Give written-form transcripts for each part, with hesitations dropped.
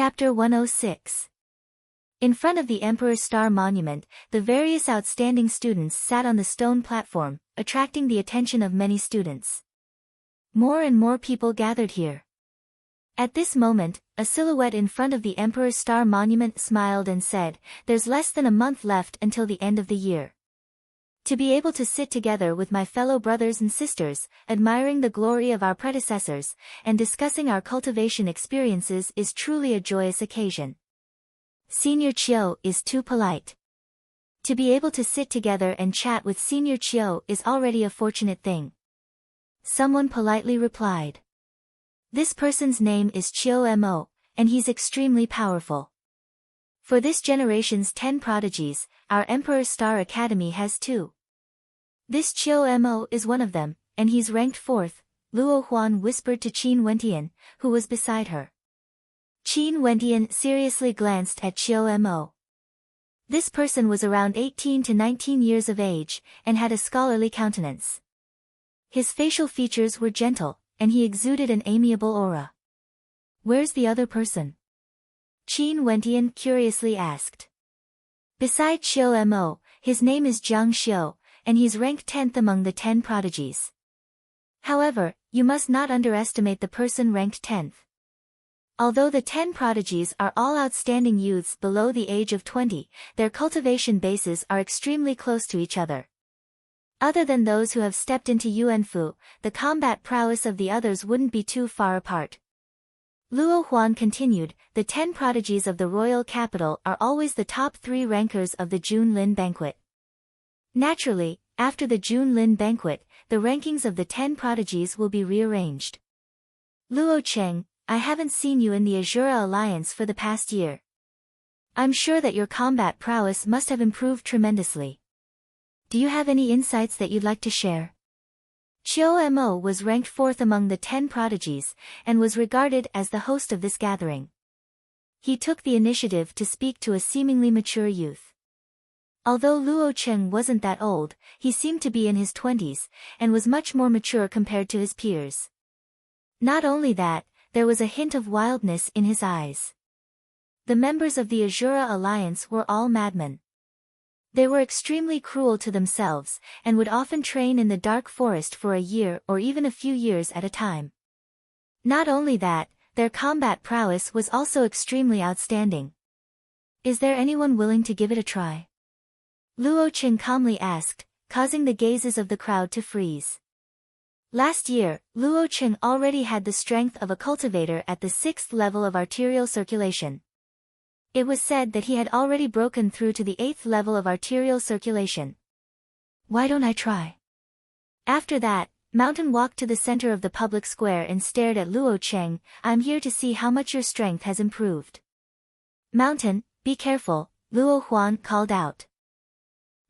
Chapter 106. In front of the Emperor's Star Monument, the various outstanding students sat on the stone platform, attracting the attention of many students. More and more people gathered here. At this moment, a silhouette in front of the Emperor's Star Monument smiled and said, "There's less than a month left until the end of the year. To be able to sit together with my fellow brothers and sisters, admiring the glory of our predecessors, and discussing our cultivation experiences is truly a joyous occasion. Senior Chiu is too polite. To be able to sit together and chat with Senior Chiu is already a fortunate thing." Someone politely replied. "This person's name is Chiu Mo, and he's extremely powerful. For this generation's 10 prodigies, our Emperor's Star Academy has 2. This Chiu Mo is one of them, and he's ranked 4th, Luo Huan whispered to Qin Wentian, who was beside her. Qin Wentian seriously glanced at Chiu Mo. This person was around 18 to 19 years of age, and had a scholarly countenance. His facial features were gentle, and he exuded an amiable aura. "Where's the other person?" Qin Wentian curiously asked. "Beside Chiu Mo, his name is Jiang Xiu, and he's ranked 10th among the 10 prodigies. However, you must not underestimate the person ranked 10th. Although the 10 prodigies are all outstanding youths below the age of 20, their cultivation bases are extremely close to each other. Other than those who have stepped into Yuanfu, the combat prowess of the others wouldn't be too far apart." Luo Huan continued, "The 10 prodigies of the royal capital are always the top 3 rankers of the Junlin banquet. Naturally, after the Junlin banquet, the rankings of the 10 prodigies will be rearranged. Luo Cheng, I haven't seen you in the Azura Alliance for the past year. I'm sure that your combat prowess must have improved tremendously. Do you have any insights that you'd like to share?" Chiu Mo was ranked 4th among the 10 prodigies, and was regarded as the host of this gathering. He took the initiative to speak to a seemingly mature youth. Although Luo Cheng wasn't that old, he seemed to be in his 20s, and was much more mature compared to his peers. Not only that, there was a hint of wildness in his eyes. The members of the Azura Alliance were all madmen. They were extremely cruel to themselves, and would often train in the dark forest for a year or even a few years at a time. Not only that, their combat prowess was also extremely outstanding. "Is there anyone willing to give it a try?" Luo Cheng calmly asked, causing the gazes of the crowd to freeze. Last year, Luo Cheng already had the strength of a cultivator at the 6th level of arterial circulation. It was said that he had already broken through to the 8th level of arterial circulation. "Why don't I try?" After that, Mountain walked to the center of the public square and stared at Luo Cheng. "I'm here to see how much your strength has improved." "Mountain, be careful," Luo Huan called out.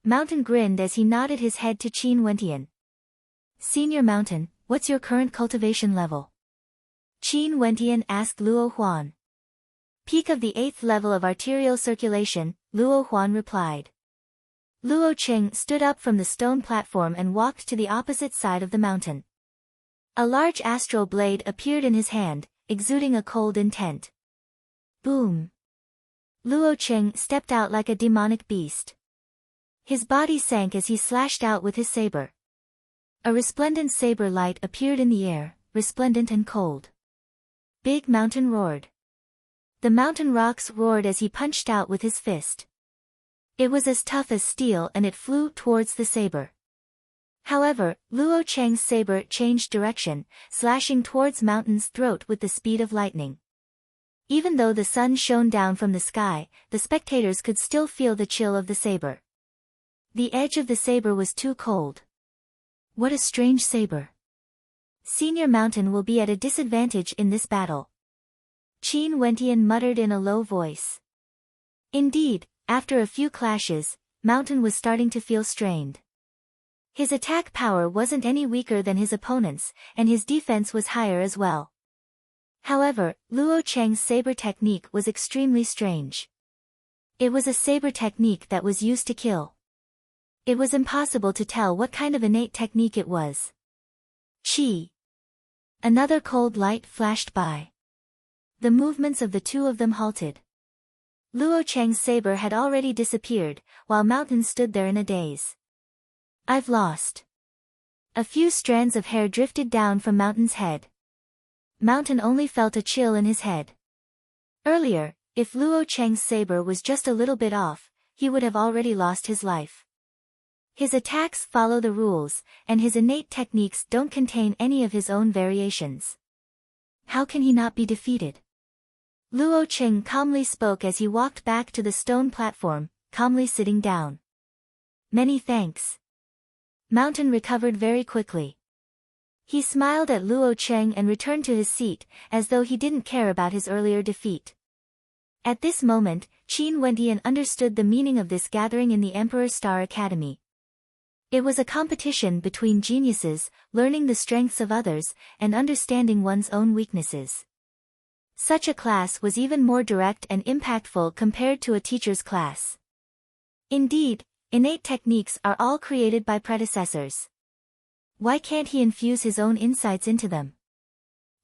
Mountain grinned as he nodded his head to Qin Wentian. "Senior Mountain, what's your current cultivation level?" Qin Wentian asked Luo Huan. "Peak of the 8th level of arterial circulation," Luo Huan replied. Luo Cheng stood up from the stone platform and walked to the opposite side of the mountain. A large astral blade appeared in his hand, exuding a cold intent. Boom! Luo Cheng stepped out like a demonic beast. His body sank as he slashed out with his saber. A resplendent saber light appeared in the air, resplendent and cold. Big Mountain roared. The mountain rocks roared as he punched out with his fist. It was as tough as steel and it flew towards the saber. However, Luo Cheng's saber changed direction, slashing towards Mountain's throat with the speed of lightning. Even though the sun shone down from the sky, the spectators could still feel the chill of the saber. The edge of the saber was too cold. "What a strange saber. Senior Mountain will be at a disadvantage in this battle." Qin Wentian muttered in a low voice. Indeed, after a few clashes, Mountain was starting to feel strained. His attack power wasn't any weaker than his opponent's, and his defense was higher as well. However, Luo Cheng's saber technique was extremely strange. It was a saber technique that was used to kill. It was impossible to tell what kind of innate technique it was. Chi. Another cold light flashed by. The movements of the two of them halted. Luo Cheng's saber had already disappeared, while Mountain stood there in a daze. I've lost. A few strands of hair drifted down from Mountain's head. Mountain only felt a chill in his head. Earlier, if Luo Cheng's saber was just a little bit off, he would have already lost his life. His attacks follow the rules, and his innate techniques don't contain any of his own variations. How can he not be defeated? Luo Cheng calmly spoke as he walked back to the stone platform, calmly sitting down. Many thanks. Mountain recovered very quickly. He smiled at Luo Cheng and returned to his seat, as though he didn't care about his earlier defeat. At this moment, Qin Wentian understood the meaning of this gathering in the Emperor Star Academy. It was a competition between geniuses, learning the strengths of others, and understanding one's own weaknesses. Such a class was even more direct and impactful compared to a teacher's class. Indeed, innate techniques are all created by predecessors. Why can't he infuse his own insights into them?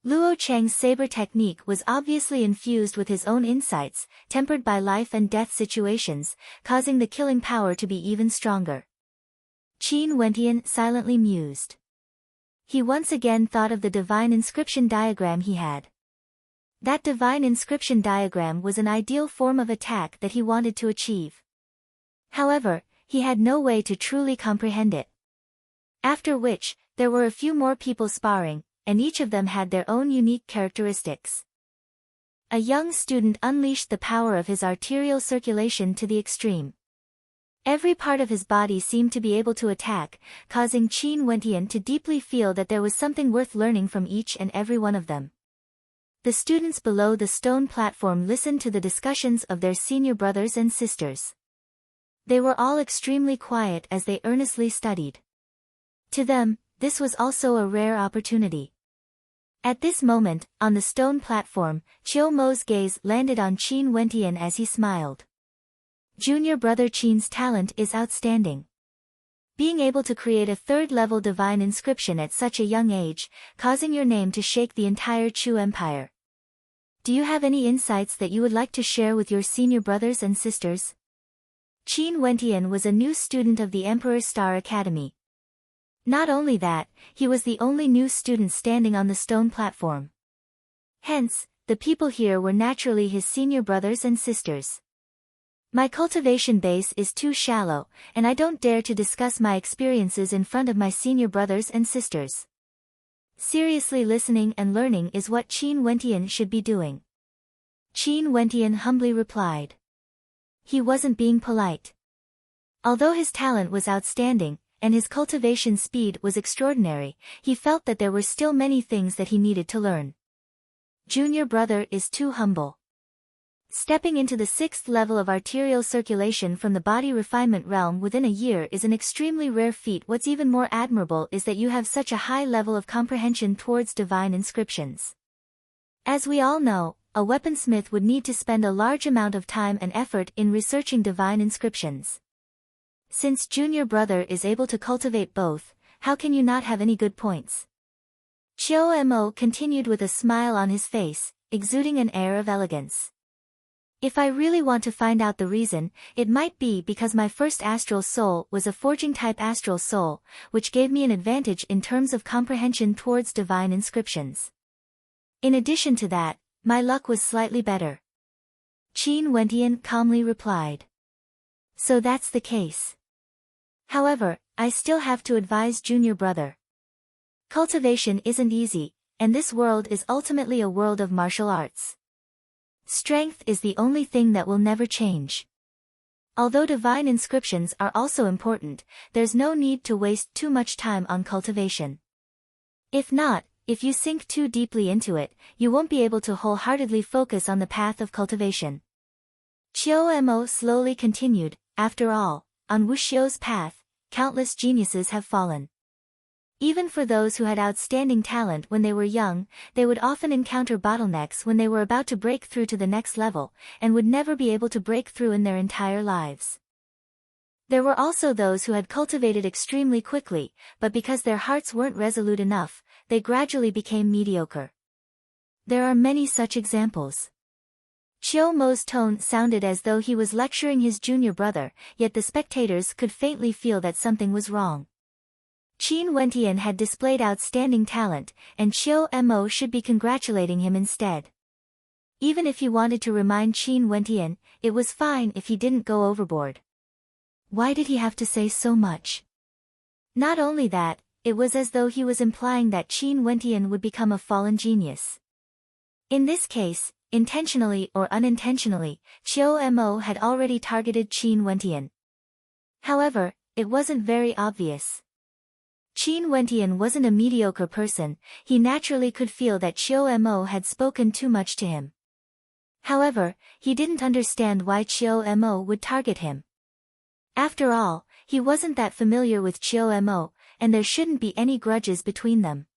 Luo Cheng's saber technique was obviously infused with his own insights, tempered by life and death situations, causing the killing power to be even stronger. Qin Wentian silently mused. He once again thought of the divine inscription diagram he had. That divine inscription diagram was an ideal form of attack that he wanted to achieve. However, he had no way to truly comprehend it. After which, there were a few more people sparring, and each of them had their own unique characteristics. A young student unleashed the power of his arterial circulation to the extreme. Every part of his body seemed to be able to attack, causing Qin Wentian to deeply feel that there was something worth learning from each and every one of them. The students below the stone platform listened to the discussions of their senior brothers and sisters. They were all extremely quiet as they earnestly studied. To them, this was also a rare opportunity. At this moment, on the stone platform, Chiu Mo's gaze landed on Qin Wentian as he smiled. Junior brother Qin's talent is outstanding. Being able to create a third-level divine inscription at such a young age, causing your name to shake the entire Chu Empire. Do you have any insights that you would like to share with your senior brothers and sisters? Qin Wentian was a new student of the Emperor Star Academy. Not only that, he was the only new student standing on the stone platform. Hence, the people here were naturally his senior brothers and sisters. My cultivation base is too shallow, and I don't dare to discuss my experiences in front of my senior brothers and sisters. Seriously listening and learning is what Qin Wentian should be doing. Qin Wentian humbly replied. He wasn't being polite. Although his talent was outstanding, and his cultivation speed was extraordinary, he felt that there were still many things that he needed to learn. Junior brother is too humble. Stepping into the 6th level of arterial circulation from the body refinement realm within a year is an extremely rare feat. What's even more admirable is that you have such a high level of comprehension towards divine inscriptions. As we all know, a weaponsmith would need to spend a large amount of time and effort in researching divine inscriptions. Since junior brother is able to cultivate both, how can you not have any good points? Chiu Mo continued with a smile on his face, exuding an air of elegance. If I really want to find out the reason, it might be because my first astral soul was a forging-type astral soul, which gave me an advantage in terms of comprehension towards divine inscriptions. In addition to that, my luck was slightly better. Qin Wentian calmly replied. So that's the case. However, I still have to advise junior brother. Cultivation isn't easy, and this world is ultimately a world of martial arts. Strength is the only thing that will never change. Although divine inscriptions are also important, there's no need to waste too much time on cultivation. If not, if you sink too deeply into it, you won't be able to wholeheartedly focus on the path of cultivation. Chiu Mo slowly continued, after all, on Wuxiu's path, countless geniuses have fallen. Even for those who had outstanding talent when they were young, they would often encounter bottlenecks when they were about to break through to the next level, and would never be able to break through in their entire lives. There were also those who had cultivated extremely quickly, but because their hearts weren't resolute enough, they gradually became mediocre. There are many such examples. Chiu Mo's tone sounded as though he was lecturing his junior brother, yet the spectators could faintly feel that something was wrong. Qin Wentian had displayed outstanding talent, and Chiu Mo should be congratulating him instead. Even if he wanted to remind Qin Wentian, it was fine if he didn't go overboard. Why did he have to say so much? Not only that, it was as though he was implying that Qin Wentian would become a fallen genius. In this case, intentionally or unintentionally, Chiu Mo had already targeted Qin Wentian. However, it wasn't very obvious. Qin Wentian wasn't a mediocre person, he naturally could feel that Chiu Mo had spoken too much to him. However, he didn't understand why Chiu Mo would target him. After all, he wasn't that familiar with Chiu Mo, and there shouldn't be any grudges between them.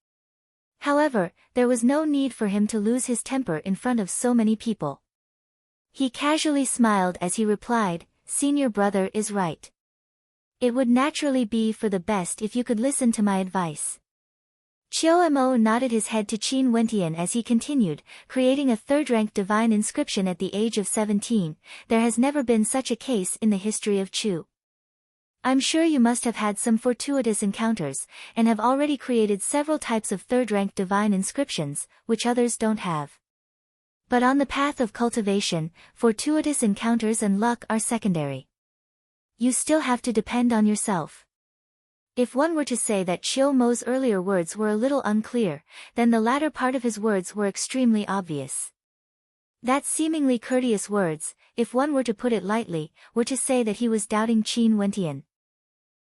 However, there was no need for him to lose his temper in front of so many people. He casually smiled as he replied, "Senior brother is right. It would naturally be for the best if you could listen to my advice." Chiu Mo nodded his head to Qin Wentian as he continued, creating a third-rank divine inscription at the age of 17, there has never been such a case in the history of Chu. I'm sure you must have had some fortuitous encounters, and have already created several types of third-rank divine inscriptions, which others don't have. But on the path of cultivation, fortuitous encounters and luck are secondary. You still have to depend on yourself. If one were to say that Chiu Mo's earlier words were a little unclear, then the latter part of his words were extremely obvious. That seemingly courteous words, if one were to put it lightly, were to say that he was doubting Qin Wentian.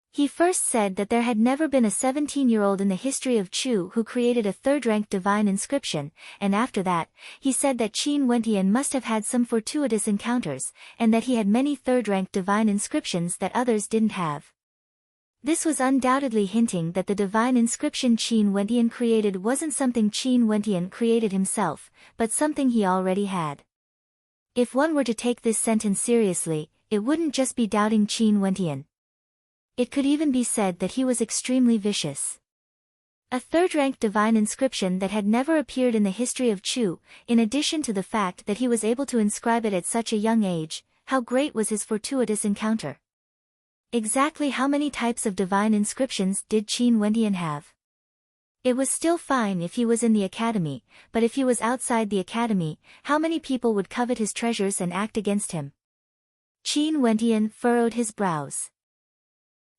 He first said that there had never been a 17-year-old in the history of Chu who created a third-rank divine inscription, and after that, he said that Qin Wentian must have had some fortuitous encounters, and that he had many third-rank divine inscriptions that others didn't have. This was undoubtedly hinting that the divine inscription Qin Wentian created wasn't something Qin Wentian created himself, but something he already had. If one were to take this sentence seriously, it wouldn't just be doubting Qin Wentian. It could even be said that he was extremely vicious. A third-rank divine inscription that had never appeared in the history of Chu, in addition to the fact that he was able to inscribe it at such a young age, how great was his fortuitous encounter? Exactly how many types of divine inscriptions did Qin Wentian have? It was still fine if he was in the academy, but if he was outside the academy, how many people would covet his treasures and act against him? Qin Wentian furrowed his brows.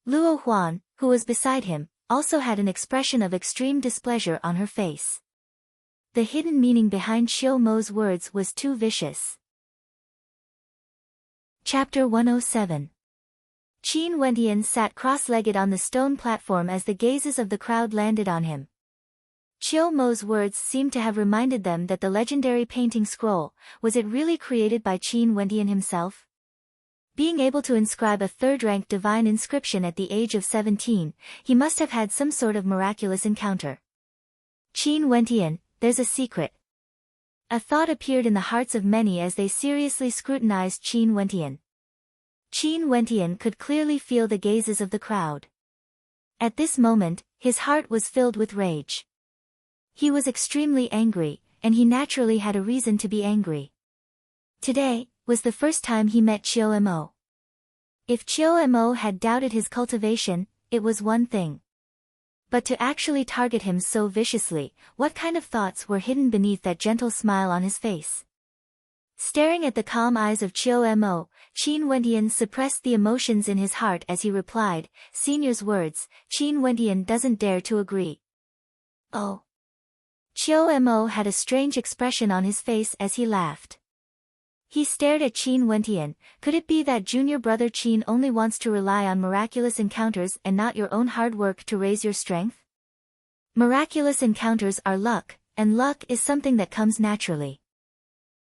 Luo Huan, who was beside him, also had an expression of extreme displeasure on her face. The hidden meaning behind Chiu Mo's words was too vicious. Chapter 107. Qin Wentian sat cross-legged on the stone platform as the gazes of the crowd landed on him. Chiu Mo's words seemed to have reminded them that the legendary painting scroll, was it really created by Qin Wentian himself? Being able to inscribe a third-rank divine inscription at the age of 17, he must have had some sort of miraculous encounter. Qin Wentian, there's a secret. A thought appeared in the hearts of many as they seriously scrutinized Qin Wentian. Qin Wentian could clearly feel the gazes of the crowd. At this moment, his heart was filled with rage. He was extremely angry, and he naturally had a reason to be angry. Today was the first time he met Chiu Mo. If Chiu Mo had doubted his cultivation, it was one thing. But to actually target him so viciously, what kind of thoughts were hidden beneath that gentle smile on his face? Staring at the calm eyes of Chiu Mo, Qin Wentian suppressed the emotions in his heart as he replied, "Senior's words, Qin Wentian doesn't dare to agree." Oh. Chiu Mo had a strange expression on his face as he laughed. He stared at Qin Wentian. Could it be that junior brother Qin only wants to rely on miraculous encounters and not your own hard work to raise your strength? Miraculous encounters are luck, and luck is something that comes naturally.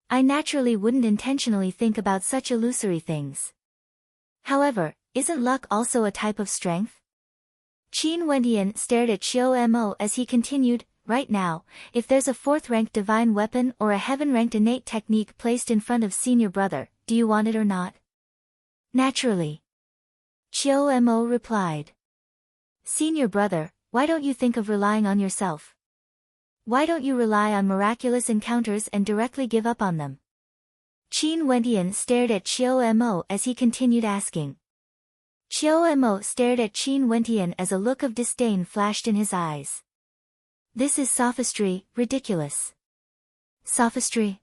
I naturally wouldn't intentionally think about such illusory things. However, isn't luck also a type of strength? Qin Wentian stared at Chiu Mo as he continued, "Right now, if there's a fourth-ranked divine weapon or a heaven-ranked innate technique placed in front of senior brother, do you want it or not?" "Naturally." Chiu Mo replied. "Senior brother, why don't you think of relying on yourself? Why don't you rely on miraculous encounters and directly give up on them? Qin Wentian stared at Qiu Mo as he continued asking. Qiu Mo stared at Qin Wentian as a look of disdain flashed in his eyes. This is sophistry, ridiculous. Sophistry?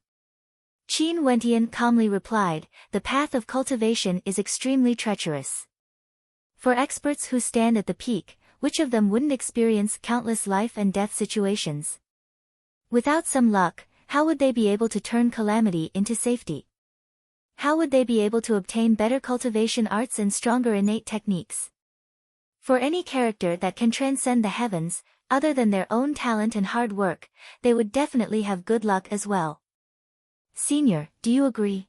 Qin Wentian calmly replied, the path of cultivation is extremely treacherous. For experts who stand at the peak, which of them wouldn't experience countless life and death situations? Without some luck, how would they be able to turn calamity into safety? How would they be able to obtain better cultivation arts and stronger innate techniques? For any character that can transcend the heavens, other than their own talent and hard work, they would definitely have good luck as well. Senior, do you agree?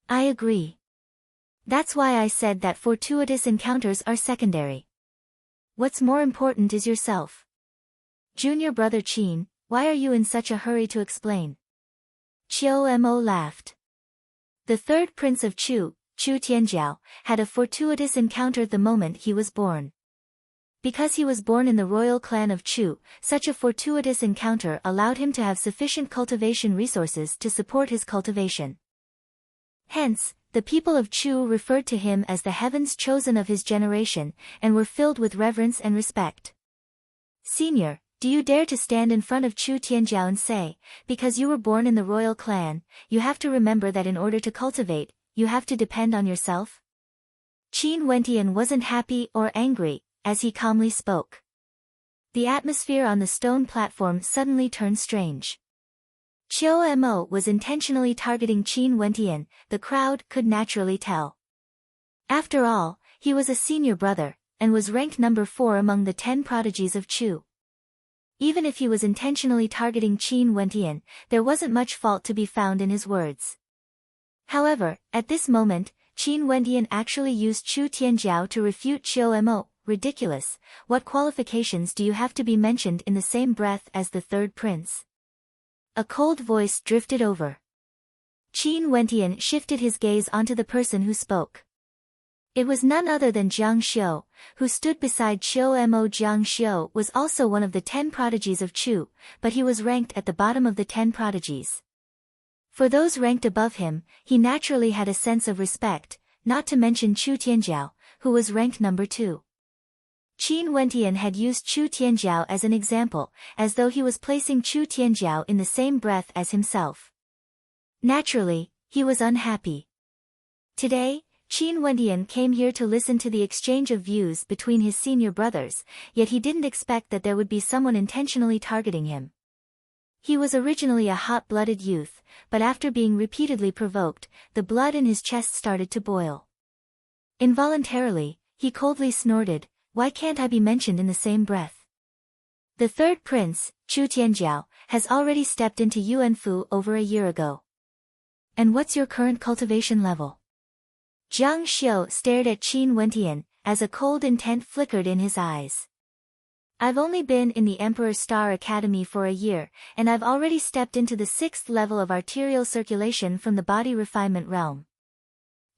I agree. That's why I said that fortuitous encounters are secondary. What's more important is yourself. Junior brother Qin, why are you in such a hurry to explain? Qiu Mo laughed. The third prince of Chu, Chu Tianjiao, had a fortuitous encounter the moment he was born. Because he was born in the royal clan of Chu, such a fortuitous encounter allowed him to have sufficient cultivation resources to support his cultivation. Hence, the people of Chu referred to him as the heavens chosen of his generation, and were filled with reverence and respect. Senior, do you dare to stand in front of Chu Tianjiao and say, because you were born in the royal clan, you have to remember that in order to cultivate, you have to depend on yourself? Qin Wentian wasn't happy or angry, as he calmly spoke. The atmosphere on the stone platform suddenly turned strange. Qiu Mo was intentionally targeting Qin Wentian, the crowd could naturally tell. After all, he was a senior brother, and was ranked number 4 among the 10 prodigies of Chu. Even if he was intentionally targeting Qin Wentian, there wasn't much fault to be found in his words. However, at this moment, Qin Wentian actually used Chu Tianjiao to refute Qiu Mo. Ridiculous, what qualifications do you have to be mentioned in the same breath as the third prince? A cold voice drifted over. Qin Wentian shifted his gaze onto the person who spoke. It was none other than Jiang Xiu, who stood beside Qiu Mo. Jiang Xiu was also one of the 10 prodigies of Chu, but he was ranked at the bottom of the 10 prodigies. For those ranked above him, he naturally had a sense of respect, not to mention Chu Tianjiao, who was ranked number 2. Qin Wentian had used Chu Tianjiao as an example, as though he was placing Chu Tianjiao in the same breath as himself. Naturally, he was unhappy. Today, Qin Wentian came here to listen to the exchange of views between his senior brothers, yet he didn't expect that there would be someone intentionally targeting him. He was originally a hot-blooded youth, but after being repeatedly provoked, the blood in his chest started to boil. Involuntarily, he coldly snorted, "Why can't I be mentioned in the same breath?" The third prince, Chu Tianjiao, has already stepped into Yuanfu over a year ago. And what's your current cultivation level? Jiang Xiu stared at Qin Wentian, as a cold intent flickered in his eyes. I've only been in the Emperor Star Academy for a year, and I've already stepped into the 6th level of arterial circulation from the body refinement realm.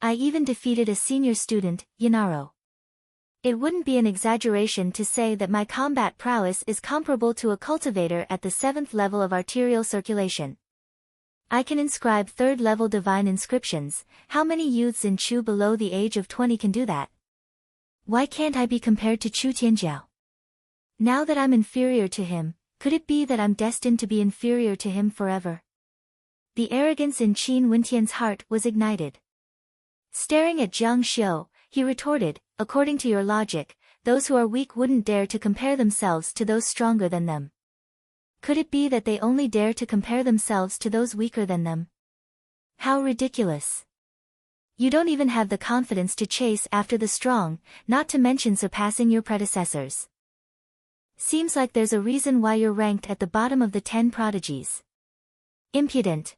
I even defeated a senior student, Yanaro. It wouldn't be an exaggeration to say that my combat prowess is comparable to a cultivator at the 7th level of arterial circulation. I can inscribe 3rd-level divine inscriptions. How many youths in Chu below the age of 20 can do that? Why can't I be compared to Chu Tianjiao? Now that I'm inferior to him, could it be that I'm destined to be inferior to him forever? The arrogance in Qin Wentian's heart was ignited. Staring at Jiang Xiu, he retorted, according to your logic, those who are weak wouldn't dare to compare themselves to those stronger than them. Could it be that they only dare to compare themselves to those weaker than them? How ridiculous. You don't even have the confidence to chase after the strong, not to mention surpassing your predecessors. Seems like there's a reason why you're ranked at the bottom of the 10 prodigies. Impudent.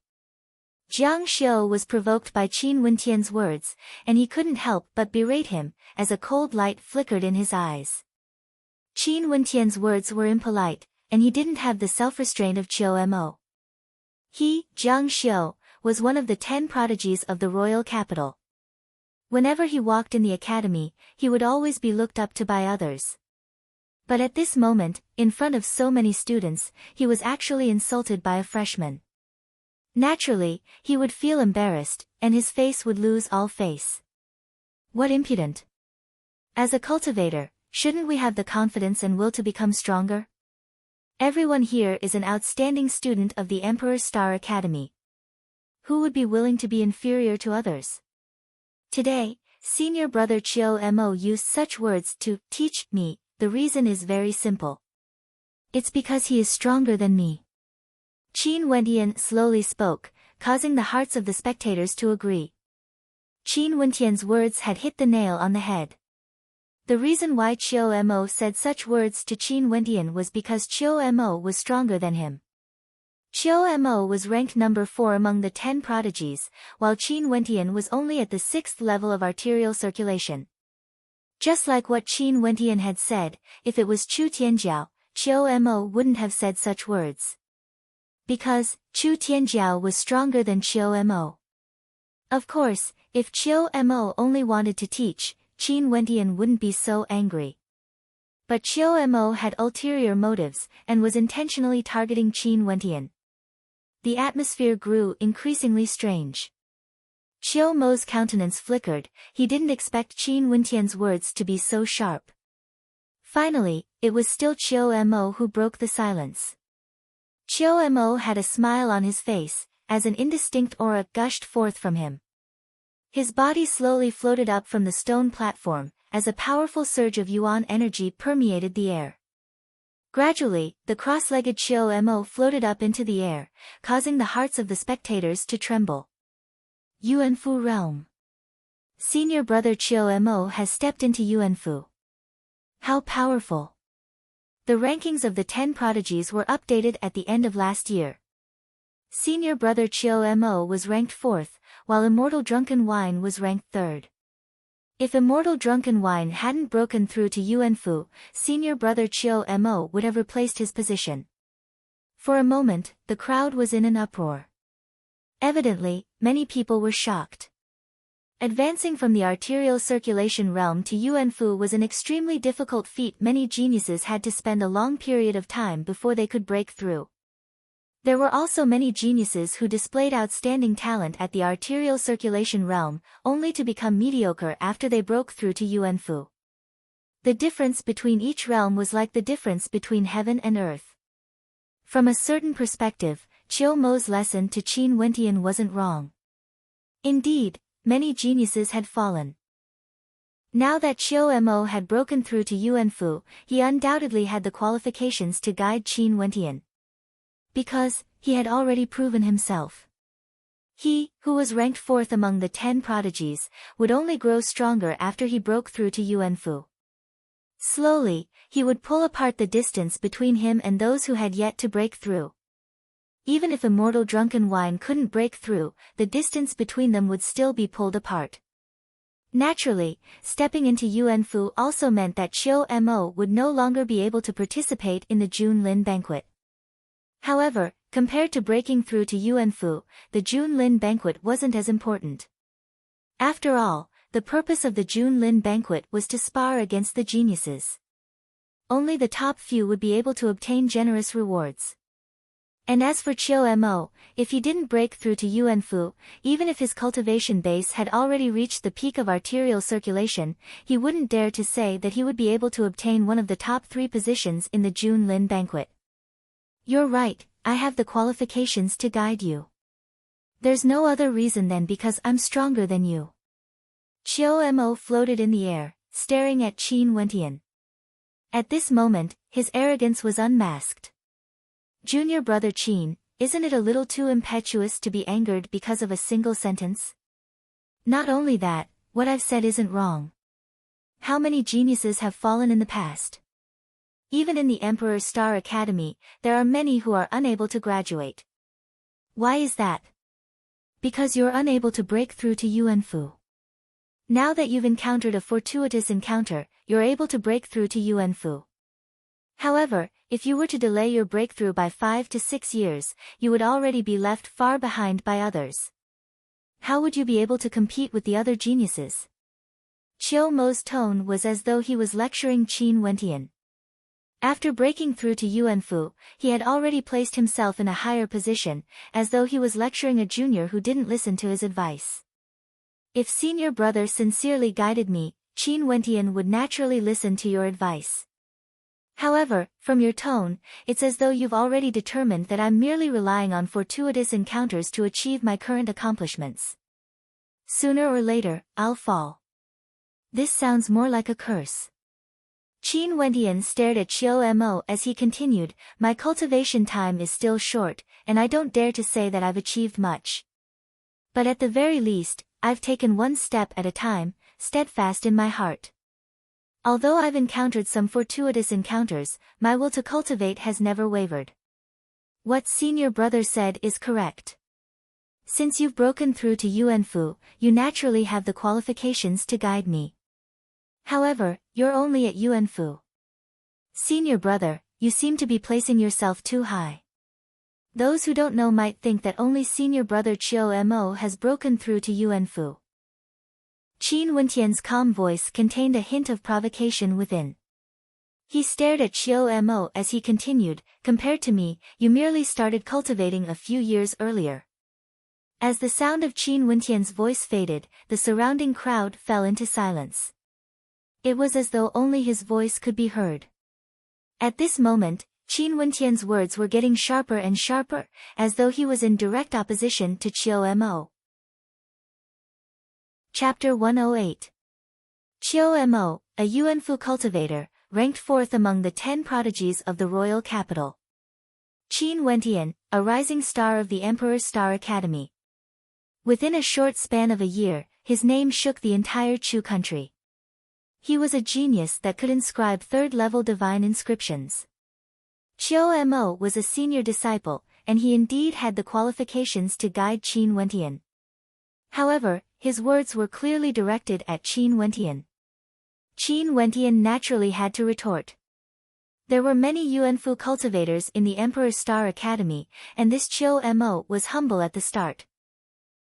Jiang Xiu was provoked by Qin Wentian's words, and he couldn't help but berate him, as a cold light flickered in his eyes. Qin Wentian's words were impolite, and he didn't have the self-restraint of Qiu Mo. He, Jiang Xiu, was one of the 10 prodigies of the royal capital. Whenever he walked in the academy, he would always be looked up to by others. But at this moment, in front of so many students, he was actually insulted by a freshman. Naturally, he would feel embarrassed, and his face would lose all face. What impudent! As a cultivator, shouldn't we have the confidence and will to become stronger? Everyone here is an outstanding student of the Emperor's Star Academy. Who would be willing to be inferior to others? Today, senior brother Chiu Mo used such words to teach me. The reason is very simple. It's because he is stronger than me. Qin Wentian slowly spoke, causing the hearts of the spectators to agree. Qin Wentian's words had hit the nail on the head. The reason why Chiu Mo said such words to Qin Wentian was because Chiu Mo was stronger than him. Chiu Mo was ranked number 4 among the 10 prodigies, while Qin Wentian was only at the 6th level of arterial circulation. Just like what Qin Wentian had said, if it was Chu Tianjiao, Chiu Mo wouldn't have said such words. Because, Chu Tianjiao was stronger than Chiu Mo. Of course, if Chiu Mo only wanted to teach, Qin Wentian wouldn't be so angry. But Chiu Mo had ulterior motives, and was intentionally targeting Qin Wentian. The atmosphere grew increasingly strange. Chiu Mo's countenance flickered, he didn't expect Qin Wentian's words to be so sharp. Finally, it was still Chiu Mo who broke the silence. Chiu Mo had a smile on his face, as an indistinct aura gushed forth from him. His body slowly floated up from the stone platform, as a powerful surge of yuan energy permeated the air. Gradually, the cross-legged Chiu Mo floated up into the air, causing the hearts of the spectators to tremble. Yuanfu realm. Senior brother Chiu Mo has stepped into Yuanfu. How powerful! The rankings of the 10 prodigies were updated at the end of last year. Senior brother Chiu Mo was ranked 4th, while Immortal Drunken Wine was ranked 3rd. If Immortal Drunken Wine hadn't broken through to Yuanfu, senior brother Chiu Mo would have replaced his position. For a moment, the crowd was in an uproar. Evidently, many people were shocked. Advancing from the arterial circulation realm to Yuanfu was an extremely difficult feat. Many geniuses had to spend a long period of time before they could break through. There were also many geniuses who displayed outstanding talent at the arterial circulation realm, only to become mediocre after they broke through to Yuanfu. The difference between each realm was like the difference between heaven and earth. From a certain perspective, Chiu Mo's lesson to Qin Wentian wasn't wrong. Indeed, many geniuses had fallen. Now that Chiu Mo had broken through to Yuanfu, he undoubtedly had the qualifications to guide Qin Wentian. Because, he had already proven himself. He, who was ranked 4th among the 10 prodigies, would only grow stronger after he broke through to Yuanfu. Slowly, he would pull apart the distance between him and those who had yet to break through. Even if Immortal Drunken Wine couldn't break through, the distance between them would still be pulled apart. Naturally, stepping into Yuanfu also meant that Chiu Mo would no longer be able to participate in the Junlin banquet. However, compared to breaking through to Yuanfu, the Junlin banquet wasn't as important. After all, the purpose of the Junlin banquet was to spar against the geniuses. Only the top few would be able to obtain generous rewards. And as for Chiu Mo, if he didn't break through to Yuanfu, even if his cultivation base had already reached the peak of arterial circulation, he wouldn't dare to say that he would be able to obtain one of the top 3 positions in the Junlin banquet. You're right, I have the qualifications to guide you. There's no other reason than because I'm stronger than you. Chiu Mo floated in the air, staring at Qin Wentian. At this moment, his arrogance was unmasked. Junior brother Qin, isn't it a little too impetuous to be angered because of a single sentence? Not only that, what I've said isn't wrong. How many geniuses have fallen in the past? Even in the Emperor's Star Academy, there are many who are unable to graduate. Why is that? Because you're unable to break through to Yuanfu. Now that you've encountered a fortuitous encounter, you're able to break through to Yuanfu. However, if you were to delay your breakthrough by 5 to 6 years, you would already be left far behind by others. How would you be able to compete with the other geniuses? Chiu Mo's tone was as though he was lecturing Qin Wentian. After breaking through to Yuan Fu, he had already placed himself in a higher position, as though he was lecturing a junior who didn't listen to his advice. If senior brother sincerely guided me, Qin Wentian would naturally listen to your advice. However, from your tone, it's as though you've already determined that I'm merely relying on fortuitous encounters to achieve my current accomplishments. Sooner or later, I'll fall. This sounds more like a curse. Qin Wentian stared at Qiu Mo as he continued, my cultivation time is still short, and I don't dare to say that I've achieved much. But at the very least, I've taken one step at a time, steadfast in my heart. Although I've encountered some fortuitous encounters, my will to cultivate has never wavered. What senior brother said is correct. Since you've broken through to Yuan Fu, you naturally have the qualifications to guide me. However, you're only at Yuan Fu. Senior brother, you seem to be placing yourself too high. Those who don't know might think that only senior brother Qiu Mo has broken through to Yuan Fu. Qin Wentian's calm voice contained a hint of provocation within. He stared at Qiu Mo as he continued, compared to me, you merely started cultivating a few years earlier. As the sound of Qin Wentian's voice faded, the surrounding crowd fell into silence. It was as though only his voice could be heard. At this moment, Qin Wentian's words were getting sharper and sharper, as though he was in direct opposition to Qiu Mo. Chapter 108. Qiu Mo, a Yuan Fu cultivator, ranked 4th among the 10 prodigies of the royal capital. Qin Wentian, a rising star of the Emperor's Star Academy. Within a short span of a year, his name shook the entire Chu country. He was a genius that could inscribe 3rd-level divine inscriptions. Qiu Mo was a senior disciple, and he indeed had the qualifications to guide Qin Wentian. However, his words were clearly directed at Qin Wentian. Qin Wentian naturally had to retort. There were many Yuan Fu cultivators in the Emperor's Star Academy, and this Qiu Mo was humble at the start.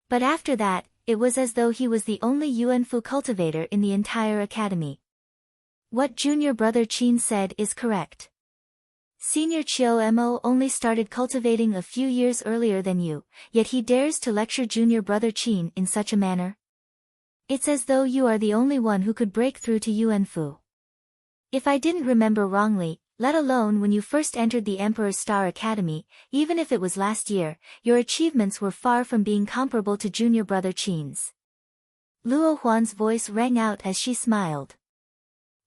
But after that, it was as though he was the only Yuan Fu cultivator in the entire academy. What junior brother Qin said is correct. Senior Qiu Mo only started cultivating a few years earlier than you, yet he dares to lecture junior brother Qin in such a manner. It's as though you are the only one who could break through to Yuan Fu. If I didn't remember wrongly, let alone when you first entered the Emperor's Star Academy, even if it was last year, your achievements were far from being comparable to junior brother Qin's. Luo Huan's voice rang out as she smiled.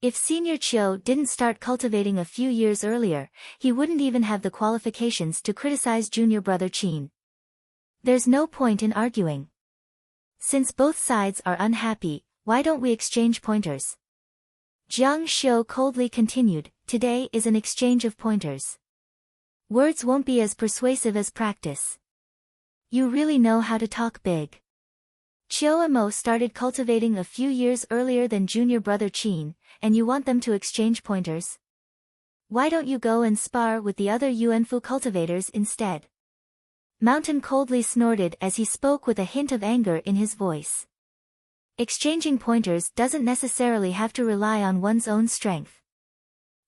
If Senior Qiu didn't start cultivating a few years earlier, he wouldn't even have the qualifications to criticize junior brother Qin. There's no point in arguing. Since both sides are unhappy, why don't we exchange pointers? Jiang Xiu coldly continued, today is an exchange of pointers. Words won't be as persuasive as practice. You really know how to talk big. Qiu Mo started cultivating a few years earlier than junior brother Qin, and you want them to exchange pointers? Why don't you go and spar with the other Yuan Fu cultivators instead? Mountain coldly snorted as he spoke with a hint of anger in his voice. Exchanging pointers doesn't necessarily have to rely on one's own strength.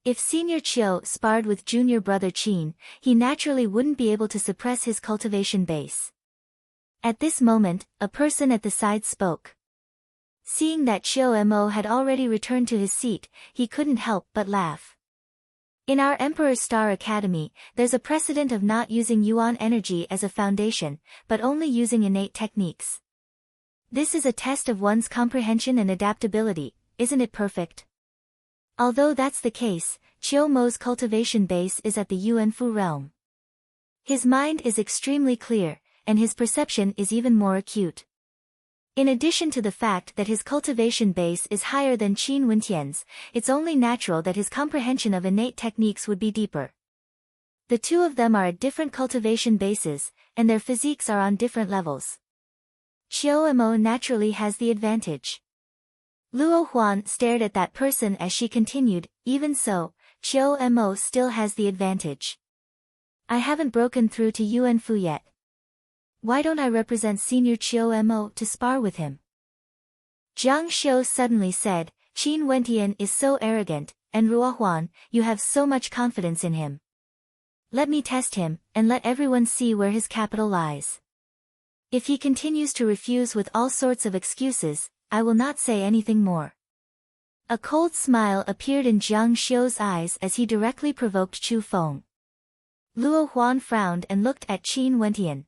If Senior Qiu sparred with junior brother Qin, he naturally wouldn't be able to suppress his cultivation base. At this moment, a person at the side spoke. Seeing that Qiu Mo had already returned to his seat, he couldn't help but laugh. In our Emperor's Star Academy, there's a precedent of not using Yuan energy as a foundation, but only using innate techniques. This is a test of one's comprehension and adaptability, isn't it perfect? Although that's the case, Qiu Mo's cultivation base is at the Yuan Fu realm. His mind is extremely clear, and his perception is even more acute. In addition to the fact that his cultivation base is higher than Qin Wentian's, it's only natural that his comprehension of innate techniques would be deeper. The two of them are at different cultivation bases, and their physiques are on different levels. Qiu Mo naturally has the advantage. Luo Huan stared at that person as she continued, even so, Qiu Mo still has the advantage. I haven't broken through to Yuan Fu yet. Why don't I represent Senior Qiu Mo to spar with him? Jiang Xiu suddenly said, Qin Wentian is so arrogant, and Ruohuan, you have so much confidence in him. Let me test him, and let everyone see where his capital lies. If he continues to refuse with all sorts of excuses, I will not say anything more." A cold smile appeared in Jiang Xiu's eyes as he directly provoked Chu Feng. Luo Huan frowned and looked at Qin Wentian.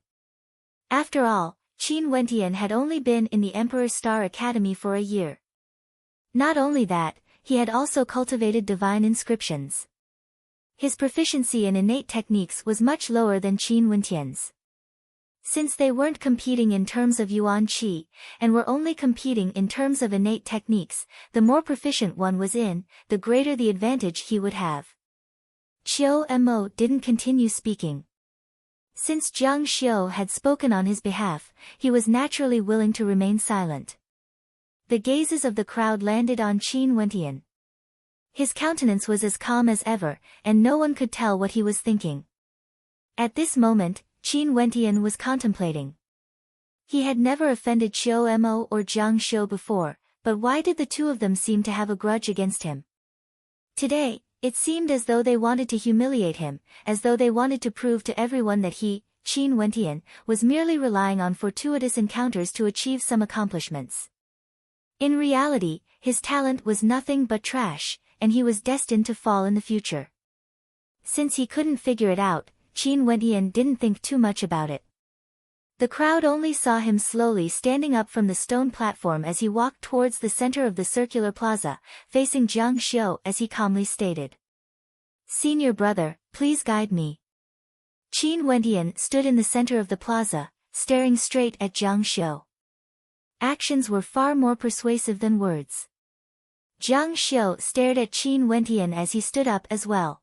After all, Qin Wentian had only been in the Emperor Star Academy for a year. Not only that, he had also cultivated divine inscriptions. His proficiency in innate techniques was much lower than Qin Wentian's. Since they weren't competing in terms of yuan qi, and were only competing in terms of innate techniques, the more proficient one was in, the greater the advantage he would have. Qiu Mo didn't continue speaking. Since Jiang Xiu had spoken on his behalf, he was naturally willing to remain silent. The gazes of the crowd landed on Qin Wentian. His countenance was as calm as ever, and no one could tell what he was thinking. At this moment, Qin Wentian was contemplating. He had never offended Qiu Mo or Jiang Xiu before, but why did the two of them seem to have a grudge against him? Today, it seemed as though they wanted to humiliate him, as though they wanted to prove to everyone that he, Qin Wentian, was merely relying on fortuitous encounters to achieve some accomplishments. In reality, his talent was nothing but trash, and he was destined to fall in the future. Since he couldn't figure it out, Qin Wentian didn't think too much about it. The crowd only saw him slowly standing up from the stone platform as he walked towards the center of the circular plaza, facing Jiang Xiu as he calmly stated. "Senior brother, please guide me." Qin Wentian stood in the center of the plaza, staring straight at Jiang Xiu. Actions were far more persuasive than words. Jiang Xiu stared at Qin Wentian as he stood up as well.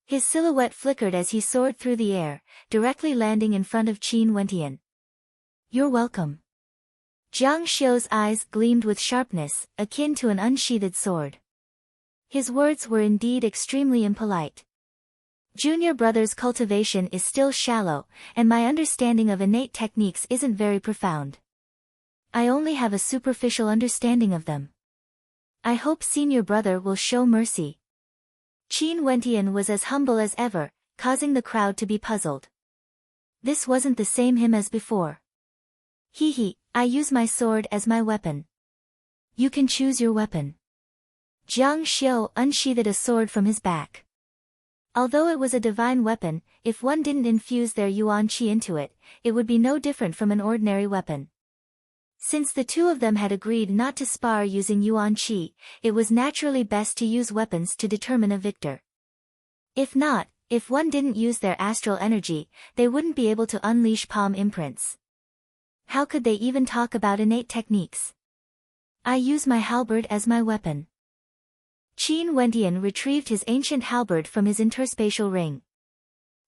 His silhouette flickered as he soared through the air, directly landing in front of Qin Wentian. "You're welcome." Jiang Xiu's eyes gleamed with sharpness, akin to an unsheathed sword. His words were indeed extremely impolite. "Junior brother's cultivation is still shallow, and my understanding of innate techniques isn't very profound. I only have a superficial understanding of them. I hope senior brother will show mercy." Qin Wentian was as humble as ever, causing the crowd to be puzzled. This wasn't the same him as before. "He, I use my sword as my weapon." "You can choose your weapon." Jiang Xiu unsheathed a sword from his back. Although it was a divine weapon, if one didn't infuse their yuan qi into it, it would be no different from an ordinary weapon. Since the two of them had agreed not to spar using yuan qi, it was naturally best to use weapons to determine a victor. If not, if one didn't use their astral energy, they wouldn't be able to unleash palm imprints. How could they even talk about innate techniques? "I use my halberd as my weapon." Qin Wentian retrieved his ancient halberd from his interspatial ring.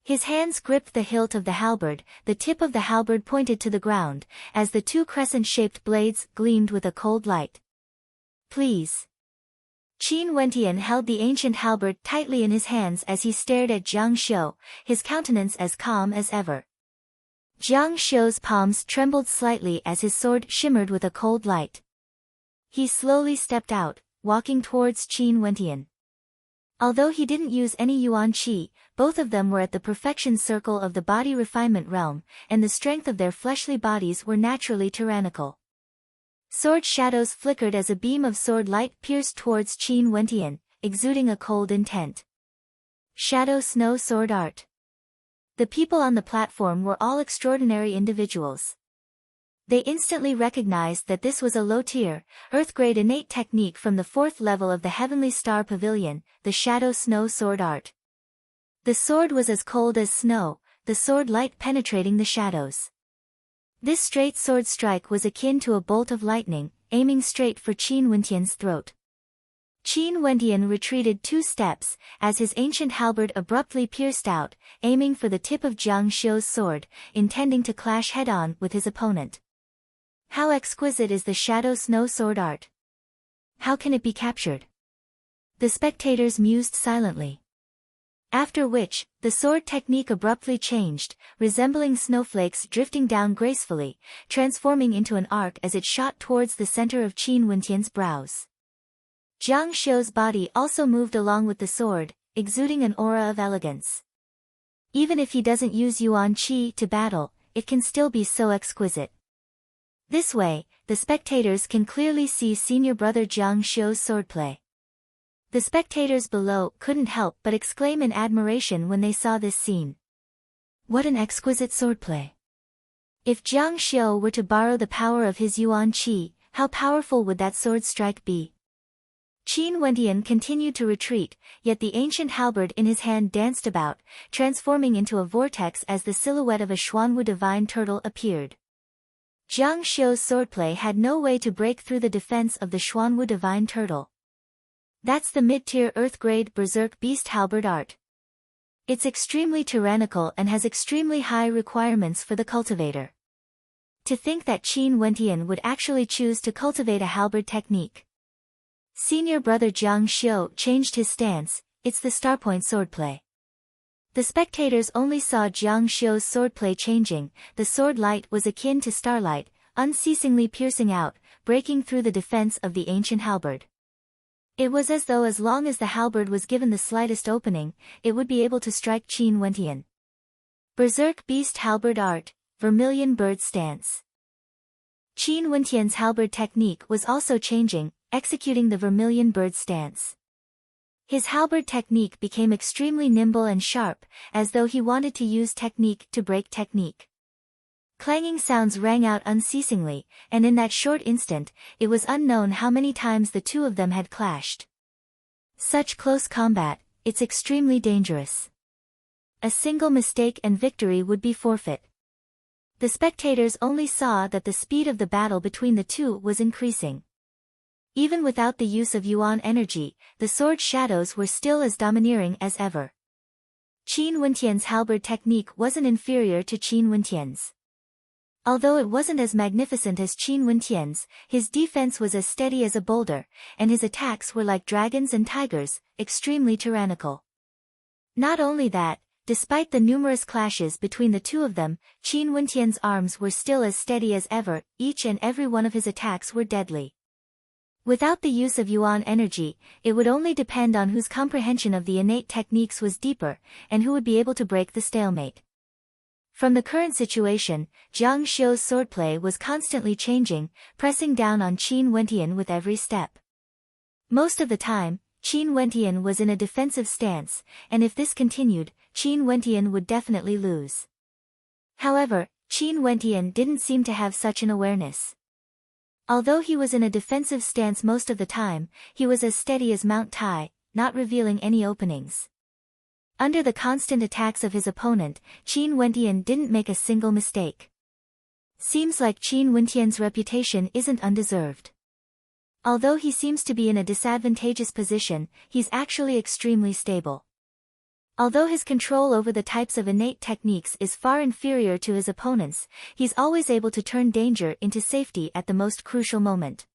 His hands gripped the hilt of the halberd, the tip of the halberd pointed to the ground, as the two crescent-shaped blades gleamed with a cold light. "Please." Qin Wentian held the ancient halberd tightly in his hands as he stared at Jiang Xiu, his countenance as calm as ever. Jiang Xiu's palms trembled slightly as his sword shimmered with a cold light. He slowly stepped out, walking towards Qin Wentian. Although he didn't use any yuan qi, both of them were at the perfection circle of the body refinement realm, and the strength of their fleshly bodies were naturally tyrannical. Sword shadows flickered as a beam of sword light pierced towards Qin Wentian, exuding a cold intent. Shadow Snow Sword Art. The people on the platform were all extraordinary individuals. They instantly recognized that this was a low-tier, Earth-grade innate technique from the 4th level of the Heavenly Star Pavilion, the Shadow Snow Sword Art. The sword was as cold as snow, the sword light penetrating the shadows. This straight sword strike was akin to a bolt of lightning, aiming straight for Qin Wentian's throat. Qin Wentian retreated 2 steps, as his ancient halberd abruptly pierced out, aiming for the tip of Jiang Xiu's sword, intending to clash head-on with his opponent. How exquisite is the Shadow Snow Sword Art! How can it be captured? The spectators mused silently. After which, the sword technique abruptly changed, resembling snowflakes drifting down gracefully, transforming into an arc as it shot towards the center of Qin Wentian's brows. Jiang Xiu's body also moved along with the sword, exuding an aura of elegance. Even if he doesn't use Yuan Qi to battle, it can still be so exquisite. This way, the spectators can clearly see senior brother Jiang Xiu's swordplay. The spectators below couldn't help but exclaim in admiration when they saw this scene. What an exquisite swordplay! If Jiang Xiu were to borrow the power of his Yuan Qi, how powerful would that sword strike be? Qin Wentian continued to retreat, yet the ancient halberd in his hand danced about, transforming into a vortex as the silhouette of a Xuanwu divine turtle appeared. Jiang Xiu's swordplay had no way to break through the defense of the Xuanwu divine turtle. That's the mid-tier earth-grade berserk beast halberd art. It's extremely tyrannical and has extremely high requirements for the cultivator. To think that Qin Wentian would actually choose to cultivate a halberd technique. Senior brother Jiang Xiu changed his stance. It's the starpoint swordplay. The spectators only saw Jiang Xiu's swordplay changing. The sword light was akin to starlight, unceasingly piercing out, breaking through the defense of the ancient halberd. It was as though as long as the halberd was given the slightest opening, it would be able to strike Qin Wentian. Berserk Beast Halberd Art, Vermilion Bird Stance. Qin Wentian's halberd technique was also changing, executing the Vermilion Bird Stance. His halberd technique became extremely nimble and sharp, as though he wanted to use technique to break technique. Clanging sounds rang out unceasingly, and in that short instant, it was unknown how many times the two of them had clashed. Such close combat, it's extremely dangerous. A single mistake and victory would be forfeit. The spectators only saw that the speed of the battle between the two was increasing. Even without the use of Yuan energy, the sword shadows were still as domineering as ever. Qin Wentian's halberd technique wasn't inferior to Qin Wentian's. Although it wasn't as magnificent as Qin Wentian's, his defense was as steady as a boulder, and his attacks were like dragons and tigers, extremely tyrannical. Not only that, despite the numerous clashes between the two of them, Qin Wentian's arms were still as steady as ever. Each and every one of his attacks were deadly. Without the use of Yuan energy, it would only depend on whose comprehension of the innate techniques was deeper, and who would be able to break the stalemate. From the current situation, Jiang Xiu's swordplay was constantly changing, pressing down on Qin Wentian with every step. Most of the time, Qin Wentian was in a defensive stance, and if this continued, Qin Wentian would definitely lose. However, Qin Wentian didn't seem to have such an awareness. Although he was in a defensive stance most of the time, he was as steady as Mount Tai, not revealing any openings. Under the constant attacks of his opponent, Qin Wentian didn't make a single mistake. Seems like Qin Wentian's reputation isn't undeserved. Although he seems to be in a disadvantageous position, he's actually extremely stable. Although his control over the types of innate techniques is far inferior to his opponents, he's always able to turn danger into safety at the most crucial moment.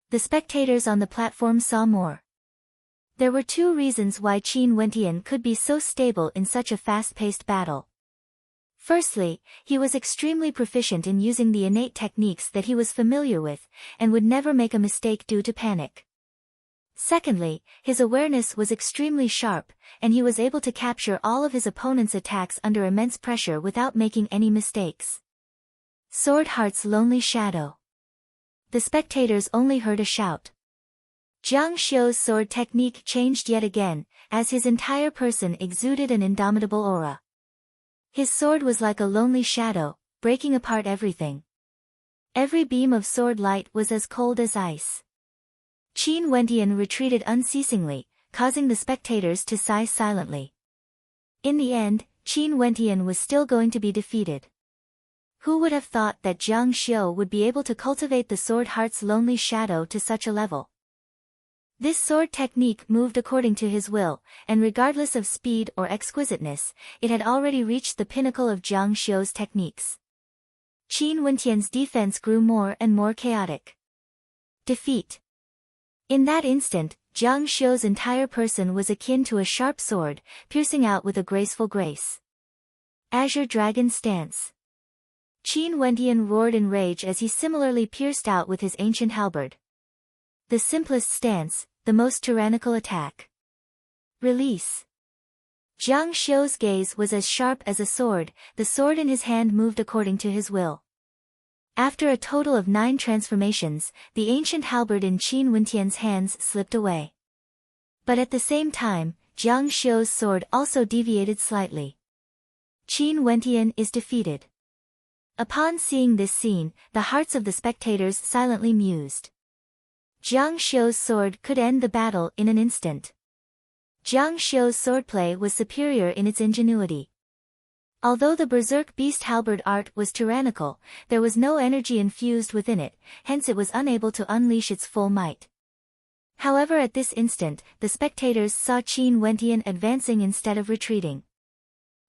The spectators on the platform saw more. There were two reasons why Qin Wentian could be so stable in such a fast-paced battle. Firstly, he was extremely proficient in using the innate techniques that he was familiar with, and would never make a mistake due to panic. Secondly, his awareness was extremely sharp, and he was able to capture all of his opponent's attacks under immense pressure without making any mistakes. Sword Heart's lonely shadow. The spectators only heard a shout. Jiang Xiu's sword technique changed yet again, as his entire person exuded an indomitable aura. His sword was like a lonely shadow, breaking apart everything. Every beam of sword light was as cold as ice. Qin Wentian retreated unceasingly, causing the spectators to sigh silently. In the end, Qin Wentian was still going to be defeated. Who would have thought that Jiang Xiu would be able to cultivate the sword Heart's lonely shadow to such a level? This sword technique moved according to his will, and regardless of speed or exquisiteness, it had already reached the pinnacle of Jiang Xiu's techniques. Qin Wentian's defense grew more and more chaotic. Defeat. In that instant, Jiang Xiu's entire person was akin to a sharp sword, piercing out with a graceful grace. Azure Dragon Stance. Qin Wentian roared in rage as he similarly pierced out with his ancient halberd. The simplest stance, the most tyrannical attack. Release. Jiang Xiu's gaze was as sharp as a sword, the sword in his hand moved according to his will. After a total of 9 transformations, the ancient halberd in Qin Wentian's hands slipped away. But at the same time, Jiang Xiu's sword also deviated slightly. Qin Wentian is defeated. Upon seeing this scene, the hearts of the spectators silently mused. Jiang Xiu's sword could end the battle in an instant. Jiang Xiu's swordplay was superior in its ingenuity. Although the berserk beast halberd art was tyrannical, there was no energy infused within it, hence it was unable to unleash its full might. However, at this instant, the spectators saw Qin Wentian advancing instead of retreating.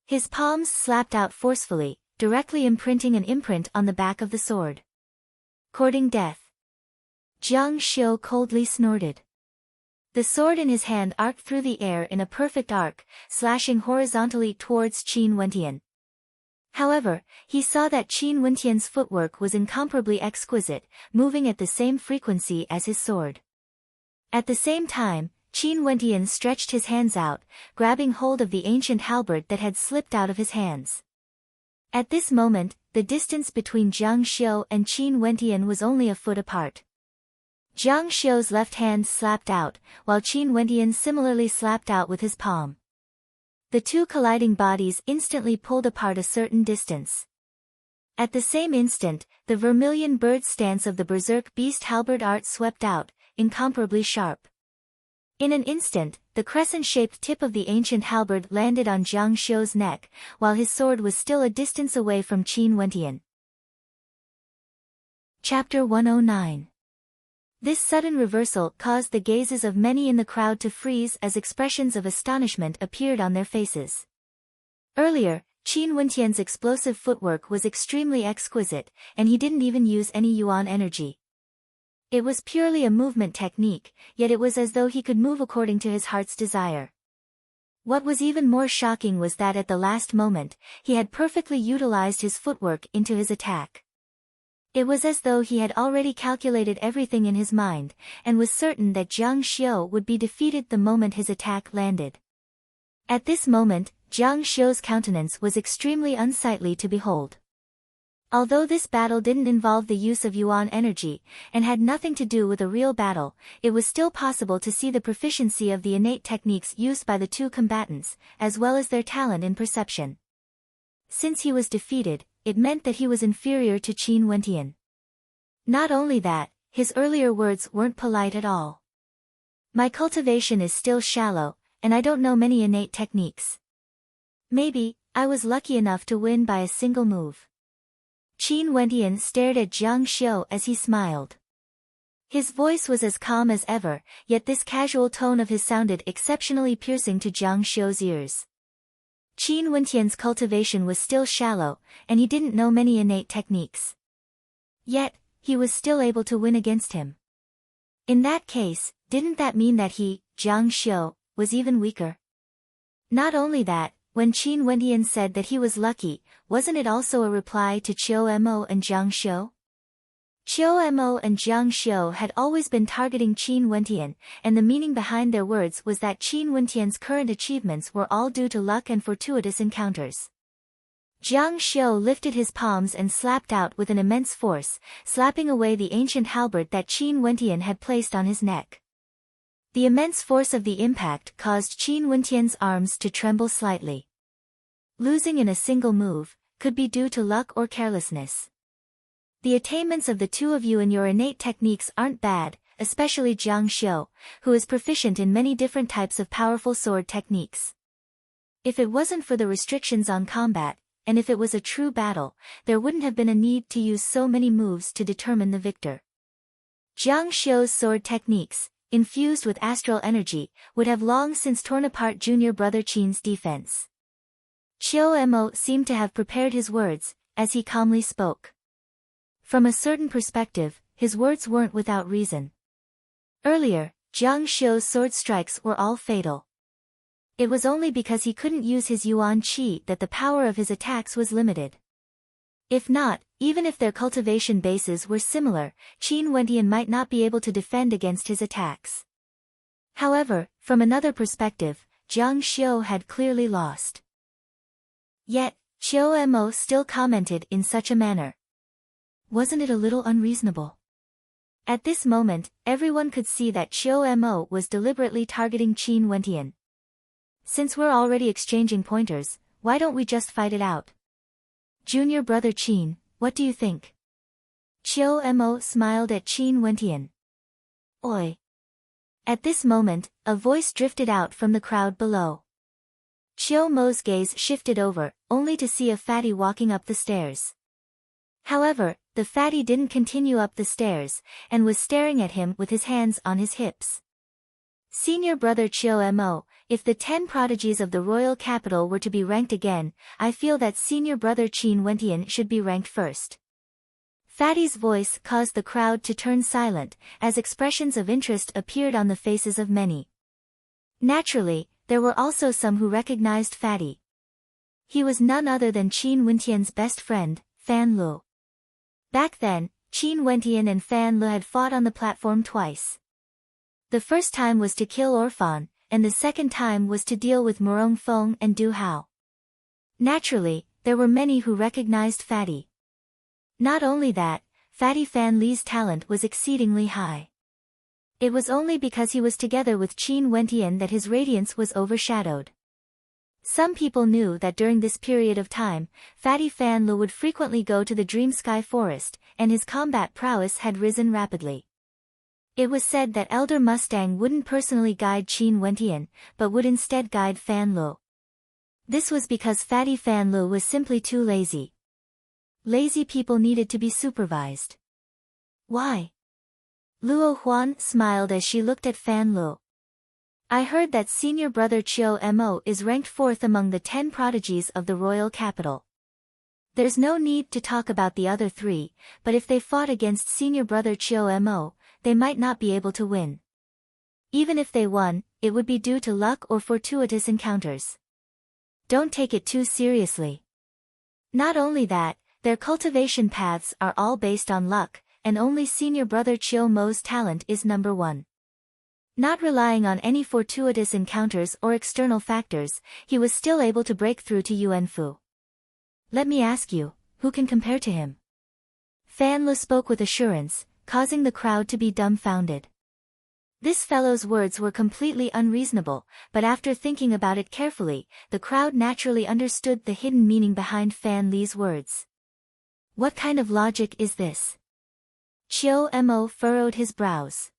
His palms slapped out forcefully, directly imprinting an imprint on the back of the sword. Courting death. Jiang Xiu coldly snorted. The sword in his hand arced through the air in a perfect arc, slashing horizontally towards Qin Wentian. However, he saw that Qin Wentian's footwork was incomparably exquisite, moving at the same frequency as his sword. At the same time, Qin Wentian stretched his hands out, grabbing hold of the ancient halberd that had slipped out of his hands. At this moment, the distance between Jiang Xiu and Qin Wentian was only a foot apart. Jiang Xiu's left hand slapped out, while Qin Wentian similarly slapped out with his palm. The two colliding bodies instantly pulled apart a certain distance. At the same instant, the vermilion bird stance of the berserk beast halberd art swept out, incomparably sharp. In an instant, the crescent-shaped tip of the ancient halberd landed on Jiang Xiu's neck, while his sword was still a distance away from Qin Wentian. Chapter 109. This sudden reversal caused the gazes of many in the crowd to freeze as expressions of astonishment appeared on their faces. Earlier, Qin Wentian's explosive footwork was extremely exquisite, and he didn't even use any yuan energy. It was purely a movement technique, yet it was as though he could move according to his heart's desire. What was even more shocking was that at the last moment, he had perfectly utilized his footwork into his attack. It was as though he had already calculated everything in his mind, and was certain that Jiang Xiu would be defeated the moment his attack landed. At this moment, Jiang Xiu's countenance was extremely unsightly to behold. Although this battle didn't involve the use of yuan energy, and had nothing to do with a real battle, it was still possible to see the proficiency of the innate techniques used by the two combatants, as well as their talent in perception. Since he was defeated, it meant that he was inferior to Qin Wentian. Not only that, his earlier words weren't polite at all. My cultivation is still shallow, and I don't know many innate techniques. Maybe, I was lucky enough to win by a single move. Qin Wentian stared at Jiang Xiu as he smiled. His voice was as calm as ever, yet this casual tone of his sounded exceptionally piercing to Jiang Xiu's ears. Qin Wentian's cultivation was still shallow, and he didn't know many innate techniques. Yet, he was still able to win against him. In that case, didn't that mean that he, Jiang Xiu, was even weaker? Not only that, when Qin Wentian said that he was lucky, wasn't it also a reply to Qiu Mo and Jiang Xiu? Qiu Mo and Jiang Xiu had always been targeting Qin Wentian, and the meaning behind their words was that Qin Wentian's current achievements were all due to luck and fortuitous encounters. Jiang Xiu lifted his palms and slapped out with an immense force, slapping away the ancient halberd that Qin Wentian had placed on his neck. The immense force of the impact caused Qin Wentian's arms to tremble slightly. Losing in a single move could be due to luck or carelessness. The attainments of the two of you in your innate techniques aren't bad, especially Jiang Xiu, who is proficient in many different types of powerful sword techniques. If it wasn't for the restrictions on combat, and if it was a true battle, there wouldn't have been a need to use so many moves to determine the victor. Jiang Xiu's sword techniques, infused with astral energy, would have long since torn apart junior brother Qin's defense. Qiu Mo seemed to have prepared his words, as he calmly spoke. From a certain perspective, his words weren't without reason. Earlier, Jiang Xiu's sword strikes were all fatal. It was only because he couldn't use his yuan qi that the power of his attacks was limited. If not, even if their cultivation bases were similar, Qin Wentian might not be able to defend against his attacks. However, from another perspective, Jiang Xiu had clearly lost. Yet, Qiu Mo still commented in such a manner. Wasn't it a little unreasonable? At this moment, everyone could see that Qiu Mo was deliberately targeting Qin Wentian. Since we're already exchanging pointers, why don't we just fight it out? Junior brother Qin, what do you think? Qiu Mo smiled at Qin Wentian. Oi. At this moment, a voice drifted out from the crowd below. Qiu Mo's gaze shifted over, only to see a fatty walking up the stairs. However, the fatty didn't continue up the stairs, and was staring at him with his hands on his hips. Senior brother Qiu Mo, if the 10 prodigies of the royal capital were to be ranked again, I feel that senior brother Qin Wentian should be ranked first. Fatty's voice caused the crowd to turn silent, as expressions of interest appeared on the faces of many. Naturally, there were also some who recognized Fatty. He was none other than Qin Wentian's best friend, Fan Lu. Back then, Qin Wentian and Fan Lu had fought on the platform twice. The first time was to kill Orphan, and the second time was to deal with Murong Feng and Du Hao. Naturally, there were many who recognized Fatty. Not only that, Fatty Fan Li's talent was exceedingly high. It was only because he was together with Qin Wentian that his radiance was overshadowed. Some people knew that during this period of time, Fatty Fan Lu would frequently go to the Dream Sky Forest, and his combat prowess had risen rapidly. It was said that Elder Mustang wouldn't personally guide Qin Wentian, but would instead guide Fan Lu. This was because Fatty Fan Lu was simply too lazy. Lazy people needed to be supervised. Why? Luo Huan smiled as she looked at Fan Lu. I heard that senior brother Qiu Mo is ranked 4th among the 10 prodigies of the royal capital. There's no need to talk about the other 3, but if they fought against senior brother Qiu Mo, they might not be able to win. Even if they won, it would be due to luck or fortuitous encounters. Don't take it too seriously. Not only that, their cultivation paths are all based on luck, and only senior brother Qiu Mo's talent is number 1. Not relying on any fortuitous encounters or external factors, he was still able to break through to Yuanfu. Let me ask you, who can compare to him? Fan Lu spoke with assurance, causing the crowd to be dumbfounded. This fellow's words were completely unreasonable, but after thinking about it carefully, the crowd naturally understood the hidden meaning behind Fan Li's words. What kind of logic is this? Qiu Mo furrowed his brows.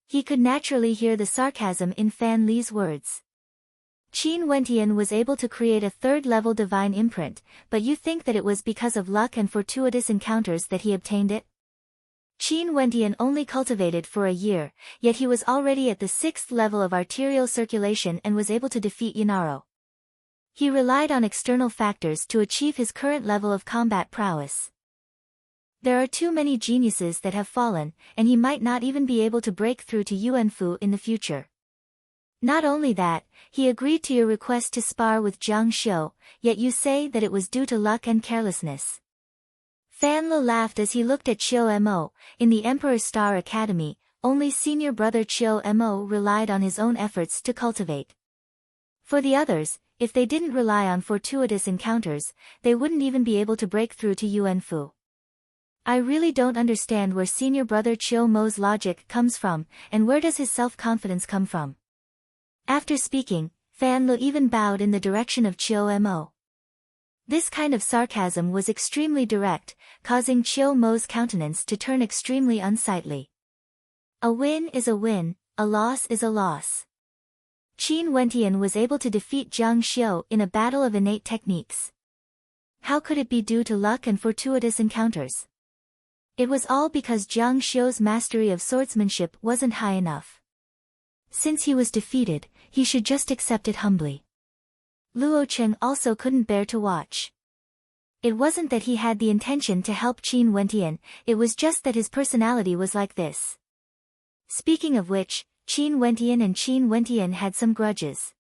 He could naturally hear the sarcasm in Fan Li's words. Qin Wentian was able to create a 3rd-level divine imprint, but you think that it was because of luck and fortuitous encounters that he obtained it? Qin Wentian only cultivated for a year, yet he was already at the 6th level of arterial circulation and was able to defeat Yanaro. He relied on external factors to achieve his current level of combat prowess. There are too many geniuses that have fallen, and he might not even be able to break through to Yuanfu in the future. Not only that, he agreed to your request to spar with Jiang Xiu, yet you say that it was due to luck and carelessness. Fan Lu laughed as he looked at Qiu Mo. In the Emperor's Star Academy, only senior brother Qiu Mo relied on his own efforts to cultivate. For the others, if they didn't rely on fortuitous encounters, they wouldn't even be able to break through to Yuanfu. I really don't understand where senior brother Qiu Mo's logic comes from, and where does his self-confidence come from? After speaking, Fan Lu even bowed in the direction of Qiu Mo. This kind of sarcasm was extremely direct, causing Qiu Mo's countenance to turn extremely unsightly. A win is a win, a loss is a loss. Qin Wentian was able to defeat Jiang Xiu in a battle of innate techniques. How could it be due to luck and fortuitous encounters? It was all because Jiang Xiu's mastery of swordsmanship wasn't high enough. Since he was defeated, he should just accept it humbly. Luo Cheng also couldn't bear to watch. It wasn't that he had the intention to help Qin Wentian, it was just that his personality was like this. Speaking of which, Qin Wentian had some grudges.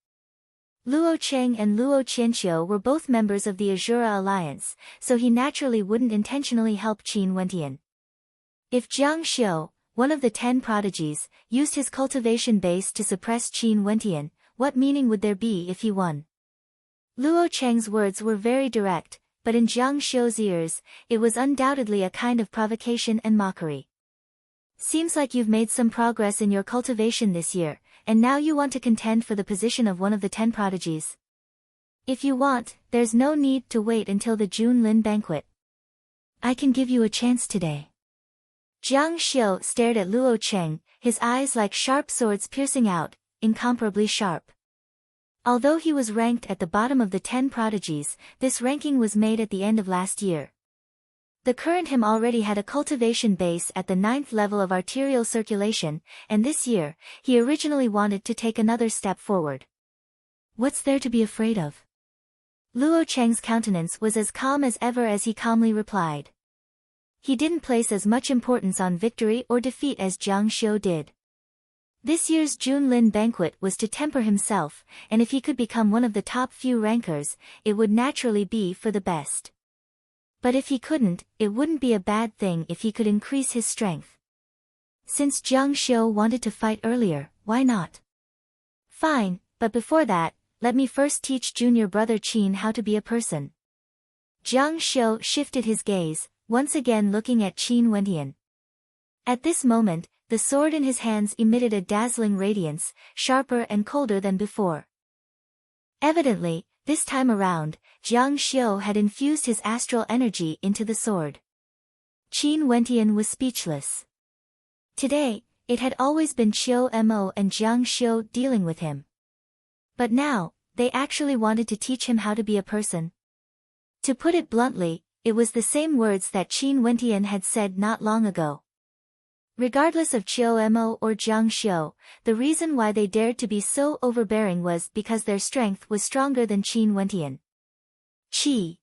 Luo Cheng and Luo Qianqiu were both members of the Azura Alliance, so he naturally wouldn't intentionally help Qin Wentian. If Jiang Xiu, one of the 10 prodigies, used his cultivation base to suppress Qin Wentian, what meaning would there be if he won? Luo Cheng's words were very direct, but in Jiang Xiu's ears, it was undoubtedly a kind of provocation and mockery. Seems like you've made some progress in your cultivation this year, and now you want to contend for the position of one of the 10 prodigies. If you want, there's no need to wait until the Junlin banquet. I can give you a chance today. Jiang Xiu stared at Luo Cheng, his eyes like sharp swords piercing out, incomparably sharp. Although he was ranked at the bottom of the 10 prodigies, this ranking was made at the end of last year. The current him already had a cultivation base at the 9th level of arterial circulation, and this year, he originally wanted to take another step forward. What's there to be afraid of? Luo Cheng's countenance was as calm as ever as he calmly replied. He didn't place as much importance on victory or defeat as Jiang Xiu did. This year's Junlin banquet was to temper himself, and if he could become one of the top few rankers, it would naturally be for the best. But if he couldn't, it wouldn't be a bad thing if he could increase his strength. Since Jiang Xiu wanted to fight earlier, why not? Fine, but before that, let me first teach junior brother Qin how to be a person. Jiang Xiu shifted his gaze, once again looking at Qin Wentian. At this moment, the sword in his hands emitted a dazzling radiance, sharper and colder than before. Evidently, this time around, Jiang Xiu had infused his astral energy into the sword. Qin Wentian was speechless. Today, it had always been Qiu Mo and Jiang Xiu dealing with him. But now, they actually wanted to teach him how to be a person. To put it bluntly, it was the same words that Qin Wentian had said not long ago. Regardless of Qiu Mo or Jiang Xiu, the reason why they dared to be so overbearing was because their strength was stronger than Qin Wentian. Qi.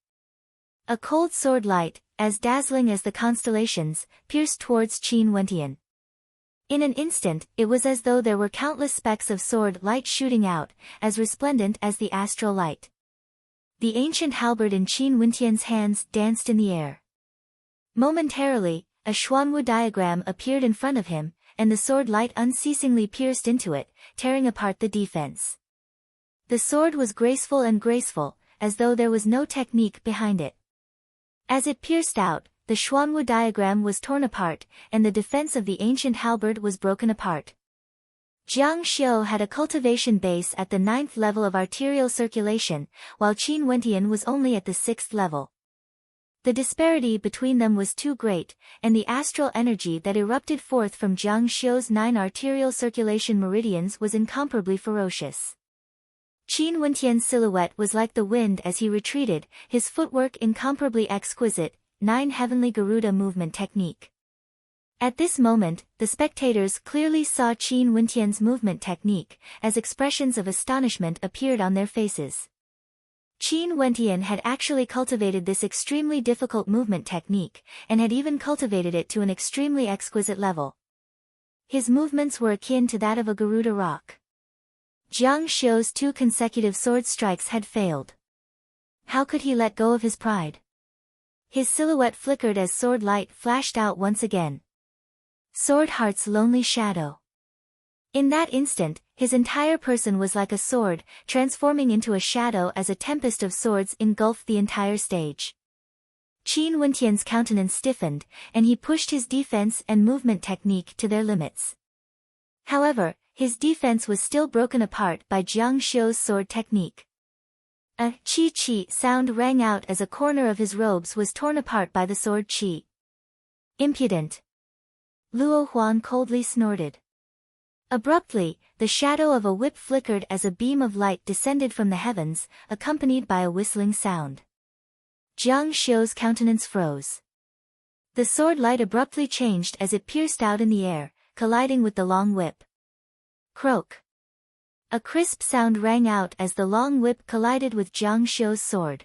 A cold sword light, as dazzling as the constellations, pierced towards Qin Wentian. In an instant, it was as though there were countless specks of sword light shooting out, as resplendent as the astral light. The ancient halberd in Qin Wentian's hands danced in the air. Momentarily, a Xuanwu diagram appeared in front of him, and the sword light unceasingly pierced into it, tearing apart the defense. The sword was graceful, as though there was no technique behind it. As it pierced out, the Xuanwu diagram was torn apart, and the defense of the ancient halberd was broken apart. Jiang Xiu had a cultivation base at the 9th level of arterial circulation, while Qin Wentian was only at the 6th level. The disparity between them was too great, and the astral energy that erupted forth from Jiang Xiu's 9 arterial circulation meridians was incomparably ferocious. Qin Wentian's silhouette was like the wind as he retreated, his footwork incomparably exquisite, 9 heavenly Garuda movement technique. At this moment, the spectators clearly saw Qin Wentian's movement technique, as expressions of astonishment appeared on their faces. Qin Wentian had actually cultivated this extremely difficult movement technique, and had even cultivated it to an extremely exquisite level. His movements were akin to that of a Garuda rock. Jiang Xiu's 2 consecutive sword strikes had failed. How could he let go of his pride? His silhouette flickered as sword light flashed out once again. Sword Heart's lonely shadow. In that instant, his entire person was like a sword, transforming into a shadow as a tempest of swords engulfed the entire stage. Qin Wentian's countenance stiffened, and he pushed his defense and movement technique to their limits. However, his defense was still broken apart by Jiang Xiu's sword technique. A chi-chi sound rang out as a corner of his robes was torn apart by the sword chi. Impudent! Luo Huan coldly snorted. Abruptly, the shadow of a whip flickered as a beam of light descended from the heavens, accompanied by a whistling sound. Jiang Xiu's countenance froze. The sword light abruptly changed as it pierced out in the air, colliding with the long whip. Croak! A crisp sound rang out as the long whip collided with Jiang Xiu's sword.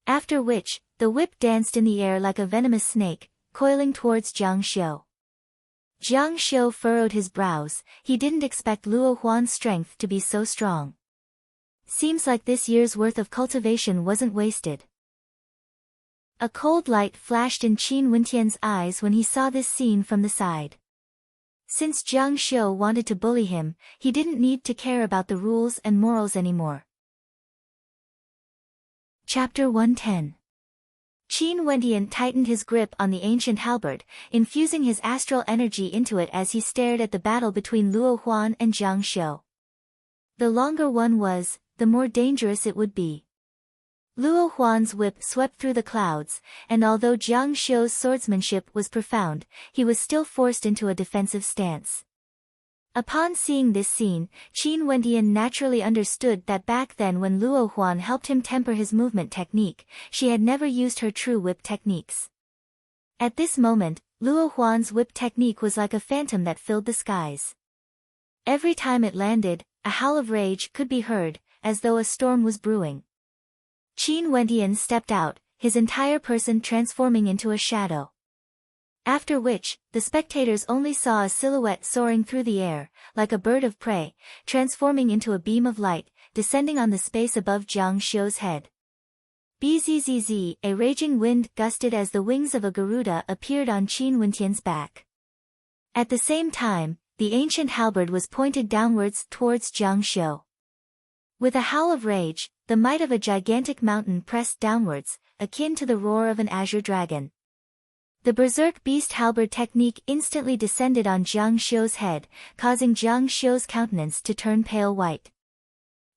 After which, the whip danced in the air like a venomous snake, coiling towards Jiang Xiu. Jiang Xiu furrowed his brows, he didn't expect Luo Huan's strength to be so strong. Seems like this year's worth of cultivation wasn't wasted. A cold light flashed in Qin Wentian's eyes when he saw this scene from the side. Since Jiang Xiu wanted to bully him, he didn't need to care about the rules and morals anymore. Chapter 110. Qin Wendian tightened his grip on the ancient halberd, infusing his astral energy into it as he stared at the battle between Luo Huan and Jiang Xiu. The longer one was, the more dangerous it would be. Luo Huan's whip swept through the clouds, and although Jiang Xiu's swordsmanship was profound, he was still forced into a defensive stance. Upon seeing this scene, Qin Wendian naturally understood that back then when Luo Huan helped him temper his movement technique, she had never used her true whip techniques. At this moment, Luo Huan's whip technique was like a phantom that filled the skies. Every time it landed, a howl of rage could be heard, as though a storm was brewing. Qin Wendian stepped out, his entire person transforming into a shadow. After which, the spectators only saw a silhouette soaring through the air, like a bird of prey, transforming into a beam of light, descending on the space above Jiang Xiu's head. Bzzz, a raging wind gusted as the wings of a Garuda appeared on Qin Wendian's back. At the same time, the ancient halberd was pointed downwards towards Jiang Xiu. With a howl of rage, the might of a gigantic mountain pressed downwards, akin to the roar of an azure dragon. The berserk beast halberd technique instantly descended on Jiang Xiu's head, causing Jiang Xiu's countenance to turn pale white.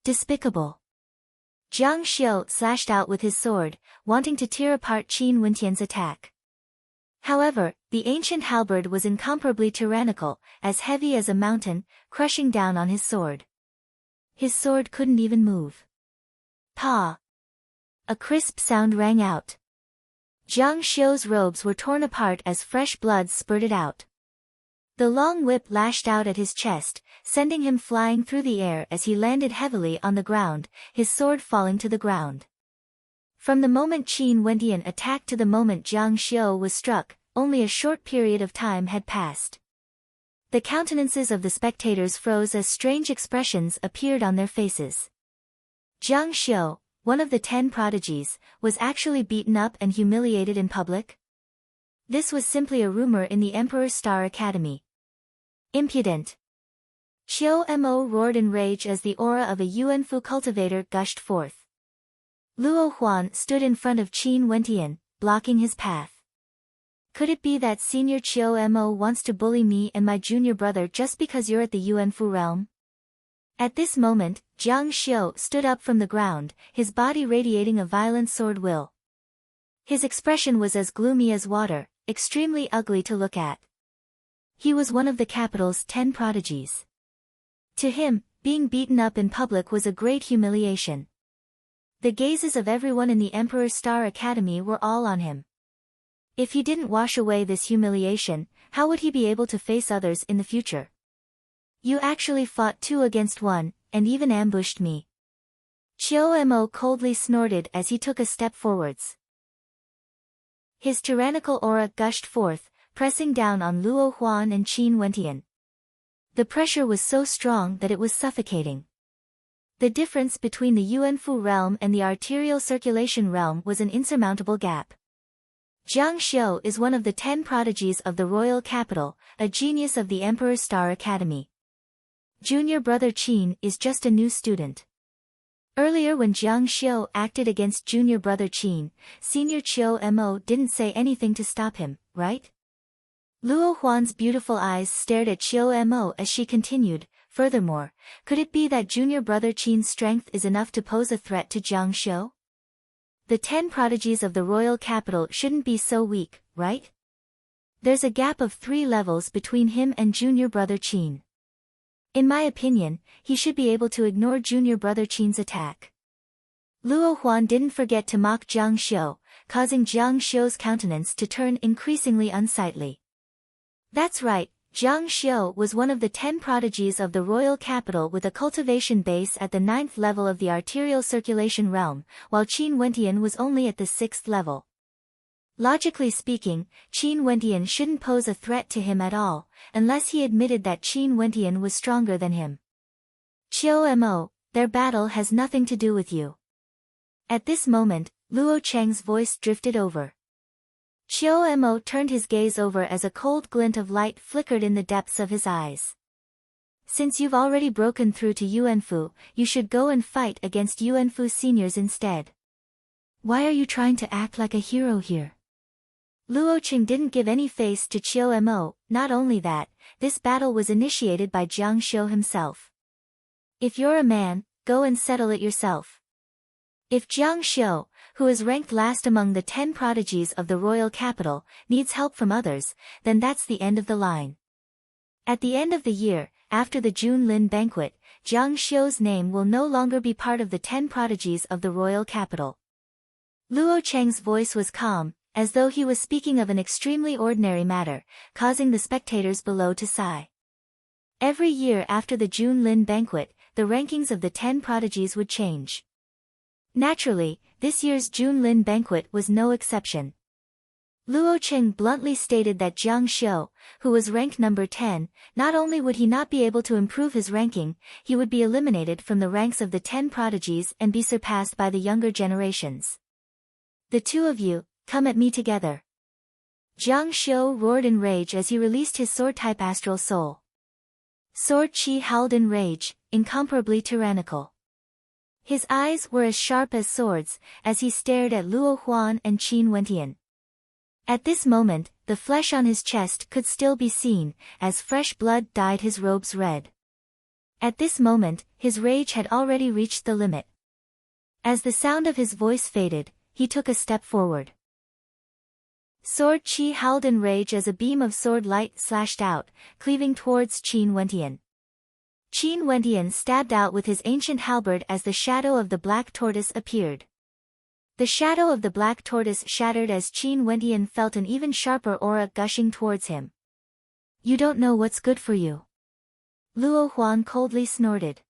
Despicable! Jiang Xiu slashed out with his sword, wanting to tear apart Qin Wendian's attack. However, the ancient halberd was incomparably tyrannical, as heavy as a mountain, crushing down on his sword. His sword couldn't even move. Pa! A crisp sound rang out. Jiang Xiu's robes were torn apart as fresh blood spurted out. The long whip lashed out at his chest, sending him flying through the air as he landed heavily on the ground, his sword falling to the ground. From the moment Qin Wendian attacked to the moment Jiang Xiu was struck, only a short period of time had passed. The countenances of the spectators froze as strange expressions appeared on their faces. Jiang Xiu, one of the 10 prodigies, was actually beaten up and humiliated in public? This was simply a rumor in the Emperor's Star Academy. Impudent! Qiu Mo roared in rage as the aura of a Yuanfu cultivator gushed forth. Luo Huan stood in front of Qin Wendian, blocking his path. Could it be that Senior Qiu Mo wants to bully me and my junior brother just because you're at the Yuanfu realm? At this moment, Jiang Xiu stood up from the ground, his body radiating a violent sword will. His expression was as gloomy as water, extremely ugly to look at. He was one of the capital's 10 prodigies. To him, being beaten up in public was a great humiliation. The gazes of everyone in the Emperor's Star Academy were all on him. If he didn't wash away this humiliation, how would he be able to face others in the future? You actually fought 2 against 1, and even ambushed me. Qiu Mo coldly snorted as he took a step forwards. His tyrannical aura gushed forth, pressing down on Luo Huan and Qin Wendian. The pressure was so strong that it was suffocating. The difference between the Yuanfu realm and the arterial circulation realm was an insurmountable gap. Jiang Xiu is one of the 10 prodigies of the royal capital, a genius of the Emperor's Star Academy. Junior brother Qin is just a new student. Earlier when Jiang Xiu acted against junior brother Qin, Senior Qiu Mo didn't say anything to stop him, right? Luo Huan's beautiful eyes stared at Qiu Mo as she continued, furthermore, could it be that junior brother Qin's strength is enough to pose a threat to Jiang Xiu? The 10 prodigies of the royal capital shouldn't be so weak, right? There's a gap of 3 levels between him and junior brother Qin. In my opinion, he should be able to ignore junior brother Qin's attack. Luo Huan didn't forget to mock Jiang Xiu, causing Jiang Xiu's countenance to turn increasingly unsightly. That's right, Jiang Xiu was one of the 10 prodigies of the royal capital with a cultivation base at the 9th level of the arterial circulation realm, while Qin Wendian was only at the 6th level. Logically speaking, Qin Wendian shouldn't pose a threat to him at all, unless he admitted that Qin Wendian was stronger than him. Qiu Mo, their battle has nothing to do with you. At this moment, Luo Cheng's voice drifted over. Qiu Mo turned his gaze over as a cold glint of light flickered in the depths of his eyes. Since you've already broken through to Yuanfu, you should go and fight against Yuanfu seniors instead. Why are you trying to act like a hero here? Luo Qing didn't give any face to Qiu Mo. Not only that, this battle was initiated by Jiang Xiu himself. If you're a man, go and settle it yourself. If Jiang Xiu, who is ranked last among the 10 prodigies of the royal capital, needs help from others, then that's the end of the line. At the end of the year, after the Junlin banquet, Jiang Xiu's name will no longer be part of the 10 prodigies of the royal capital. Luo Cheng's voice was calm, as though he was speaking of an extremely ordinary matter, causing the spectators below to sigh. Every year after the Junlin banquet, the rankings of the 10 prodigies would change. Naturally, this year's Junlin banquet was no exception. Luo Qing bluntly stated that Jiang Xiu, who was ranked number 10, not only would he not be able to improve his ranking, he would be eliminated from the ranks of the 10 prodigies and be surpassed by the younger generations. The two of you, come at me together. Jiang Xiu roared in rage as he released his sword-type astral soul. Sword Qi howled in rage, incomparably tyrannical. His eyes were as sharp as swords, as he stared at Luo Huan and Qin Wentian. At this moment, the flesh on his chest could still be seen, as fresh blood dyed his robes red. At this moment, his rage had already reached the limit. As the sound of his voice faded, he took a step forward. Sword Qi howled in rage as a beam of sword light slashed out, cleaving towards Qin Wentian. Qin Wentian stabbed out with his ancient halberd as the shadow of the black tortoise appeared. The shadow of the black tortoise shattered as Qin Wentian felt an even sharper aura gushing towards him. You don't know what's good for you. Luo Huan coldly snorted.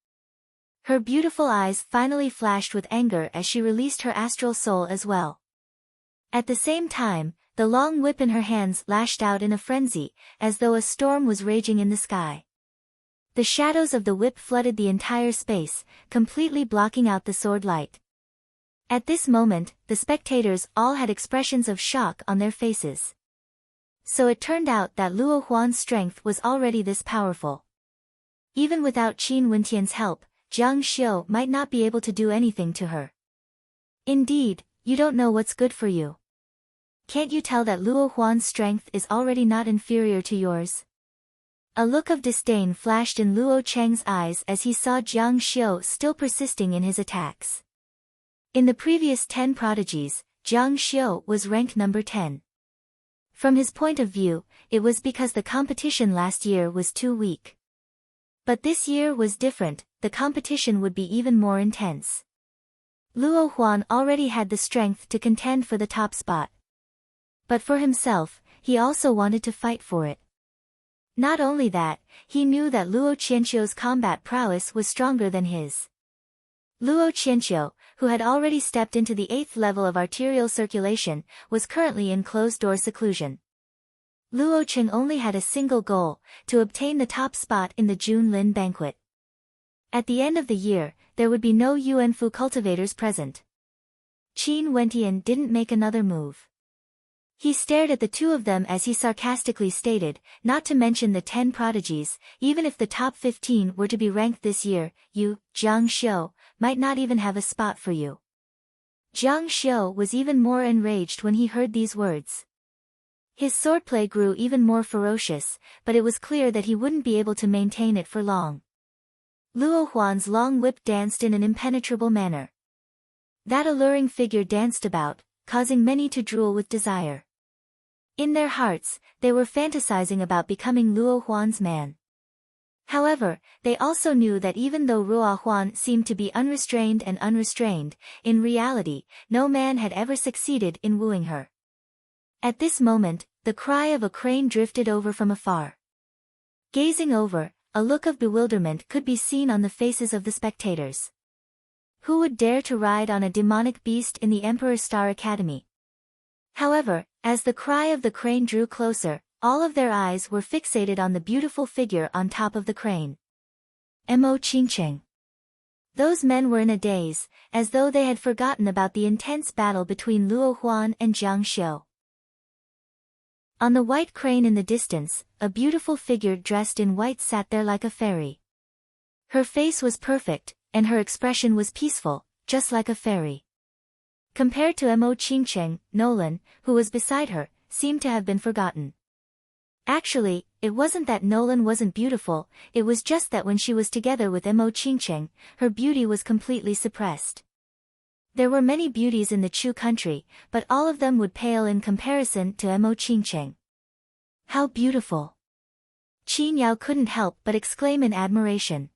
Her beautiful eyes finally flashed with anger as she released her astral soul as well. At the same time, the long whip in her hands lashed out in a frenzy, as though a storm was raging in the sky. The shadows of the whip flooded the entire space, completely blocking out the sword light. At this moment, the spectators all had expressions of shock on their faces. So it turned out that Luo Huan's strength was already this powerful. Even without Qin Wentian's help, Jiang Xiu might not be able to do anything to her. Indeed, you don't know what's good for you. Can't you tell that Luo Huan's strength is already not inferior to yours? A look of disdain flashed in Luo Cheng's eyes as he saw Jiang Xiu still persisting in his attacks. In the previous 10 prodigies, Jiang Xiu was ranked number 10. From his point of view, it was because the competition last year was too weak. But this year was different, the competition would be even more intense. Luo Huan already had the strength to contend for the top spot. But for himself, he also wanted to fight for it. Not only that, he knew that Luo Qianqiu's combat prowess was stronger than his. Luo Qianqiu, who had already stepped into the 8th level of arterial circulation, was currently in closed-door seclusion. Luo Qing only had a single goal, to obtain the top spot in the Junlin banquet. At the end of the year, there would be no Yuanfu cultivators present. Qin Wentian didn't make another move. He stared at the two of them as he sarcastically stated, not to mention the 10 prodigies, even if the top 15 were to be ranked this year, you, Jiang Xiu, might not even have a spot for you. Jiang Xiu was even more enraged when he heard these words. His swordplay grew even more ferocious, but it was clear that he wouldn't be able to maintain it for long. Luo Huan's long whip danced in an impenetrable manner. That alluring figure danced about, causing many to drool with desire. In their hearts, they were fantasizing about becoming Luo Huan's man. However, they also knew that even though Luo Huan seemed to be unrestrained, in reality, no man had ever succeeded in wooing her. At this moment, the cry of a crane drifted over from afar. Gazing over, a look of bewilderment could be seen on the faces of the spectators. Who would dare to ride on a demonic beast in the Emperor Star Academy? However, as the cry of the crane drew closer, all of their eyes were fixated on the beautiful figure on top of the crane. Mo Qingcheng. Those men were in a daze, as though they had forgotten about the intense battle between Luo Huan and Jiang Xiu. On the white crane in the distance, a beautiful figure dressed in white sat there like a fairy. Her face was perfect, and her expression was peaceful, just like a fairy. Compared to Mo Qingcheng, Nolan, who was beside her, seemed to have been forgotten. Actually, it wasn't that Nolan wasn't beautiful, it was just that when she was together with Mo Qingcheng, her beauty was completely suppressed. There were many beauties in the Chu country, but all of them would pale in comparison to Mo Qingcheng. How beautiful! Qin Yao couldn't help but exclaim in admiration.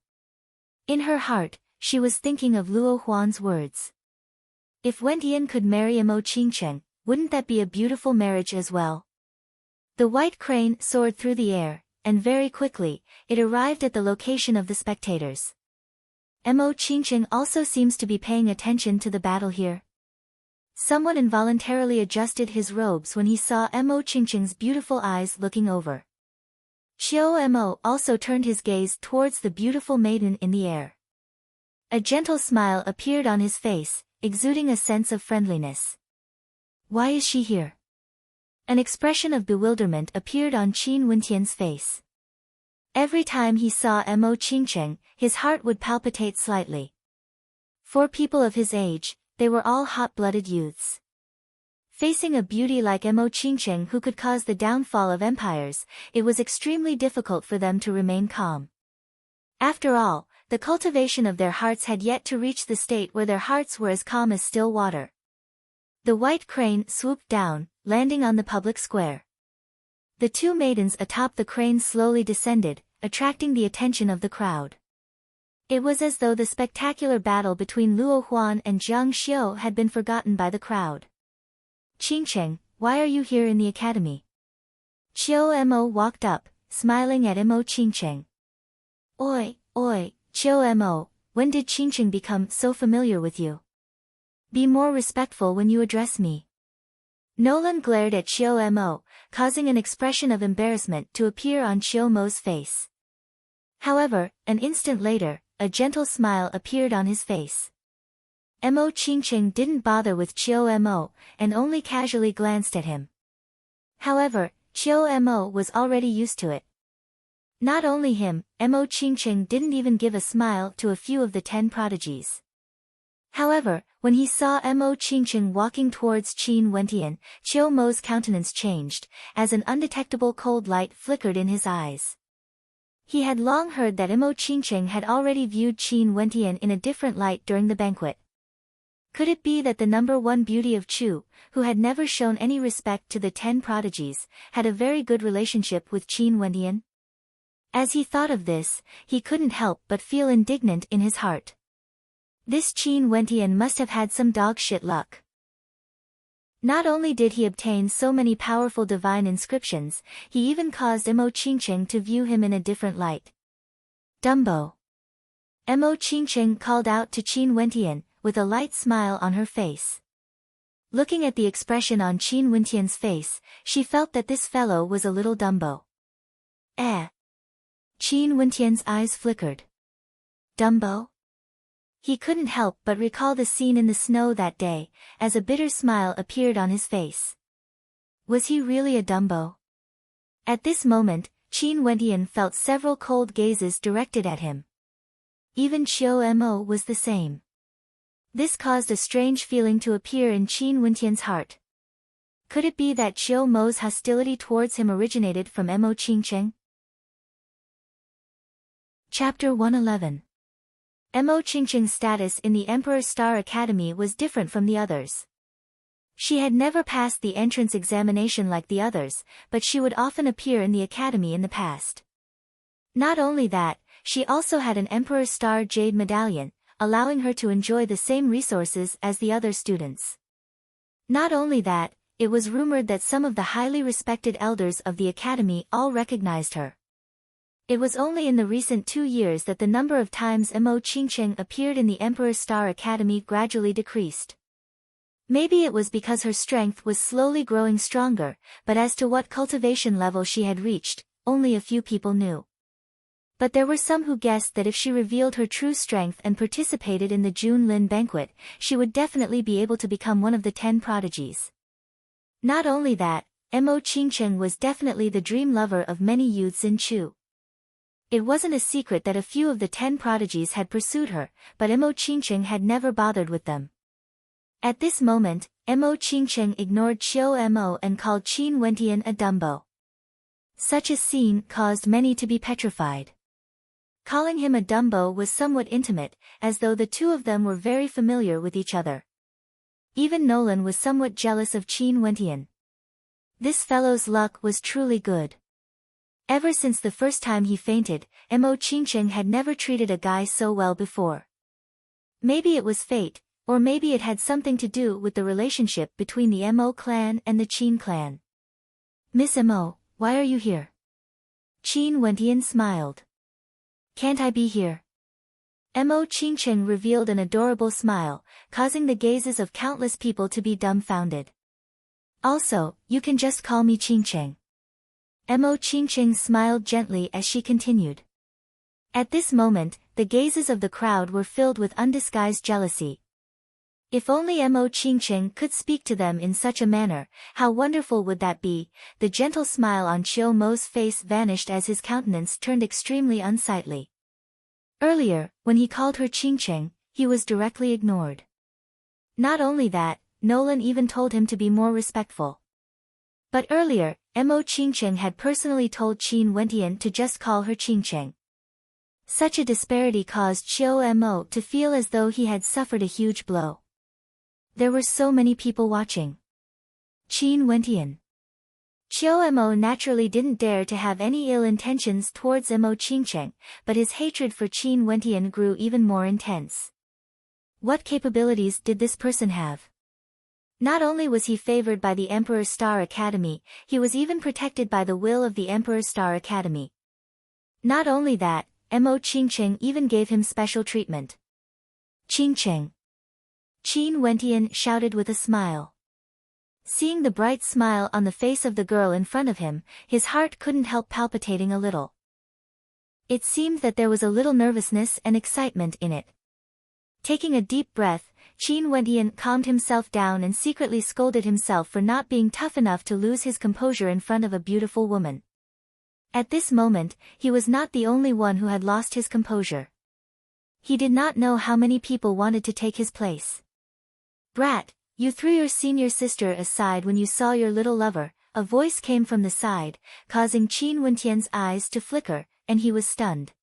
In her heart, she was thinking of Luo Huan's words. If Wen Tian could marry Mo Qingcheng, wouldn't that be a beautiful marriage as well? The white crane soared through the air, and very quickly, it arrived at the location of the spectators. Mo Qingcheng also seems to be paying attention to the battle here. Someone involuntarily adjusted his robes when he saw Mo Qingcheng's beautiful eyes looking over. Xiao Mo also turned his gaze towards the beautiful maiden in the air. A gentle smile appeared on his face, exuding a sense of friendliness. Why is she here? An expression of bewilderment appeared on Qin Wentian's face. Every time he saw Mo Qingcheng, his heart would palpitate slightly. For people of his age, they were all hot-blooded youths. Facing a beauty like Mo Qingcheng who could cause the downfall of empires, it was extremely difficult for them to remain calm. After all, the cultivation of their hearts had yet to reach the state where their hearts were as calm as still water. The white crane swooped down, landing on the public square. The two maidens atop the crane slowly descended, attracting the attention of the crowd. It was as though the spectacular battle between Luo Huan and Jiang Xiu had been forgotten by the crowd. Qingcheng, why are you here in the academy? Qiu Mo walked up, smiling at Mo Qingcheng. Oi, Qiu Mo, when did Qingcheng become so familiar with you? Be more respectful when you address me. Nolan glared at Qiu Mo, causing an expression of embarrassment to appear on Qiu Mo's face. However, an instant later, a gentle smile appeared on his face. Mo Qingcheng didn't bother with Qiu Mo, and only casually glanced at him. However, Qiu Mo was already used to it. Not only him, Mo Qingcheng didn't even give a smile to a few of the 10 prodigies. However, when he saw Mo Qingcheng walking towards Qin Wentian, Qiu Mo's countenance changed, as an undetectable cold light flickered in his eyes. He had long heard that Mo Qingcheng had already viewed Qin Wentian in a different light during the banquet. Could it be that the number one beauty of Chu, who had never shown any respect to the 10 prodigies, had a very good relationship with Qin Wentian? As he thought of this, he couldn't help but feel indignant in his heart. This Qin Wentian must have had some dog shit luck. Not only did he obtain so many powerful divine inscriptions, he even caused Mo Qingcheng to view him in a different light. Dumbo! Mo Qingcheng called out to Qin Wentian, with a light smile on her face. Looking at the expression on Qin Wentian's face, she felt that this fellow was a little Dumbo. Eh? Qin Wentian's eyes flickered. Dumbo? He couldn't help but recall the scene in the snow that day, as a bitter smile appeared on his face. Was he really a Dumbo? At this moment, Qin Wentian felt several cold gazes directed at him. Even Qiu Mo was the same. This caused a strange feeling to appear in Qin Wentian's heart. Could it be that Qiu Mo's hostility towards him originated from Mo Qingcheng? Chapter 111. Mo Qingcheng's status in the Emperor's Star Academy was different from the others. She had never passed the entrance examination like the others, but she would often appear in the academy in the past. Not only that, she also had an Emperor's Star Jade Medallion, allowing her to enjoy the same resources as the other students. Not only that, it was rumored that some of the highly respected elders of the academy all recognized her. It was only in the recent 2 years that the number of times Mo Qingcheng appeared in the Emperor's Star Academy gradually decreased. Maybe it was because her strength was slowly growing stronger, but as to what cultivation level she had reached, only a few people knew. But there were some who guessed that if she revealed her true strength and participated in the Jun Lin banquet, she would definitely be able to become one of the 10 prodigies. Not only that, Mo Qingcheng was definitely the dream lover of many youths in Chu. It wasn't a secret that a few of the 10 prodigies had pursued her, but Mo Qingcheng had never bothered with them. At this moment, Mo Qingcheng ignored Qiu Mo and called Qin Wentian a Dumbo. Such a scene caused many to be petrified. Calling him a Dumbo was somewhat intimate, as though the two of them were very familiar with each other. Even Nolan was somewhat jealous of Qin Wentian. This fellow's luck was truly good. Ever since the first time he fainted, Mo Qingcheng had never treated a guy so well before. Maybe it was fate, or maybe it had something to do with the relationship between the Mo clan and the Qin clan. "Miss Mo, why are you here?" Qin Wentian smiled. "Can't I be here?" Mo Qingcheng revealed an adorable smile, causing the gazes of countless people to be dumbfounded. "Also, you can just call me Qingcheng." Mo Qingcheng smiled gently as she continued. At this moment, the gazes of the crowd were filled with undisguised jealousy. If only Mo Qingcheng could speak to them in such a manner, how wonderful would that be? The gentle smile on Qiu Mo's face vanished as his countenance turned extremely unsightly. Earlier, when he called her Qingcheng, he was directly ignored. Not only that, Nolan even told him to be more respectful. But earlier, Mo Qingcheng had personally told Qin Wentian to just call her Qingcheng. Such a disparity caused Qiu Mo to feel as though he had suffered a huge blow. There were so many people watching. Qin Wentian. Qiu Mo naturally didn't dare to have any ill intentions towards Mo Qingcheng, but his hatred for Qin Wentian grew even more intense. What capabilities did this person have? Not only was he favored by the Emperor Star Academy, he was even protected by the will of the Emperor Star Academy. Not only that, Mo Qingcheng even gave him special treatment. "Qingcheng!" Qin Wentian shouted with a smile. Seeing the bright smile on the face of the girl in front of him, his heart couldn't help palpitating a little. It seemed that there was a little nervousness and excitement in it. Taking a deep breath, Qin Wentian calmed himself down and secretly scolded himself for not being tough enough to lose his composure in front of a beautiful woman. At this moment, he was not the only one who had lost his composure. He did not know how many people wanted to take his place. "Brat, you threw your senior sister aside when you saw your little lover," a voice came from the side, causing Qin Wentian's eyes to flicker, and he was stunned.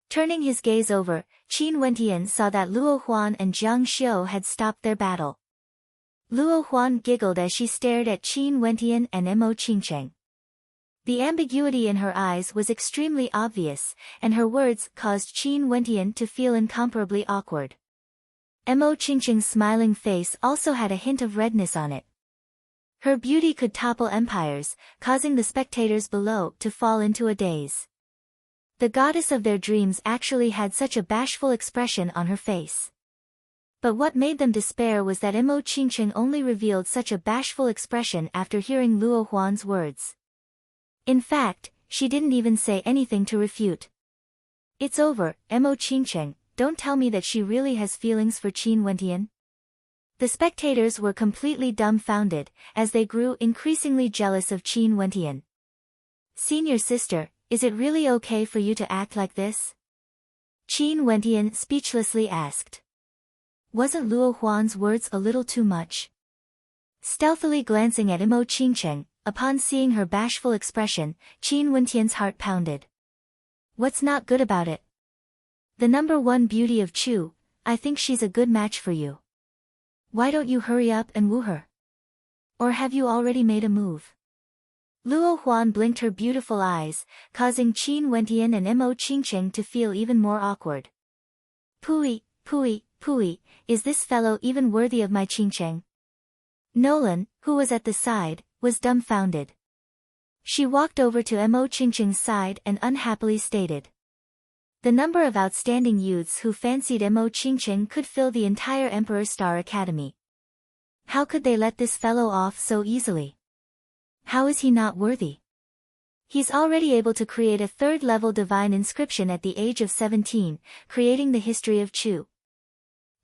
Turning his gaze over, Qin Wentian saw that Luo Huan and Jiang Xiu had stopped their battle. Luo Huan giggled as she stared at Qin Wentian and Mo Qingcheng. The ambiguity in her eyes was extremely obvious, and her words caused Qin Wentian to feel incomparably awkward. Mo Qingcheng's smiling face also had a hint of redness on it. Her beauty could topple empires, causing the spectators below to fall into a daze. The goddess of their dreams actually had such a bashful expression on her face. But what made them despair was that Mo Qingcheng only revealed such a bashful expression after hearing Luo Huan's words. In fact, she didn't even say anything to refute. "It's over, Mo Qingcheng, don't tell me that she really has feelings for Qin Wentian." The spectators were completely dumbfounded, as they grew increasingly jealous of Qin Wentian. "Senior sister, is it really okay for you to act like this?" Qin Wentian speechlessly asked. Wasn't Luo Huan's words a little too much? Stealthily glancing at Mo Qingcheng, upon seeing her bashful expression, Qin Wentian's heart pounded. "What's not good about it? The #1 beauty of Chu, I think she's a good match for you. Why don't you hurry up and woo her? Or have you already made a move?" Luo Huan blinked her beautiful eyes, causing Qin Wentian and Mo Qingcheng to feel even more awkward. Pooey, pooey, pooey, is this fellow even worthy of my Qingcheng? Nolan, who was at the side, was dumbfounded. She walked over to Mo Qingcheng's side and unhappily stated. The number of outstanding youths who fancied Mo Qingcheng could fill the entire Emperor Star Academy. How could they let this fellow off so easily? How is he not worthy? He's already able to create a 3rd-level divine inscription at the age of 17, creating the history of Chu.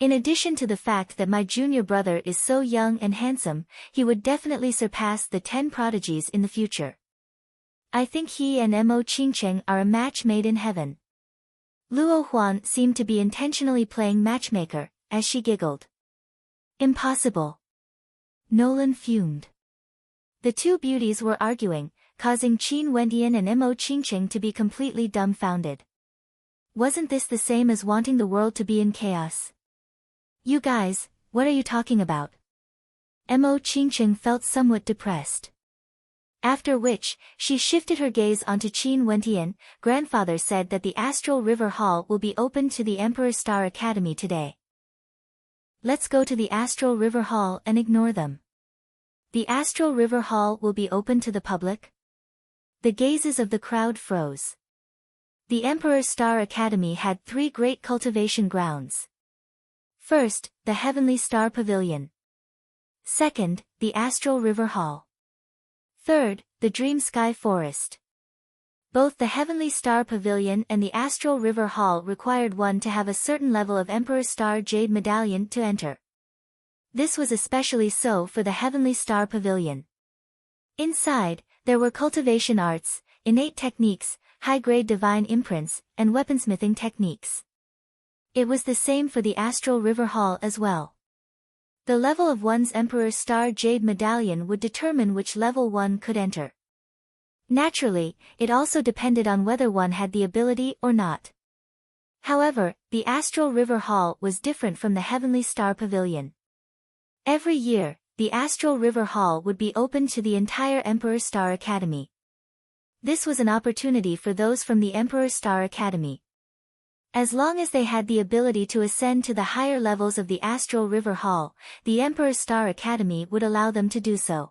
In addition to the fact that my junior brother is so young and handsome, he would definitely surpass the 10 prodigies in the future. I think he and Mo Qingcheng are a match made in heaven. Luo Huan seemed to be intentionally playing matchmaker, as she giggled. Impossible. Nolan fumed. The two beauties were arguing, causing Qin Wendian and Mo Qingcheng to be completely dumbfounded. Wasn't this the same as wanting the world to be in chaos? You guys, what are you talking about? Mo Qingcheng felt somewhat depressed. After which, she shifted her gaze onto Qin Wendian. Grandfather said that the Astral River Hall will be open to the Emperor Star Academy today. Let's go to the Astral River Hall and ignore them. The Astral River Hall will be open to the public? The gazes of the crowd froze. The Emperor Star Academy had 3 great cultivation grounds. First, the Heavenly Star Pavilion. Second, the Astral River Hall. Third, the Dream Sky Forest. Both the Heavenly Star Pavilion and the Astral River Hall required one to have a certain level of Emperor Star Jade Medallion to enter. This was especially so for the Heavenly Star Pavilion. Inside, there were cultivation arts, innate techniques, high-grade divine imprints, and weaponsmithing techniques. It was the same for the Astral River Hall as well. The level of one's Emperor Star Jade Medallion would determine which level one could enter. Naturally, it also depended on whether one had the ability or not. However, the Astral River Hall was different from the Heavenly Star Pavilion. Every year, the Astral River Hall would be open to the entire Emperor Star Academy. This was an opportunity for those from the Emperor Star Academy. As long as they had the ability to ascend to the higher levels of the Astral River Hall, the Emperor Star Academy would allow them to do so.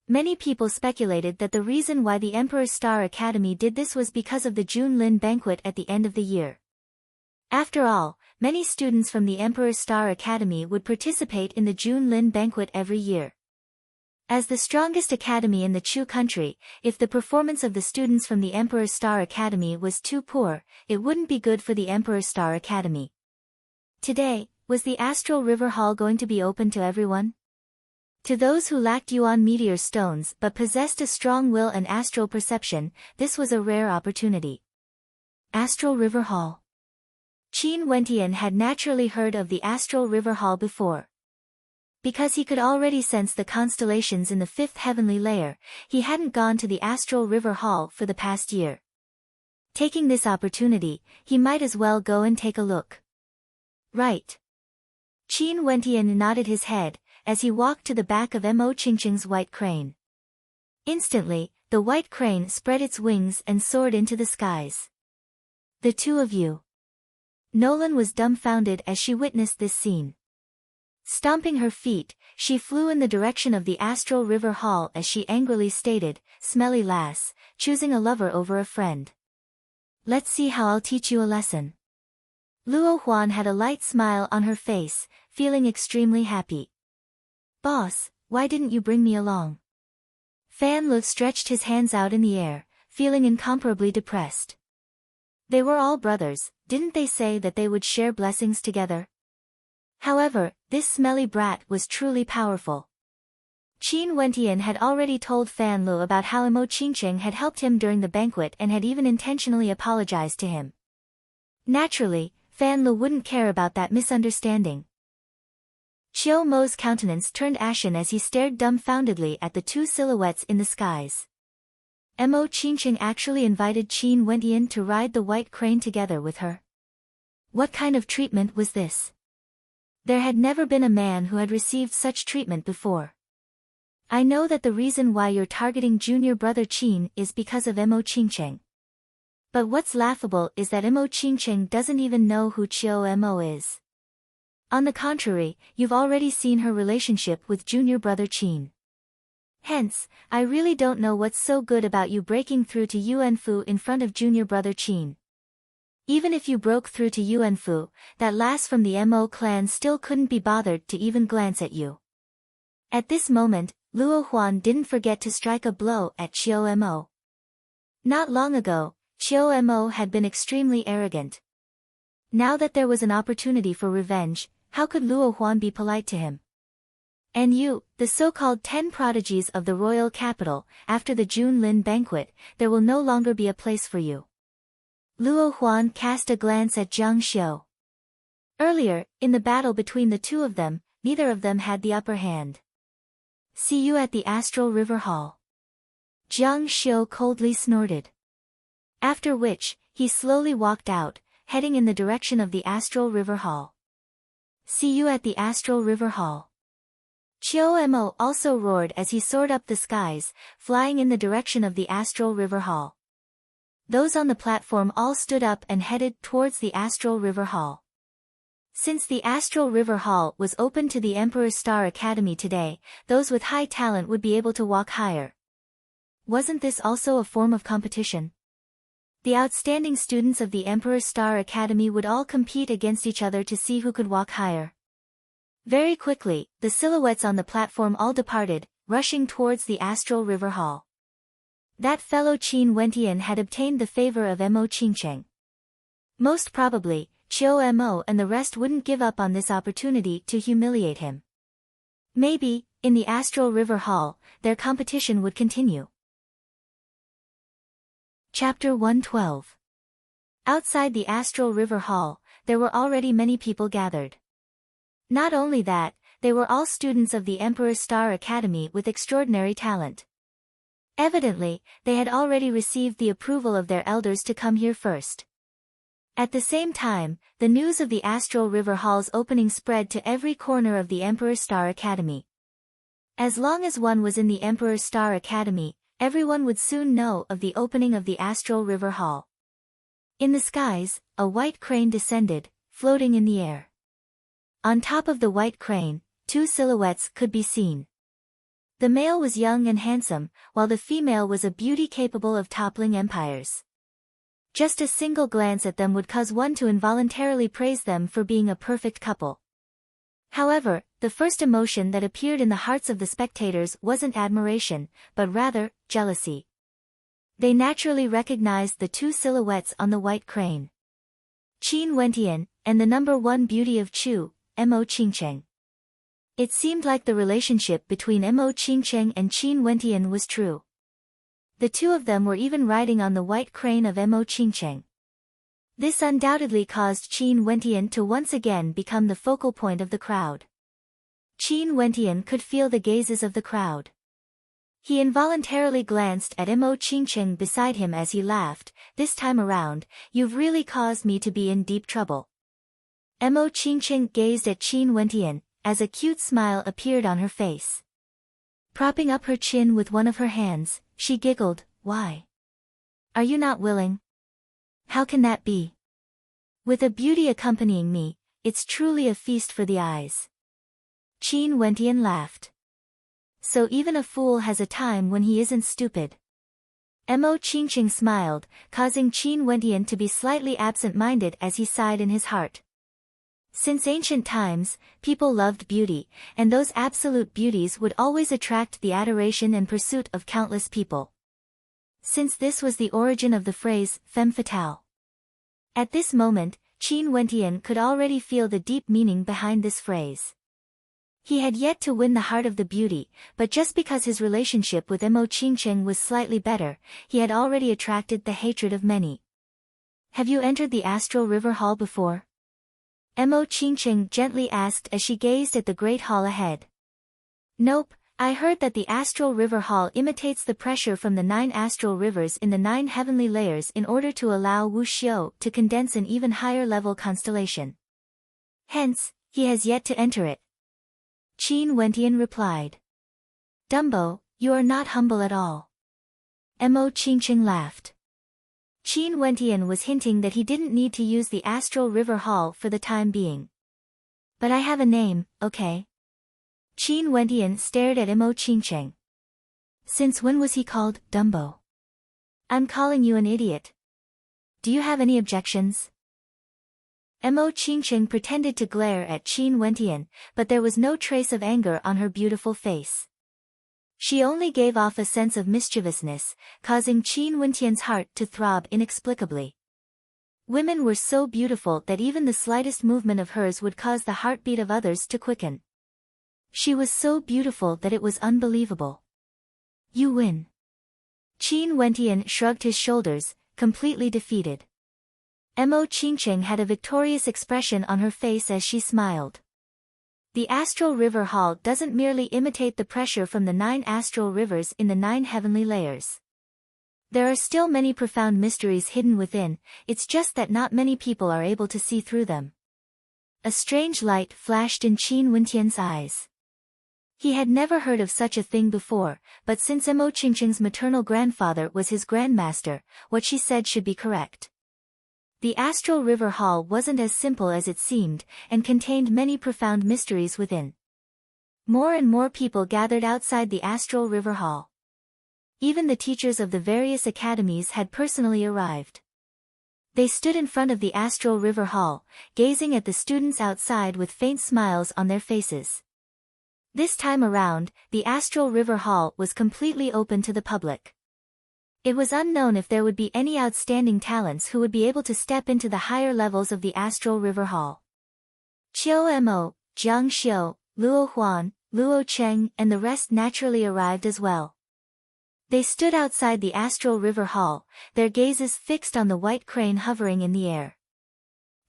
Many people speculated that the reason why the Emperor Star Academy did this was because of the Junlin banquet at the end of the year. After all, many students from the Emperor Star Academy would participate in the Junlin banquet every year. As the strongest academy in the Chu country, if the performance of the students from the Emperor Star Academy was too poor, it wouldn't be good for the Emperor Star Academy. Today, was the Astral River Hall going to be open to everyone? To those who lacked Yuan meteor stones but possessed a strong will and astral perception, this was a rare opportunity. Astral River Hall. Qin Wendian had naturally heard of the Astral River Hall before. Because he could already sense the constellations in the 5th heavenly layer, he hadn't gone to the Astral River Hall for the past year. Taking this opportunity, he might as well go and take a look. Right. Qin Wendian nodded his head, as he walked to the back of Mo Qingcheng's white crane. Instantly, the white crane spread its wings and soared into the skies. The two of you. Nolan was dumbfounded as she witnessed this scene. Stomping her feet, she flew in the direction of the Astral River Hall as she angrily stated, "Smelly lass, choosing a lover over a friend. Let's see how I'll teach you a lesson." Luo Huan had a light smile on her face, feeling extremely happy. "Boss, why didn't you bring me along?" Fan Lu stretched his hands out in the air, feeling incomparably depressed. They were all brothers, didn't they say that they would share blessings together? However, this smelly brat was truly powerful. Qin Wendian had already told Fan Lu about how Mo Qingcheng had helped him during the banquet and had even intentionally apologized to him. Naturally, Fan Lu wouldn't care about that misunderstanding. Qiu Mo's countenance turned ashen as he stared dumbfoundedly at the two silhouettes in the skies. Mo Qingcheng actually invited Qin Wendian to ride the white crane together with her. What kind of treatment was this? There had never been a man who had received such treatment before. I know that the reason why you're targeting junior brother Qin is because of Mo Qingcheng. But what's laughable is that Mo Qingcheng doesn't even know who Qiu Mo is. On the contrary, you've already seen her relationship with junior brother Qin. Hence, I really don't know what's so good about you breaking through to Yuanfu in front of junior brother Qin. Even if you broke through to Yuanfu, that lass from the Mo clan still couldn't be bothered to even glance at you. At this moment, Luo Huan didn't forget to strike a blow at Qiu Mo. Not long ago, Qiu Mo had been extremely arrogant. Now that there was an opportunity for revenge, how could Luo Huan be polite to him? And you, the so-called 10 prodigies of the royal capital, after the Jun Lin banquet, there will no longer be a place for you. Luo Huan cast a glance at Zhang Xiu. Earlier, in the battle between the two of them, neither of them had the upper hand. See you at the Astral River Hall. Zhang Xiu coldly snorted. After which, he slowly walked out, heading in the direction of the Astral River Hall. See you at the Astral River Hall. Qiu Mo also roared as he soared up the skies, flying in the direction of the Astral River Hall. Those on the platform all stood up and headed towards the Astral River Hall. Since the Astral River Hall was open to the Emperor's Star Academy today, those with high talent would be able to walk higher. Wasn't this also a form of competition? The outstanding students of the Emperor's Star Academy would all compete against each other to see who could walk higher. Very quickly, the silhouettes on the platform all departed, rushing towards the Astral River Hall. That fellow Qin Wentian had obtained the favor of Mo Qingcheng. Most probably, Qiu Mo and the rest wouldn't give up on this opportunity to humiliate him. Maybe, in the Astral River Hall, their competition would continue. Chapter 112. Outside the Astral River Hall, there were already many people gathered. Not only that, they were all students of the Emperor's Star Academy with extraordinary talent. Evidently, they had already received the approval of their elders to come here first. At the same time, the news of the Astral River Hall's opening spread to every corner of the Emperor's Star Academy. As long as one was in the Emperor's Star Academy, everyone would soon know of the opening of the Astral River Hall. In the skies, a white crane descended, floating in the air. On top of the white crane, two silhouettes could be seen. The male was young and handsome, while the female was a beauty capable of toppling empires. Just a single glance at them would cause one to involuntarily praise them for being a perfect couple. However, the first emotion that appeared in the hearts of the spectators wasn't admiration, but rather, jealousy. They naturally recognized the two silhouettes on the white crane. Qin Wentian, and the number one beauty of Chu, Mo Qingcheng. It seemed like the relationship between Mo Qingcheng and Qin Wentian was true. The two of them were even riding on the white crane of Mo Qingcheng. This undoubtedly caused Qin Wentian to once again become the focal point of the crowd. Qin Wentian could feel the gazes of the crowd. He involuntarily glanced at Mo Qingcheng beside him as he laughed. This time around, you've really caused me to be in deep trouble. Mo Qingcheng gazed at Qin Wentian, as a cute smile appeared on her face. Propping up her chin with one of her hands, she giggled, "Why? Are you not willing? How can that be? With a beauty accompanying me, it's truly a feast for the eyes." Qin Wentian laughed. So even a fool has a time when he isn't stupid. Mo Qingcheng smiled, causing Qin Wentian to be slightly absent-minded as he sighed in his heart. Since ancient times, people loved beauty, and those absolute beauties would always attract the adoration and pursuit of countless people. Since this was the origin of the phrase, femme fatale. At this moment, Qin Wentian could already feel the deep meaning behind this phrase. He had yet to win the heart of the beauty, but just because his relationship with Mo Qingcheng was slightly better, he had already attracted the hatred of many. Have you entered the Astral River Hall before? Mo Qingcheng gently asked as she gazed at the great hall ahead. Nope, I heard that the Astral River Hall imitates the pressure from the 9 astral rivers in the 9 heavenly layers in order to allow Wu Xiu to condense an even higher level constellation. Hence, he has yet to enter it. Qin Wentian replied. Dumbo, you are not humble at all. Mo Qingcheng laughed. Qin Wentian was hinting that he didn't need to use the Astral River Hall for the time being. But I have a name, okay? Qin Wentian stared at Mo Qingcheng. Since when was he called Dumbo? I'm calling you an idiot. Do you have any objections? Mo Qingcheng pretended to glare at Qin Wentian, but there was no trace of anger on her beautiful face. She only gave off a sense of mischievousness, causing Qin Wentian's heart to throb inexplicably. Women were so beautiful that even the slightest movement of hers would cause the heartbeat of others to quicken. She was so beautiful that it was unbelievable. You win. Qin Wentian shrugged his shoulders, completely defeated. Mo Qingqing had a victorious expression on her face as she smiled. The astral river hall doesn't merely imitate the pressure from the 9 astral rivers in the 9 heavenly layers. There are still many profound mysteries hidden within, it's just that not many people are able to see through them. A strange light flashed in Qin Wentian's eyes. He had never heard of such a thing before, but since Mo Qingqing's maternal grandfather was his grandmaster, what she said should be correct. The astral river hall wasn't as simple as it seemed, and contained many profound mysteries within. More and more people gathered outside the astral river hall. Even the teachers of the various academies had personally arrived. They stood in front of the astral river hall, gazing at the students outside with faint smiles on their faces. This time around, the astral river hall was completely open to the public. It was unknown if there would be any outstanding talents who would be able to step into the higher levels of the astral river hall. Qiu Mo, Jiang Xiu, Luo Huan, Luo Cheng and the rest naturally arrived as well. They stood outside the astral river hall, their gazes fixed on the white crane hovering in the air.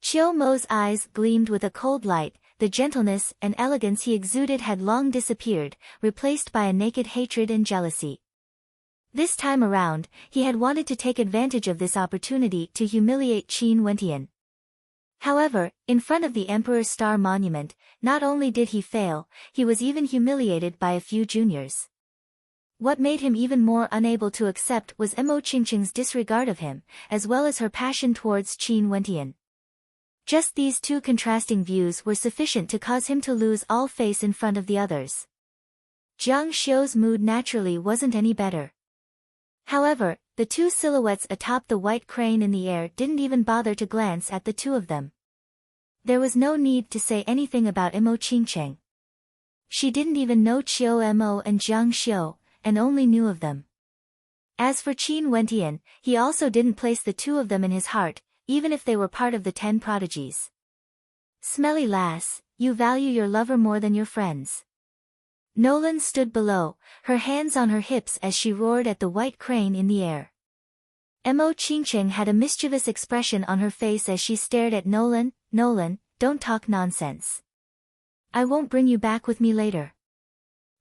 Qiu Mo's eyes gleamed with a cold light, the gentleness and elegance he exuded had long disappeared, replaced by a naked hatred and jealousy. This time around, he had wanted to take advantage of this opportunity to humiliate Qin Wentian. However, in front of the Emperor's Star Monument, not only did he fail, he was even humiliated by a few juniors. What made him even more unable to accept was Mo Qingqing's disregard of him, as well as her passion towards Qin Wentian. Just these two contrasting views were sufficient to cause him to lose all face in front of the others. Jiang Xiu's mood naturally wasn't any better. However, the two silhouettes atop the white crane in the air didn't even bother to glance at the two of them. There was no need to say anything about Mo Qingqing. She didn't even know Qiu Mo and Jiang Xiu, and only knew of them. As for Qin Wentian, he also didn't place the two of them in his heart, even if they were part of the 10 prodigies. Smelly lass, you value your lover more than your friends. Nolan stood below, her hands on her hips as she roared at the white crane in the air. Mo Qingqing had a mischievous expression on her face as she stared at Nolan. Nolan, don't talk nonsense. I won't bring you back with me later.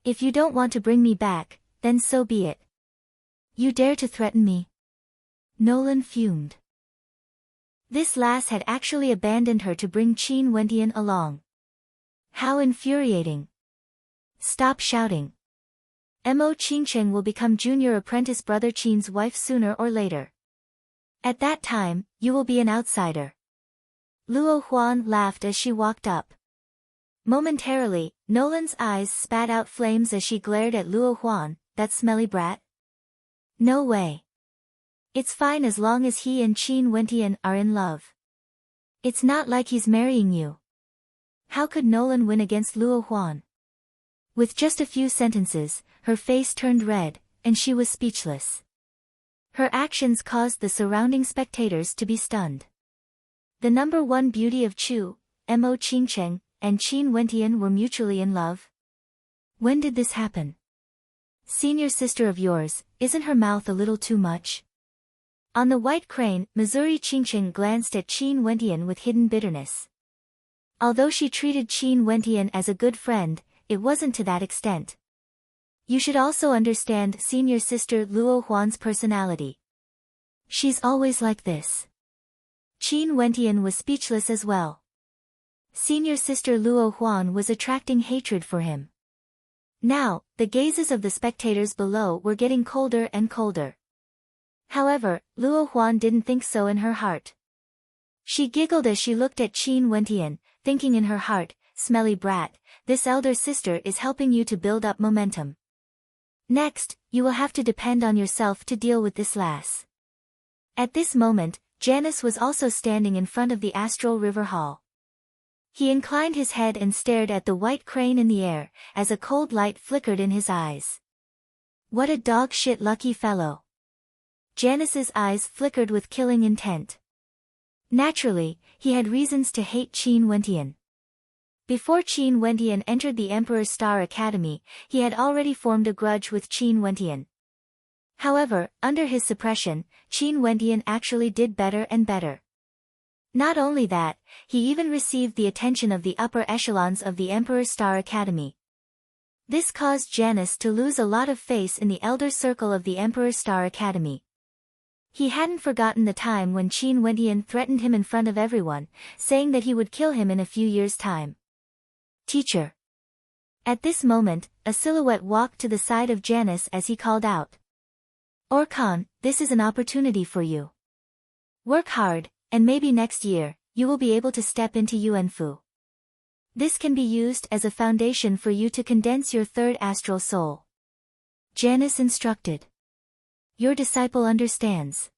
If you don't want to bring me back, then so be it. You dare to threaten me? Nolan fumed. This lass had actually abandoned her to bring Qin Wentian along. How infuriating. Stop shouting. Mo Qingqing will become junior apprentice brother Qin's wife sooner or later. At that time, you will be an outsider. Luo Huan laughed as she walked up. Momentarily, Nolan's eyes spat out flames as she glared at Luo Huan, that smelly brat. No way. It's fine as long as he and Qin Wentian are in love. It's not like he's marrying you. How could Nolan win against Luo Huan? With just a few sentences, her face turned red, and she was speechless. Her actions caused the surrounding spectators to be stunned. The number one beauty of Mo Qingqing, and Qin Wentian were mutually in love. When did this happen? Senior sister of yours, isn't her mouth a little too much? On the white crane, Missouri Qingqing glanced at Qin Wentian with hidden bitterness. Although she treated Qin Wentian as a good friend, it wasn't to that extent. You should also understand senior sister Luo Huan's personality. She's always like this. Qin Wentian was speechless as well. Senior sister Luo Huan was attracting hatred for him. Now, the gazes of the spectators below were getting colder and colder. However, Luo Huan didn't think so in her heart. She giggled as she looked at Qin Wentian, thinking in her heart, smelly brat, this elder sister is helping you to build up momentum. Next, you will have to depend on yourself to deal with this lass. At this moment, Janus was also standing in front of the astral river hall. He inclined his head and stared at the white crane in the air, as a cold light flickered in his eyes. What a dog-shit lucky fellow. Janus's eyes flickered with killing intent. Naturally, he had reasons to hate Qin Wentian. Before Qin Wentian entered the Emperor's Star Academy, he had already formed a grudge with Qin Wentian. However, under his suppression, Qin Wentian actually did better and better. Not only that, he even received the attention of the upper echelons of the Emperor's Star Academy. This caused Janus to lose a lot of face in the elder circle of the Emperor's Star Academy. He hadn't forgotten the time when Qin Wentian threatened him in front of everyone, saying that he would kill him in a few years' time. Teacher. At this moment, a silhouette walked to the side of Janus as he called out. Orkan, this is an opportunity for you. Work hard, and maybe next year, you will be able to step into Yuanfu. This can be used as a foundation for you to condense your third astral soul. Janus instructed. Your disciple understands.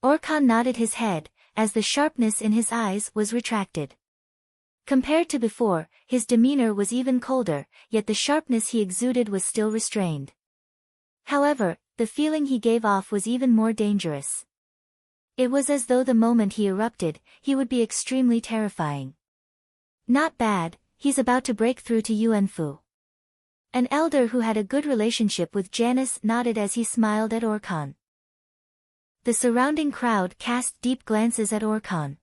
Orkan nodded his head, as the sharpness in his eyes was retracted. Compared to before, his demeanor was even colder, yet the sharpness he exuded was still restrained. However, the feeling he gave off was even more dangerous. It was as though the moment he erupted, he would be extremely terrifying. Not bad, he's about to break through to Yuanfu. An elder who had a good relationship with Janus nodded as he smiled at Orkan. The surrounding crowd cast deep glances at Orkan.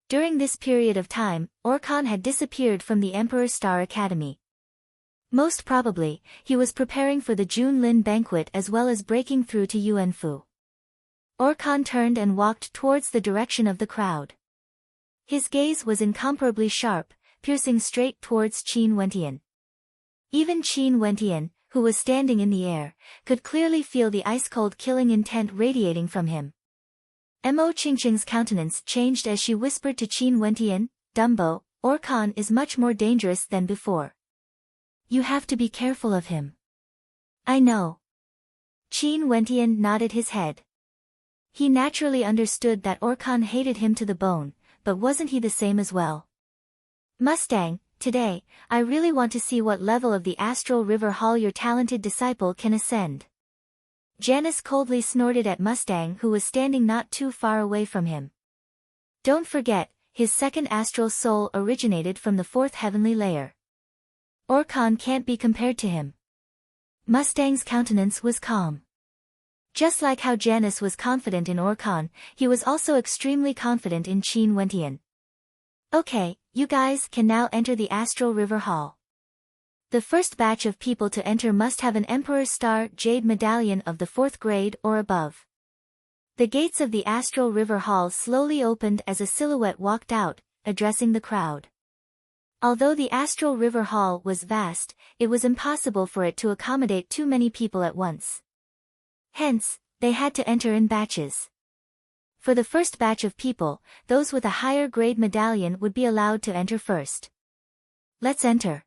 During this period of time, Orkan had disappeared from the Emperor's Star Academy. Most probably, he was preparing for the Junlin banquet as well as breaking through to Yuanfu. Orkan turned and walked towards the direction of the crowd. His gaze was incomparably sharp, piercing straight towards Qin Wentian. Even Qin Wentian, who was standing in the air, could clearly feel the ice-cold killing intent radiating from him. Mo Qingqing's countenance changed as she whispered to Qin Wentian, Dumbo, Orkan is much more dangerous than before. You have to be careful of him. I know. Qin Wentian nodded his head. He naturally understood that Orkan hated him to the bone, but wasn't he the same as well? Mustang, today, I really want to see what level of the Astral River Hall your talented disciple can ascend. Janus coldly snorted at Mustang who was standing not too far away from him. Don't forget, his second astral soul originated from the fourth heavenly layer. Orkan can't be compared to him. Mustang's countenance was calm. Just like how Janus was confident in Orkan, he was also extremely confident in Qin Wentian. Okay, you guys can now enter the Astral River Hall. The first batch of people to enter must have an Emperor's Star Jade Medallion of the 4th grade or above. The gates of the Astral River Hall slowly opened as a silhouette walked out, addressing the crowd. Although the Astral River Hall was vast, it was impossible for it to accommodate too many people at once. Hence, they had to enter in batches. For the first batch of people, those with a higher grade medallion would be allowed to enter first. Let's enter.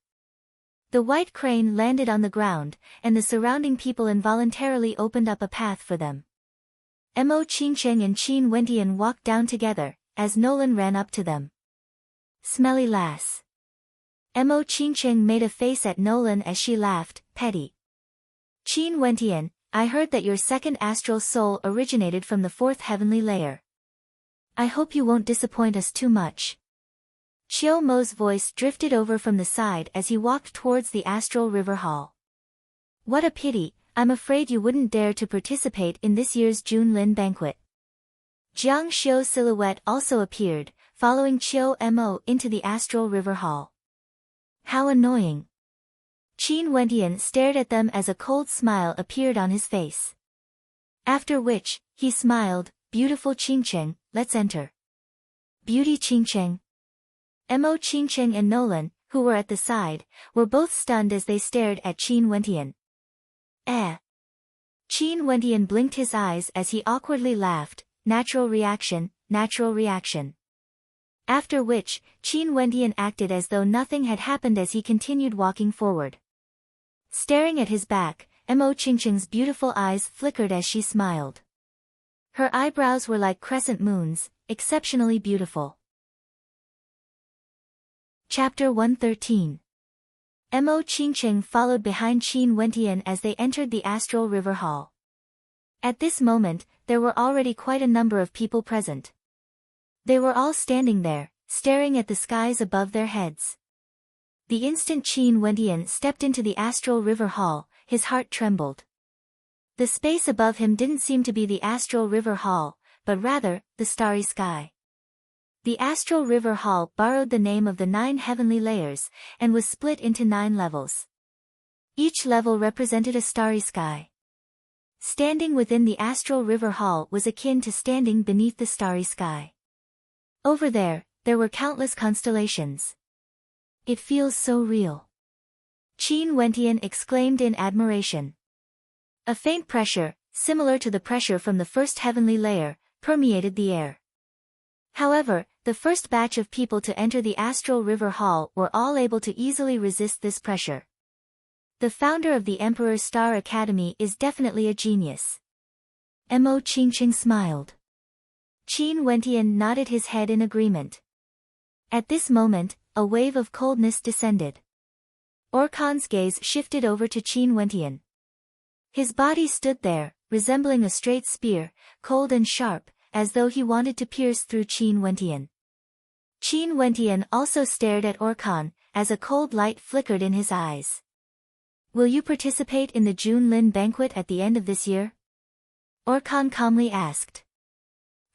The white crane landed on the ground, and the surrounding people involuntarily opened up a path for them. Mo Qingqing and Qin Wentian walked down together, as Nolan ran up to them. Smelly lass. Mo Qingqing made a face at Nolan as she laughed, petty. Qin Wentian, I heard that your second astral soul originated from the 4th heavenly layer. I hope you won't disappoint us too much. Qiu Mo's voice drifted over from the side as he walked towards the Astral River Hall. What a pity, I'm afraid you wouldn't dare to participate in this year's Junlin banquet. Jiang Xiu's silhouette also appeared, following Qiu Mo into the Astral River Hall. How annoying. Qin Wentian stared at them as a cold smile appeared on his face. After which, he smiled, beautiful Qingqing, let's enter. Beauty Qingqing. Mo Qingqing and Nolan, who were at the side, were both stunned as they stared at Qin Wentian. Qin Wentian blinked his eyes as he awkwardly laughed, natural reaction, natural reaction. After which, Qin Wentian acted as though nothing had happened as he continued walking forward. Staring at his back, Mo Qingqing's beautiful eyes flickered as she smiled. Her eyebrows were like crescent moons, exceptionally beautiful. Chapter 113. Mo Qingqing followed behind Qin Wentian as they entered the Astral River Hall. At this moment, there were already quite a number of people present. They were all standing there, staring at the skies above their heads. The instant Qin Wentian stepped into the astral river hall, his heart trembled. The space above him didn't seem to be the astral river hall, but rather, the starry sky. The astral river hall borrowed the name of the 9 heavenly layers, and was split into 9 levels. Each level represented a starry sky. Standing within the astral river hall was akin to standing beneath the starry sky. Over there were countless constellations. It feels so real. Qin Wentian exclaimed in admiration. A faint pressure, similar to the pressure from the first heavenly layer, permeated the air. However, the first batch of people to enter the astral river hall were all able to easily resist this pressure. The founder of the Emperor's Star Academy is definitely a genius. Mo Qingqing smiled. Qin Wentian nodded his head in agreement. At this moment, a wave of coldness descended. Orkan's gaze shifted over to Qin Wentian. His body stood there, resembling a straight spear, cold and sharp, as though he wanted to pierce through Qin Wentian. Qin Wentian also stared at Orkan, as a cold light flickered in his eyes. Will you participate in the Junlin banquet at the end of this year? Orkan calmly asked.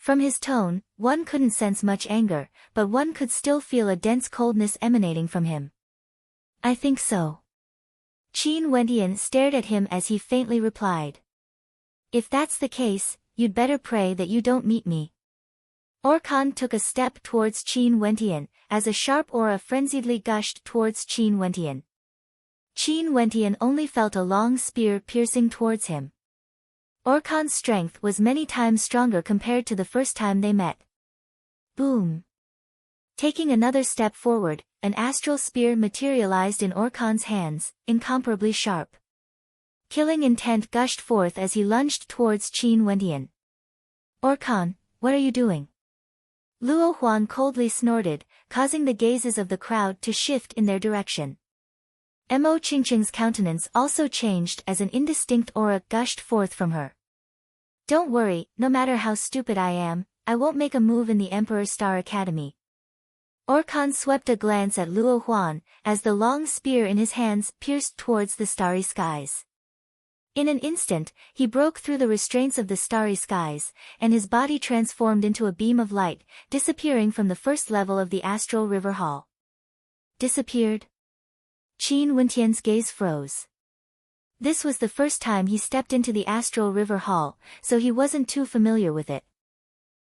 From his tone, one couldn't sense much anger, but one could still feel a dense coldness emanating from him. I think so. Qin Wentian stared at him as he faintly replied. If that's the case, you'd better pray that you don't meet me. Orkan took a step towards Qin Wentian, as a sharp aura frenziedly gushed towards Qin Wentian. Qin Wentian only felt a long spear piercing towards him. Orkan's strength was many times stronger compared to the first time they met. Boom! Taking another step forward, an astral spear materialized in Orkan's hands, incomparably sharp. Killing intent gushed forth as he lunged towards Qin Wentian. Orkan, what are you doing? Luo Huan coldly snorted, causing the gazes of the crowd to shift in their direction. Mo Qingqing's countenance also changed as an indistinct aura gushed forth from her. Don't worry, no matter how stupid I am, I won't make a move in the Emperor's Star Academy. Orkan swept a glance at Luo Huan, as the long spear in his hands pierced towards the starry skies. In an instant, he broke through the restraints of the starry skies, and his body transformed into a beam of light, disappearing from the first level of the astral river hall. Disappeared? Qin Wentian's gaze froze. This was the first time he stepped into the astral river hall, so he wasn't too familiar with it.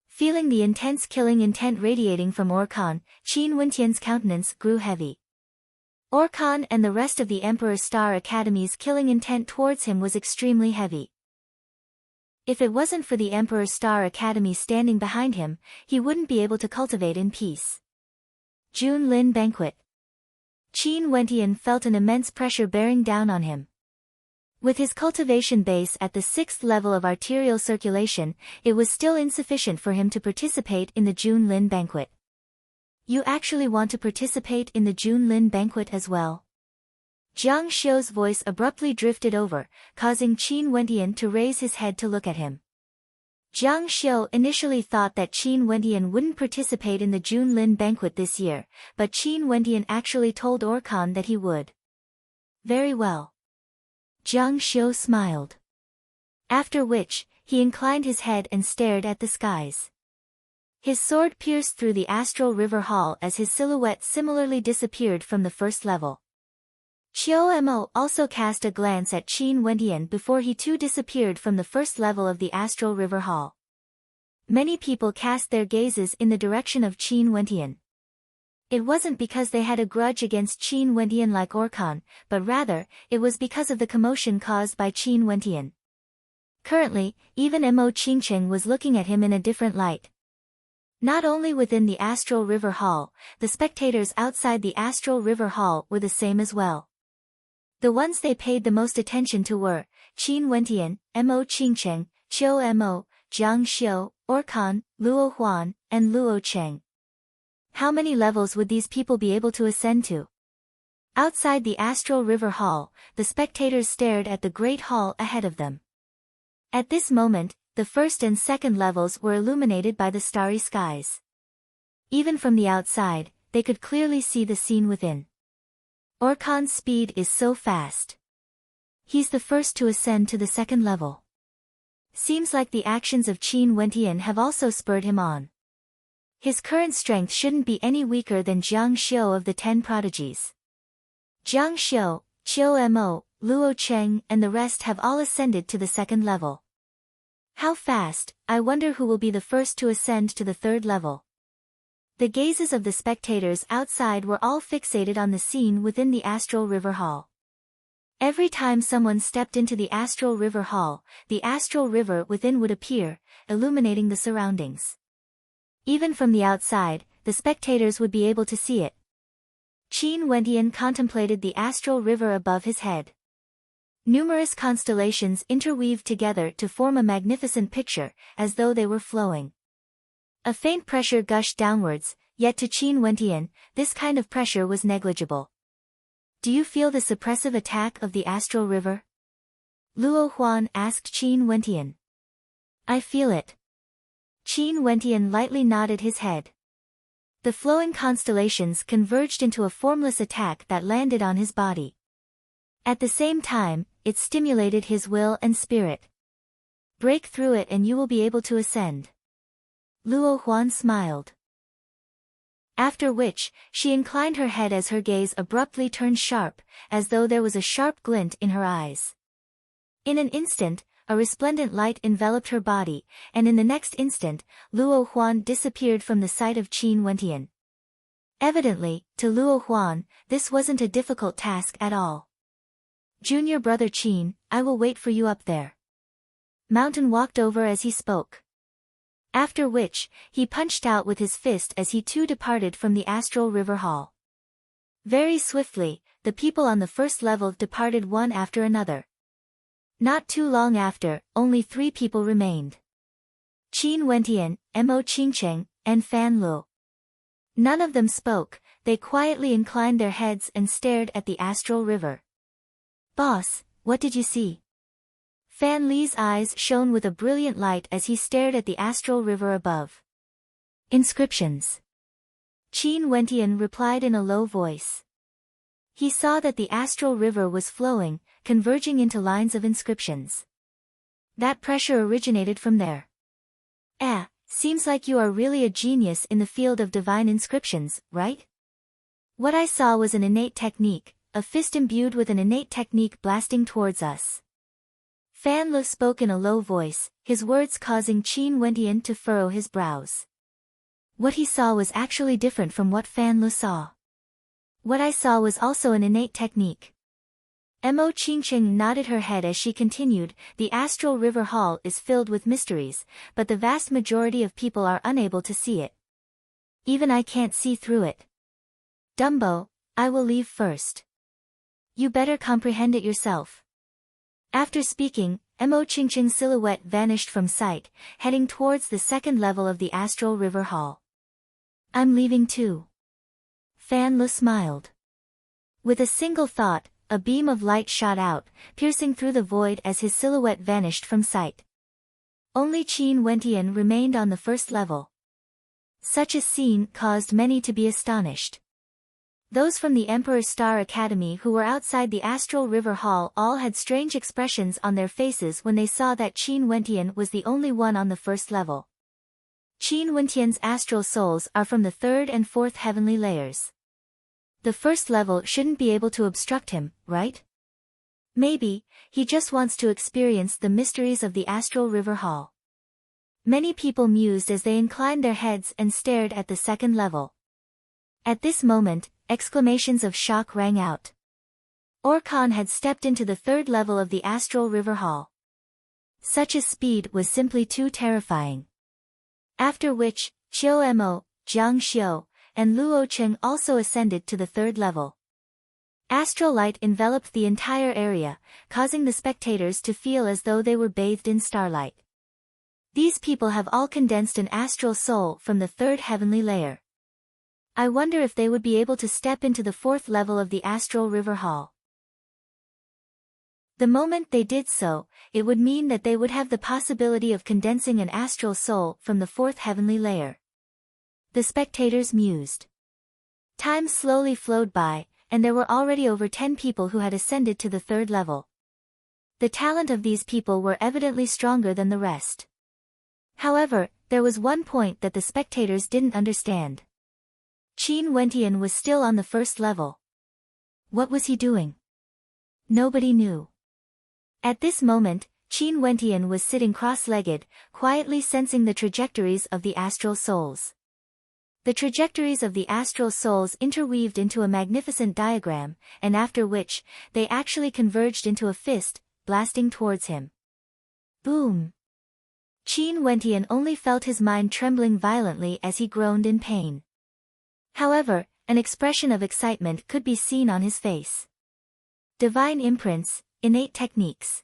Feeling the intense killing intent radiating from Orkan, Qin Wentian's countenance grew heavy. Orkan and the rest of the Emperor's Star Academy's killing intent towards him was extremely heavy. If it wasn't for the Emperor's Star Academy standing behind him, he wouldn't be able to cultivate in peace. Junlin banquet. Qin Wentian felt an immense pressure bearing down on him. With his cultivation base at the 6th level of arterial circulation, it was still insufficient for him to participate in the Junlin banquet. You actually want to participate in the Junlin banquet as well? Jiang Xiu's voice abruptly drifted over, causing Qin Wentian to raise his head to look at him. Jiang Xiu initially thought that Qin Wentian wouldn't participate in the Junlin banquet this year, but Qin Wentian actually told Orkan that he would. Very well. Jiang Xiu smiled. After which, he inclined his head and stared at the skies. His sword pierced through the astral river hall as his silhouette similarly disappeared from the first level. Qiu Mo also cast a glance at Qin Wentian before he too disappeared from the first level of the astral river hall. Many people cast their gazes in the direction of Qin Wentian. It wasn't because they had a grudge against Qin Wentian like Orkan, but rather, it was because of the commotion caused by Qin Wentian. Currently, even Mo Qingqing was looking at him in a different light. Not only within the astral river hall, the spectators outside the astral river hall were the same as well. The ones they paid the most attention to were Qin Wentian, Mo Qingqing, Qiu Mo, Jiang Xiu, Orkan, Luo Huan, and Luo Cheng. How many levels would these people be able to ascend to? Outside the astral river hall, the spectators stared at the great hall ahead of them. At this moment, the first and second levels were illuminated by the starry skies. Even from the outside, they could clearly see the scene within. Orkan's speed is so fast. He's the first to ascend to the second level. Seems like the actions of Qin Wentian have also spurred him on. His current strength shouldn't be any weaker than Jiang Xiu of the 10 prodigies. Jiang Xiu, Qiu Mo, Luo Cheng and the rest have all ascended to the second level. How fast, I wonder who will be the first to ascend to the third level. The gazes of the spectators outside were all fixated on the scene within the Astral River Hall. Every time someone stepped into the Astral River Hall, the Astral River within would appear, illuminating the surroundings. Even from the outside, the spectators would be able to see it. Qin Wentian contemplated the Astral River above his head. Numerous constellations interweaved together to form a magnificent picture, as though they were flowing. A faint pressure gushed downwards, yet to Qin Wentian, this kind of pressure was negligible. Do you feel the suppressive attack of the Astral River? Luo Huan asked Qin Wentian. I feel it. Qin Wentian lightly nodded his head. The flowing constellations converged into a formless attack that landed on his body. At the same time, it stimulated his will and spirit. Break through it and you will be able to ascend. Luo Huan smiled. After which, she inclined her head as her gaze abruptly turned sharp, as though there was a sharp glint in her eyes. In an instant, a resplendent light enveloped her body, and in the next instant, Luo Huan disappeared from the sight of Qin Wentian. Evidently, to Luo Huan, this wasn't a difficult task at all. Junior brother Qin, I will wait for you up there. Mountain walked over as he spoke. After which, he punched out with his fist as he too departed from the Astral River Hall. Very swiftly, the people on the first level departed one after another. Not too long after, only 3 people remained. Qin Wentian, Mo Qingcheng, and Fan Lu. None of them spoke, they quietly inclined their heads and stared at the Astral River. Boss, what did you see? Fan Li's eyes shone with a brilliant light as he stared at the Astral River above. Inscriptions. Qin Wentian replied in a low voice. He saw that the Astral River was flowing, converging into lines of inscriptions. That pressure originated from there. Seems like you are really a genius in the field of divine inscriptions, right? What I saw was an innate technique, a fist imbued with an innate technique blasting towards us. Fan Lu spoke in a low voice, his words causing Qin Wentian to furrow his brows. What he saw was actually different from what Fan Lu saw. What I saw was also an innate technique. Mo Qingcheng nodded her head as she continued, the Astral River Hall is filled with mysteries, but the vast majority of people are unable to see it. Even I can't see through it. Dumbo, I will leave first. You better comprehend it yourself. After speaking, Mo Qingcheng's silhouette vanished from sight, heading towards the second level of the Astral River Hall. I'm leaving too. Fan Lu smiled. With a single thought, a beam of light shot out, piercing through the void as his silhouette vanished from sight. Only Qin Wentian remained on the first level. Such a scene caused many to be astonished. Those from the Emperor Star Academy who were outside the Astral River Hall all had strange expressions on their faces when they saw that Qin Wentian was the only one on the first level. Qin Wentian's astral souls are from the 3rd and 4th heavenly layers. The first level shouldn't be able to obstruct him, right? Maybe, he just wants to experience the mysteries of the Astral River Hall. Many people mused as they inclined their heads and stared at the second level. At this moment, exclamations of shock rang out. Orkan had stepped into the 3rd level of the Astral River Hall. Such a speed was simply too terrifying. After which, Qiu Mo, Jiang Xiu, and Luo Cheng also ascended to the 3rd level. Astral light enveloped the entire area, causing the spectators to feel as though they were bathed in starlight. These people have all condensed an astral soul from the 3rd heavenly layer. I wonder if they would be able to step into the 4th level of the Astral River Hall. The moment they did so, it would mean that they would have the possibility of condensing an astral soul from the 4th heavenly layer. The spectators mused. Time slowly flowed by, and there were already over 10 people who had ascended to the third level. The talent of these people were evidently stronger than the rest. However, there was one point that the spectators didn't understand. Qin Wentian was still on the first level. What was he doing? Nobody knew. At this moment, Qin Wentian was sitting cross-legged, quietly sensing the trajectories of the astral souls. The trajectories of the astral souls interweaved into a magnificent diagram, and after which, they actually converged into a fist, blasting towards him. Boom! Qin Wentian only felt his mind trembling violently as he groaned in pain. However, an expression of excitement could be seen on his face. Divine imprints, innate techniques.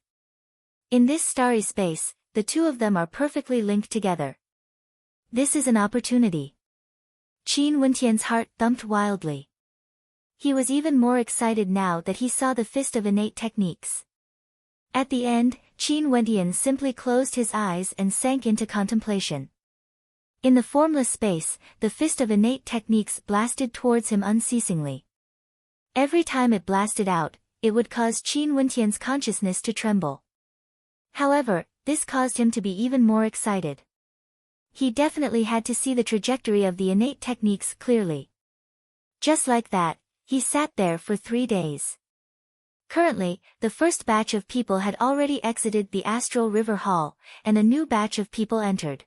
In this starry space, the two of them are perfectly linked together. This is an opportunity. Qin Wentian's heart thumped wildly. He was even more excited now that he saw the fist of innate techniques. At the end, Qin Wentian simply closed his eyes and sank into contemplation. In the formless space, the fist of innate techniques blasted towards him unceasingly. Every time it blasted out, it would cause Qin Wentian's consciousness to tremble. However, this caused him to be even more excited. He definitely had to see the trajectory of the innate techniques clearly. Just like that, he sat there for 3 days. Currently, the first batch of people had already exited the Astral River Hall, and a new batch of people entered.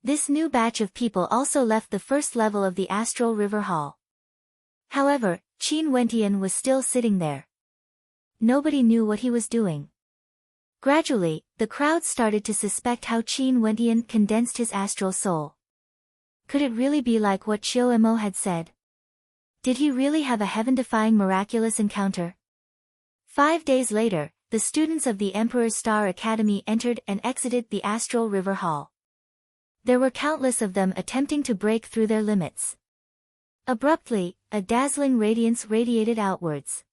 This new batch of people also left the first level of the Astral River Hall. However, Qin Wentian was still sitting there. Nobody knew what he was doing. Gradually, the crowd started to suspect how Qin Wentian condensed his astral soul. Could it really be like what Qiu Mo had said? Did he really have a heaven-defying miraculous encounter? 5 days later, the students of the Emperor's Star Academy entered and exited the Astral River Hall. There were countless of them attempting to break through their limits. Abruptly, a dazzling radiance radiated outwards.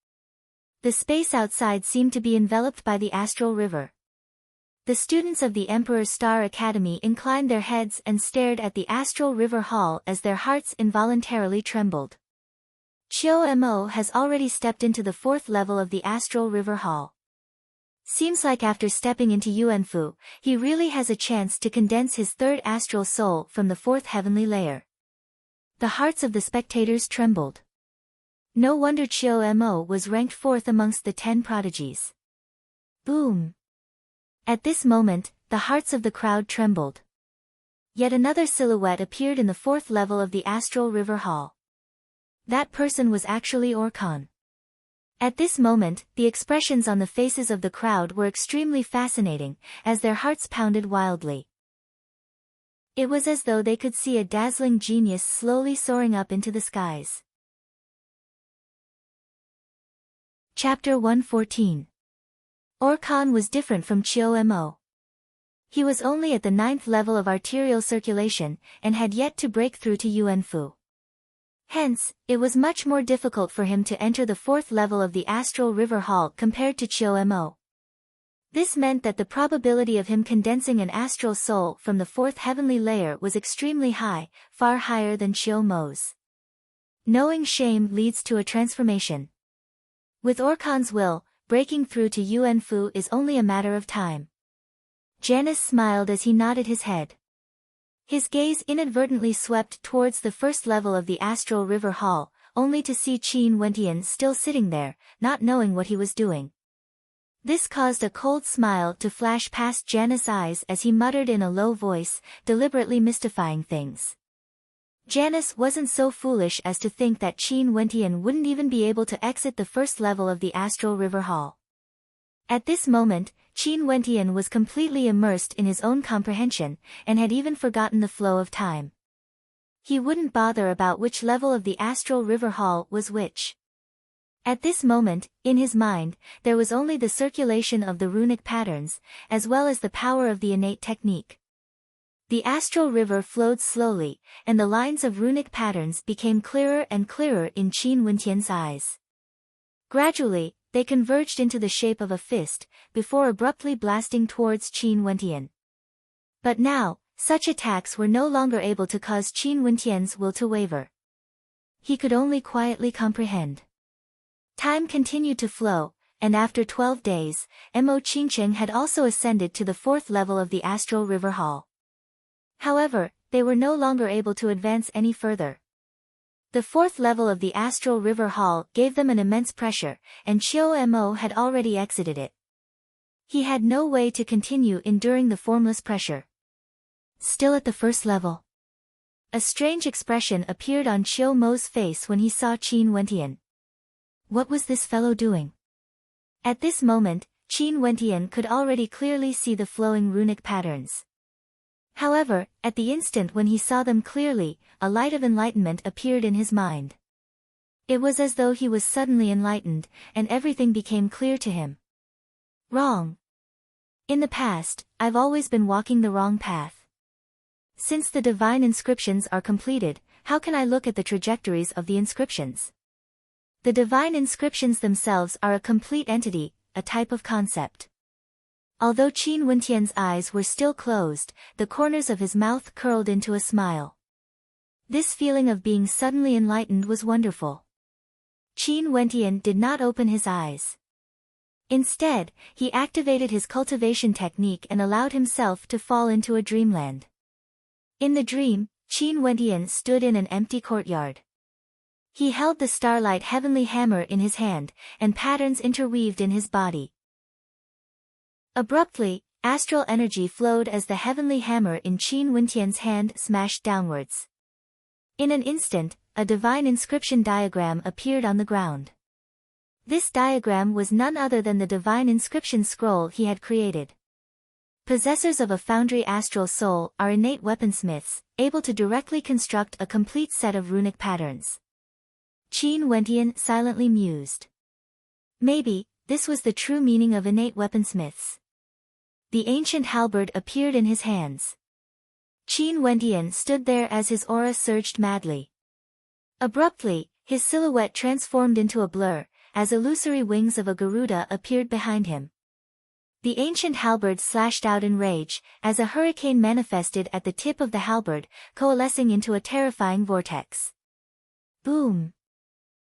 The space outside seemed to be enveloped by the astral river. The students of the Emperor's Star Academy inclined their heads and stared at the Astral River Hall as their hearts involuntarily trembled. Qiu Mo has already stepped into the 4th level of the Astral River Hall. Seems like after stepping into Yuanfu, he really has a chance to condense his 3rd astral soul from the 4th heavenly layer. The hearts of the spectators trembled. No wonder Qiu Mo was ranked 4th amongst the 10 prodigies. Boom! At this moment, the hearts of the crowd trembled. Yet another silhouette appeared in the 4th level of the Astral River Hall. That person was actually Orkan. At this moment, the expressions on the faces of the crowd were extremely fascinating, as their hearts pounded wildly. It was as though they could see a dazzling genius slowly soaring up into the skies. Chapter 114. Orkan was different from Qiu Mo. He was only at the 9th level of arterial circulation, and had yet to break through to Yuanfu. Hence, it was much more difficult for him to enter the 4th level of the Astral River Hall compared to Qiu Mo. This meant that the probability of him condensing an astral soul from the 4th heavenly layer was extremely high, far higher than Qiu Mo's. Knowing shame leads to a transformation. With Orkan's will, breaking through to Yuanfu is only a matter of time. Janus smiled as he nodded his head. His gaze inadvertently swept towards the 1st level of the Astral River Hall, only to see Qin Wentian still sitting there, not knowing what he was doing. This caused a cold smile to flash past Janus' eyes as he muttered in a low voice, deliberately mystifying things. Janus wasn't so foolish as to think that Qin Wentian wouldn't even be able to exit the 1st level of the Astral River Hall. At this moment, Qin Wentian was completely immersed in his own comprehension, and had even forgotten the flow of time. He wouldn't bother about which level of the Astral River Hall was which. At this moment, in his mind, there was only the circulation of the runic patterns, as well as the power of the innate technique. The astral river flowed slowly, and the lines of runic patterns became clearer and clearer in Qin Wentian's eyes. Gradually, they converged into the shape of a fist, before abruptly blasting towards Qin Wentian. But now, Such attacks were no longer able to cause Qin Wentian's will to waver. He could only quietly comprehend. Time continued to flow, and after 12 days, Mo Qingcheng had also ascended to the 4th level of the Astral River Hall. However, they were no longer able to advance any further. The 4th level of the Astral River Hall gave them an immense pressure, and Qiu Mo had already exited it. He had no way to continue enduring the formless pressure. Still at the 1st level. A strange expression appeared on Qiu Mo's face when he saw Qin Wentian. What was this fellow doing? At this moment, Qin Wentian could already clearly see the flowing runic patterns. However, at the instant when he saw them clearly, a light of enlightenment appeared in his mind. It was as though he was suddenly enlightened, and everything became clear to him. Wrong. In the past, I've always been walking the wrong path. Since the divine inscriptions are completed, how can I look at the trajectories of the inscriptions? The divine inscriptions themselves are a complete entity, a type of concept. Although Qin Wentian's eyes were still closed, the corners of his mouth curled into a smile. This feeling of being suddenly enlightened was wonderful. Qin Wentian did not open his eyes. Instead, he activated his cultivation technique and allowed himself to fall into a dreamland. In the dream, Qin Wentian stood in an empty courtyard. He held the starlight heavenly hammer in his hand, and patterns interweaved in his body. Abruptly, astral energy flowed as the heavenly hammer in Qin Wentian's hand smashed downwards. In an instant, a divine inscription diagram appeared on the ground. This diagram was none other than the divine inscription scroll he had created. Possessors of a foundry astral soul are innate weaponsmiths, able to directly construct a complete set of runic patterns. Qin Wentian silently mused. Maybe, this was the true meaning of innate weaponsmiths. The ancient halberd appeared in his hands. Qin Wentian stood there as his aura surged madly. Abruptly, his silhouette transformed into a blur, as illusory wings of a Garuda appeared behind him. The ancient halberd slashed out in rage, as a hurricane manifested at the tip of the halberd, coalescing into a terrifying vortex. Boom!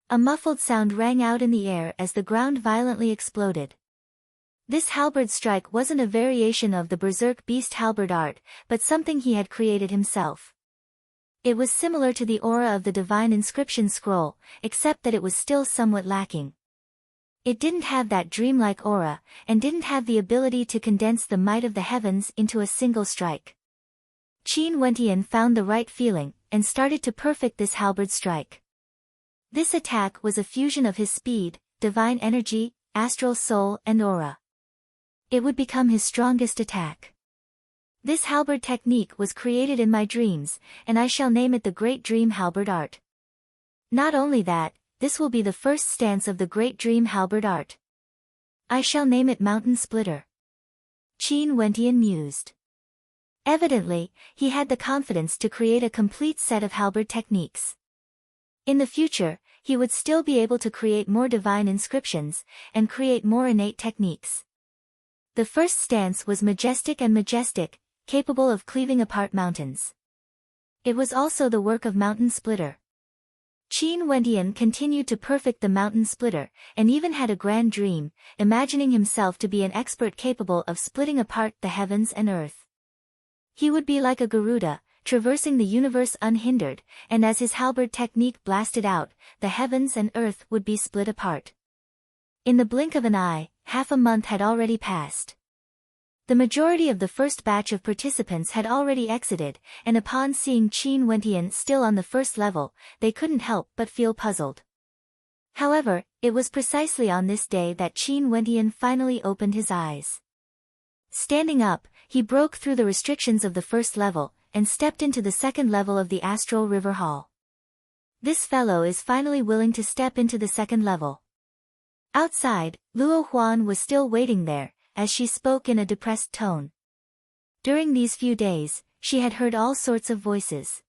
A muffled sound rang out in the air as the ground violently exploded. This halberd strike wasn't a variation of the berserk beast halberd art, but something he had created himself. It was similar to the aura of the divine inscription scroll, except that it was still somewhat lacking. It didn't have that dreamlike aura, and didn't have the ability to condense the might of the heavens into a single strike. Qin Wentian found the right feeling, and started to perfect this halberd strike. This attack was a fusion of his speed, divine energy, astral soul and aura. It would become his strongest attack. This halberd technique was created in my dreams, and I shall name it the Great Dream Halberd Art. Not only that, this will be the first stance of the Great Dream Halberd Art. I shall name it Mountain Splitter. Qin Wentian mused. Evidently, he had the confidence to create a complete set of halberd techniques. In the future, he would still be able to create more divine inscriptions, and create more innate techniques. The first stance was majestic and majestic, capable of cleaving apart mountains. It was also the work of Mountain Splitter. Qin Wentian continued to perfect the Mountain Splitter, and even had a grand dream, imagining himself to be an expert capable of splitting apart the heavens and earth. He would be like a Garuda, traversing the universe unhindered, and as his halberd technique blasted out, the heavens and earth would be split apart. In the blink of an eye, half a month had already passed. The majority of the first batch of participants had already exited, and upon seeing Qin Wentian still on the first level, they couldn't help but feel puzzled. However, it was precisely on this day that Qin Wentian finally opened his eyes. Standing up, he broke through the restrictions of the first level, and stepped into the second level of the Astral River Hall. This fellow is finally willing to step into the second level. Outside, Luo Huan was still waiting there, as she spoke in a depressed tone. During these few days, she had heard all sorts of voices.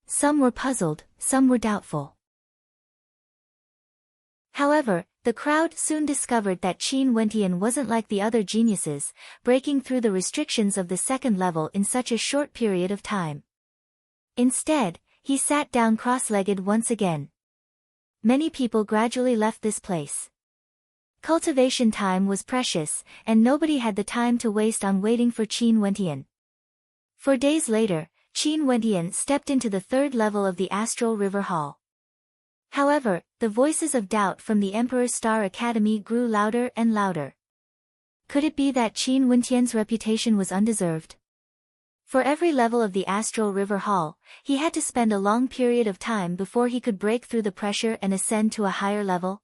Some were puzzled, some were doubtful. However, The crowd soon discovered that Qin Wentian wasn't like the other geniuses, breaking through the restrictions of the second level in such a short period of time. Instead, he sat down cross-legged once again. Many people gradually left this place. Cultivation time was precious, and nobody had the time to waste on waiting for Qin Wentian. 4 days later, Qin Wentian stepped into the third level of the Astral River Hall. However, the voices of doubt from the Emperor's Star Academy grew louder and louder. Could it be that Qin Wentian's reputation was undeserved? For every level of the Astral River Hall, he had to spend a long period of time before he could break through the pressure and ascend to a higher level.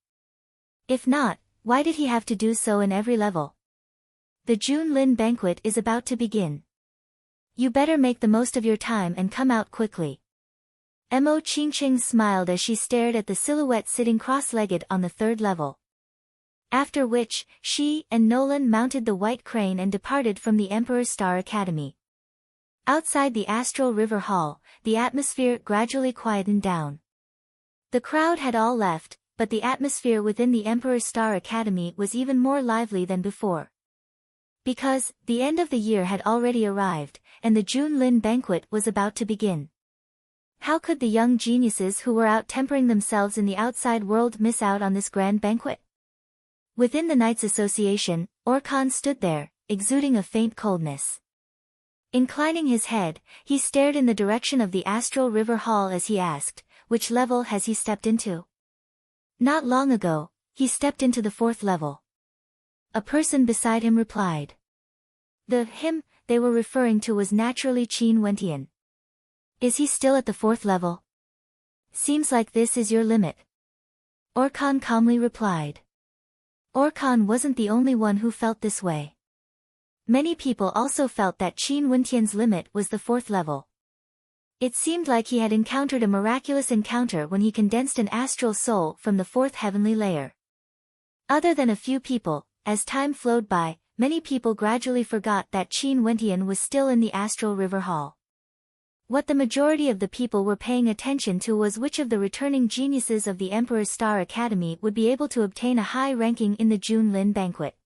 If not, why did he have to do so in every level? The Junlin banquet is about to begin. You better make the most of your time and come out quickly. Mo Qingqing smiled as she stared at the silhouette sitting cross-legged on the third level. After which, she and Nolan mounted the white crane and departed from the Emperor's Star Academy. Outside the Astral River Hall, the atmosphere gradually quietened down. The crowd had all left, but the atmosphere within the Emperor's Star Academy was even more lively than before. Because, the end of the year had already arrived, and the Junlin banquet was about to begin. How could the young geniuses who were out tempering themselves in the outside world miss out on this grand banquet? Within the Knights Association, Orkan stood there, exuding a faint coldness. Inclining his head, he stared in the direction of the Astral River Hall as he asked, which level has he stepped into? Not long ago, he stepped into the 4th level. A person beside him replied. The him they were referring to was naturally Qin Wentian. Is he still at the 4th level? Seems like this is your limit. Orkan calmly replied. Orkan wasn't the only one who felt this way. Many people also felt that Qin Wentian's limit was the 4th level. It seemed like he had encountered a miraculous encounter when he condensed an astral soul from the 4th heavenly layer. Other than a few people, as time flowed by, many people gradually forgot that Qin Wentian was still in the Astral River Hall. What the majority of the people were paying attention to was which of the returning geniuses of the Emperor's Star Academy would be able to obtain a high ranking in the Junlin banquet.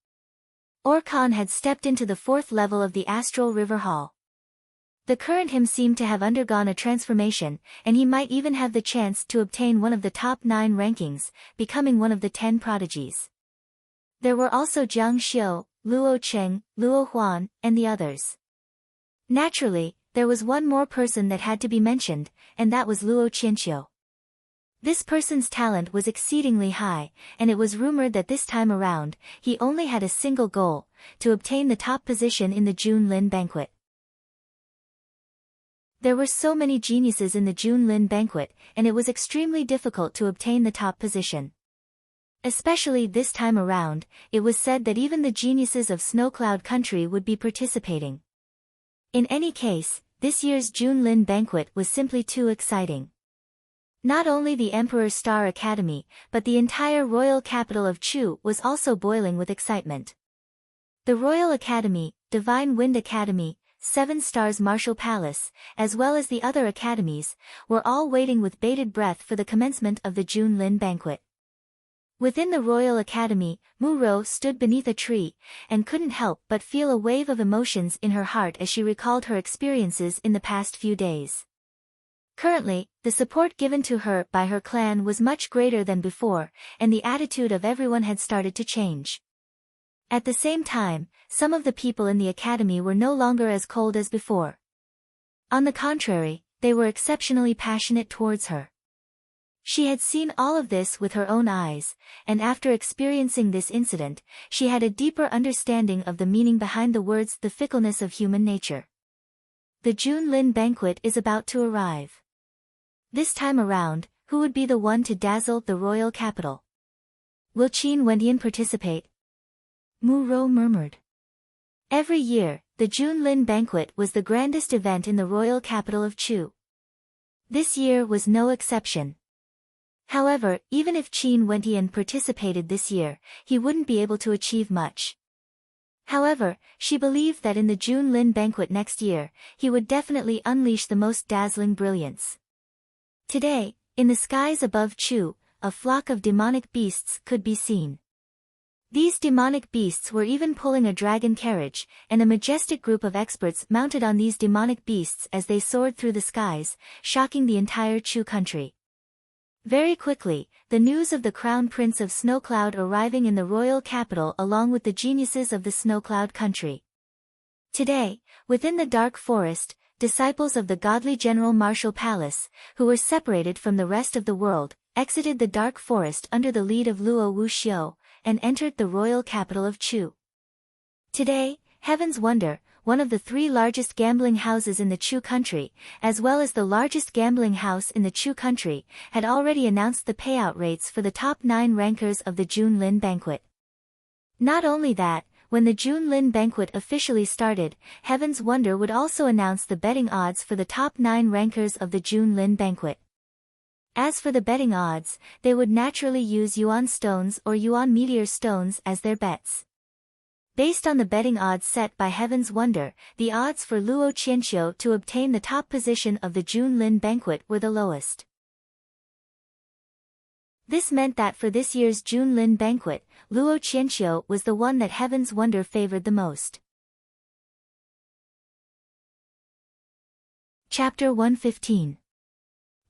Orkan had stepped into the 4th level of the Astral River Hall. The current him seemed to have undergone a transformation, and he might even have the chance to obtain one of the top 9 rankings, becoming one of the 10 prodigies. There were also Jiang Xiu, Luo Cheng, Luo Huan, and the others. Naturally, there was one more person that had to be mentioned, and that was Luo Qianqiu. This person's talent was exceedingly high, and it was rumored that this time around, he only had a single goal, to obtain the top position in the Junlin banquet. There were so many geniuses in the Junlin banquet, and it was extremely difficult to obtain the top position. Especially this time around, it was said that even the geniuses of Snowcloud Country would be participating. In any case, this year's Junlin banquet was simply too exciting. Not only the Emperor's Star Academy, but the entire royal capital of Chu was also boiling with excitement. The Royal Academy, Divine Wind Academy, 7 Stars Martial Palace, as well as the other academies, were all waiting with bated breath for the commencement of the Junlin banquet. Within the Royal Academy, Mu Rou stood beneath a tree, and couldn't help but feel a wave of emotions in her heart as she recalled her experiences in the past few days. Currently, the support given to her by her clan was much greater than before, and the attitude of everyone had started to change. At the same time, some of the people in the academy were no longer as cold as before. On the contrary, they were exceptionally passionate towards her. She had seen all of this with her own eyes, and after experiencing this incident, she had a deeper understanding of the meaning behind the words "the fickleness of human nature." The Junlin banquet is about to arrive. This time around, who would be the one to dazzle the royal capital? Will Qin Wentian participate? Mu Rou murmured. Every year, the Junlin banquet was the grandest event in the royal capital of Chu. This year was no exception. However, even if Qin Wentian participated this year, he wouldn't be able to achieve much. However, she believed that in the Junlin banquet next year, he would definitely unleash the most dazzling brilliance. Today, in the skies above Chu, a flock of demonic beasts could be seen. These demonic beasts were even pulling a dragon carriage, and a majestic group of experts mounted on these demonic beasts as they soared through the skies, shocking the entire Chu country. Very quickly, the news of the crown prince of Snowcloud arriving in the royal capital along with the geniuses of the Snowcloud country. Today, within the dark forest, disciples of the godly General Marshal Palace, who were separated from the rest of the world, exited the dark forest under the lead of Luo Wuxiu, and entered the royal capital of Chu. Today, Heaven's Wonder, one of the 3 largest gambling houses in the Chu country, as well as the largest gambling house in the Chu country, had already announced the payout rates for the top 9 rankers of the Junlin banquet. Not only that, when the Junlin banquet officially started, Heaven's Wonder would also announce the betting odds for the top 9 rankers of the Junlin banquet. As for the betting odds, they would naturally use Yuan stones or Yuan meteor stones as their bets. Based on the betting odds set by Heaven's Wonder, the odds for Luo Qianqiu to obtain the top position of the Junlin banquet were the lowest. This meant that for this year's Junlin banquet, Luo Qianqiu was the one that Heaven's Wonder favored the most. Chapter 115.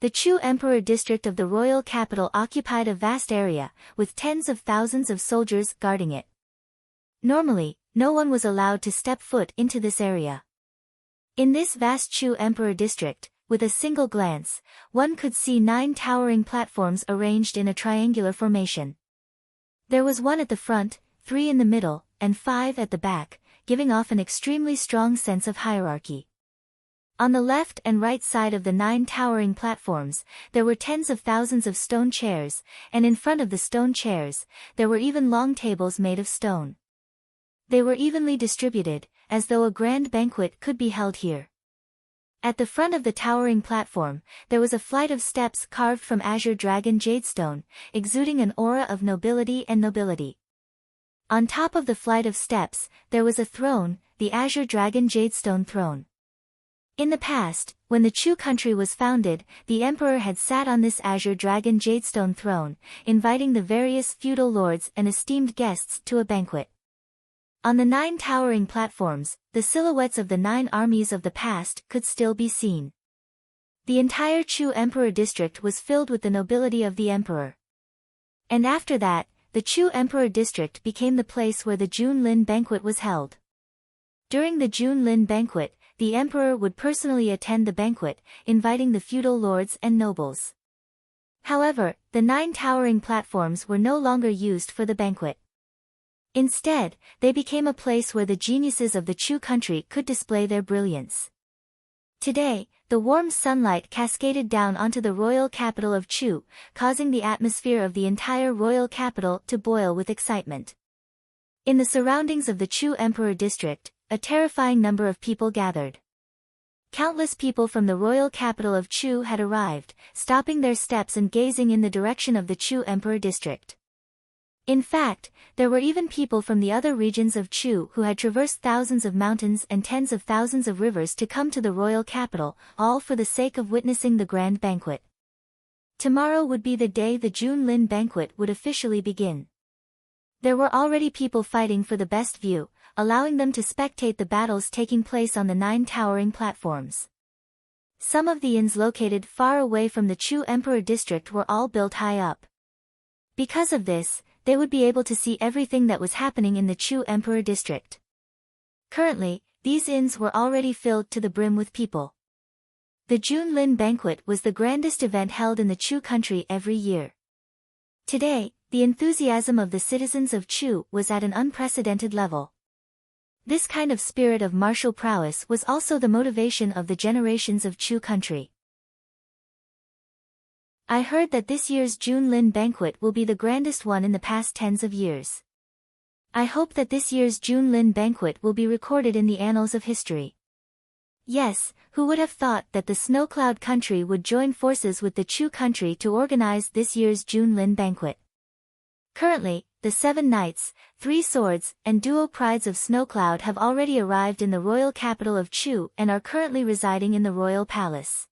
The Chu Emperor district of the royal capital occupied a vast area, with tens of thousands of soldiers guarding it. Normally, no one was allowed to step foot into this area. In this vast Chu Emperor district, with a single glance, one could see 9 towering platforms arranged in a triangular formation. There was 1 at the front, 3 in the middle, and 5 at the back, giving off an extremely strong sense of hierarchy. On the left and right side of the 9 towering platforms, there were tens of thousands of stone chairs, and in front of the stone chairs, there were even long tables made of stone. They were evenly distributed, as though a grand banquet could be held here. At the front of the towering platform, there was a flight of steps carved from azure dragon jadestone, exuding an aura of nobility and nobility. On top of the flight of steps, there was a throne, the azure dragon jadestone throne. In the past, when the Chu country was founded, the emperor had sat on this azure dragon jadestone throne, inviting the various feudal lords and esteemed guests to a banquet. On the 9 towering platforms, the silhouettes of the 9 armies of the past could still be seen. The entire Chu Emperor district was filled with the nobility of the emperor. And after that, the Chu Emperor district became the place where the Junlin banquet was held. During the Junlin banquet, the emperor would personally attend the banquet, inviting the feudal lords and nobles. However, the 9 towering platforms were no longer used for the banquet. Instead, they became a place where the geniuses of the Chu country could display their brilliance. Today, the warm sunlight cascaded down onto the royal capital of Chu, causing the atmosphere of the entire royal capital to boil with excitement. In the surroundings of the Chu Emperor district, a terrifying number of people gathered. Countless people from the royal capital of Chu had arrived, stopping their steps and gazing in the direction of the Chu Emperor district. In fact, there were even people from the other regions of Chu who had traversed thousands of mountains and tens of thousands of rivers to come to the royal capital, all for the sake of witnessing the grand banquet. Tomorrow would be the day the Junlin banquet would officially begin. There were already people fighting for the best view, allowing them to spectate the battles taking place on the 9 towering platforms. Some of the inns located far away from the Chu Emperor district were all built high up. Because of this, they would be able to see everything that was happening in the Chu Emperor district. Currently, these inns were already filled to the brim with people. The Junlin banquet was the grandest event held in the Chu country every year. Today, the enthusiasm of the citizens of Chu was at an unprecedented level. This kind of spirit of martial prowess was also the motivation of the generations of Chu country. I heard that this year's Junlin banquet will be the grandest one in the past tens of years. I hope that this year's Junlin banquet will be recorded in the annals of history. Yes, who would have thought that the Snowcloud country would join forces with the Chu country to organize this year's Junlin banquet? Currently, the 7 knights, 3 swords, and duo prides of Snowcloud have already arrived in the royal capital of Chu and are currently residing in the royal palace.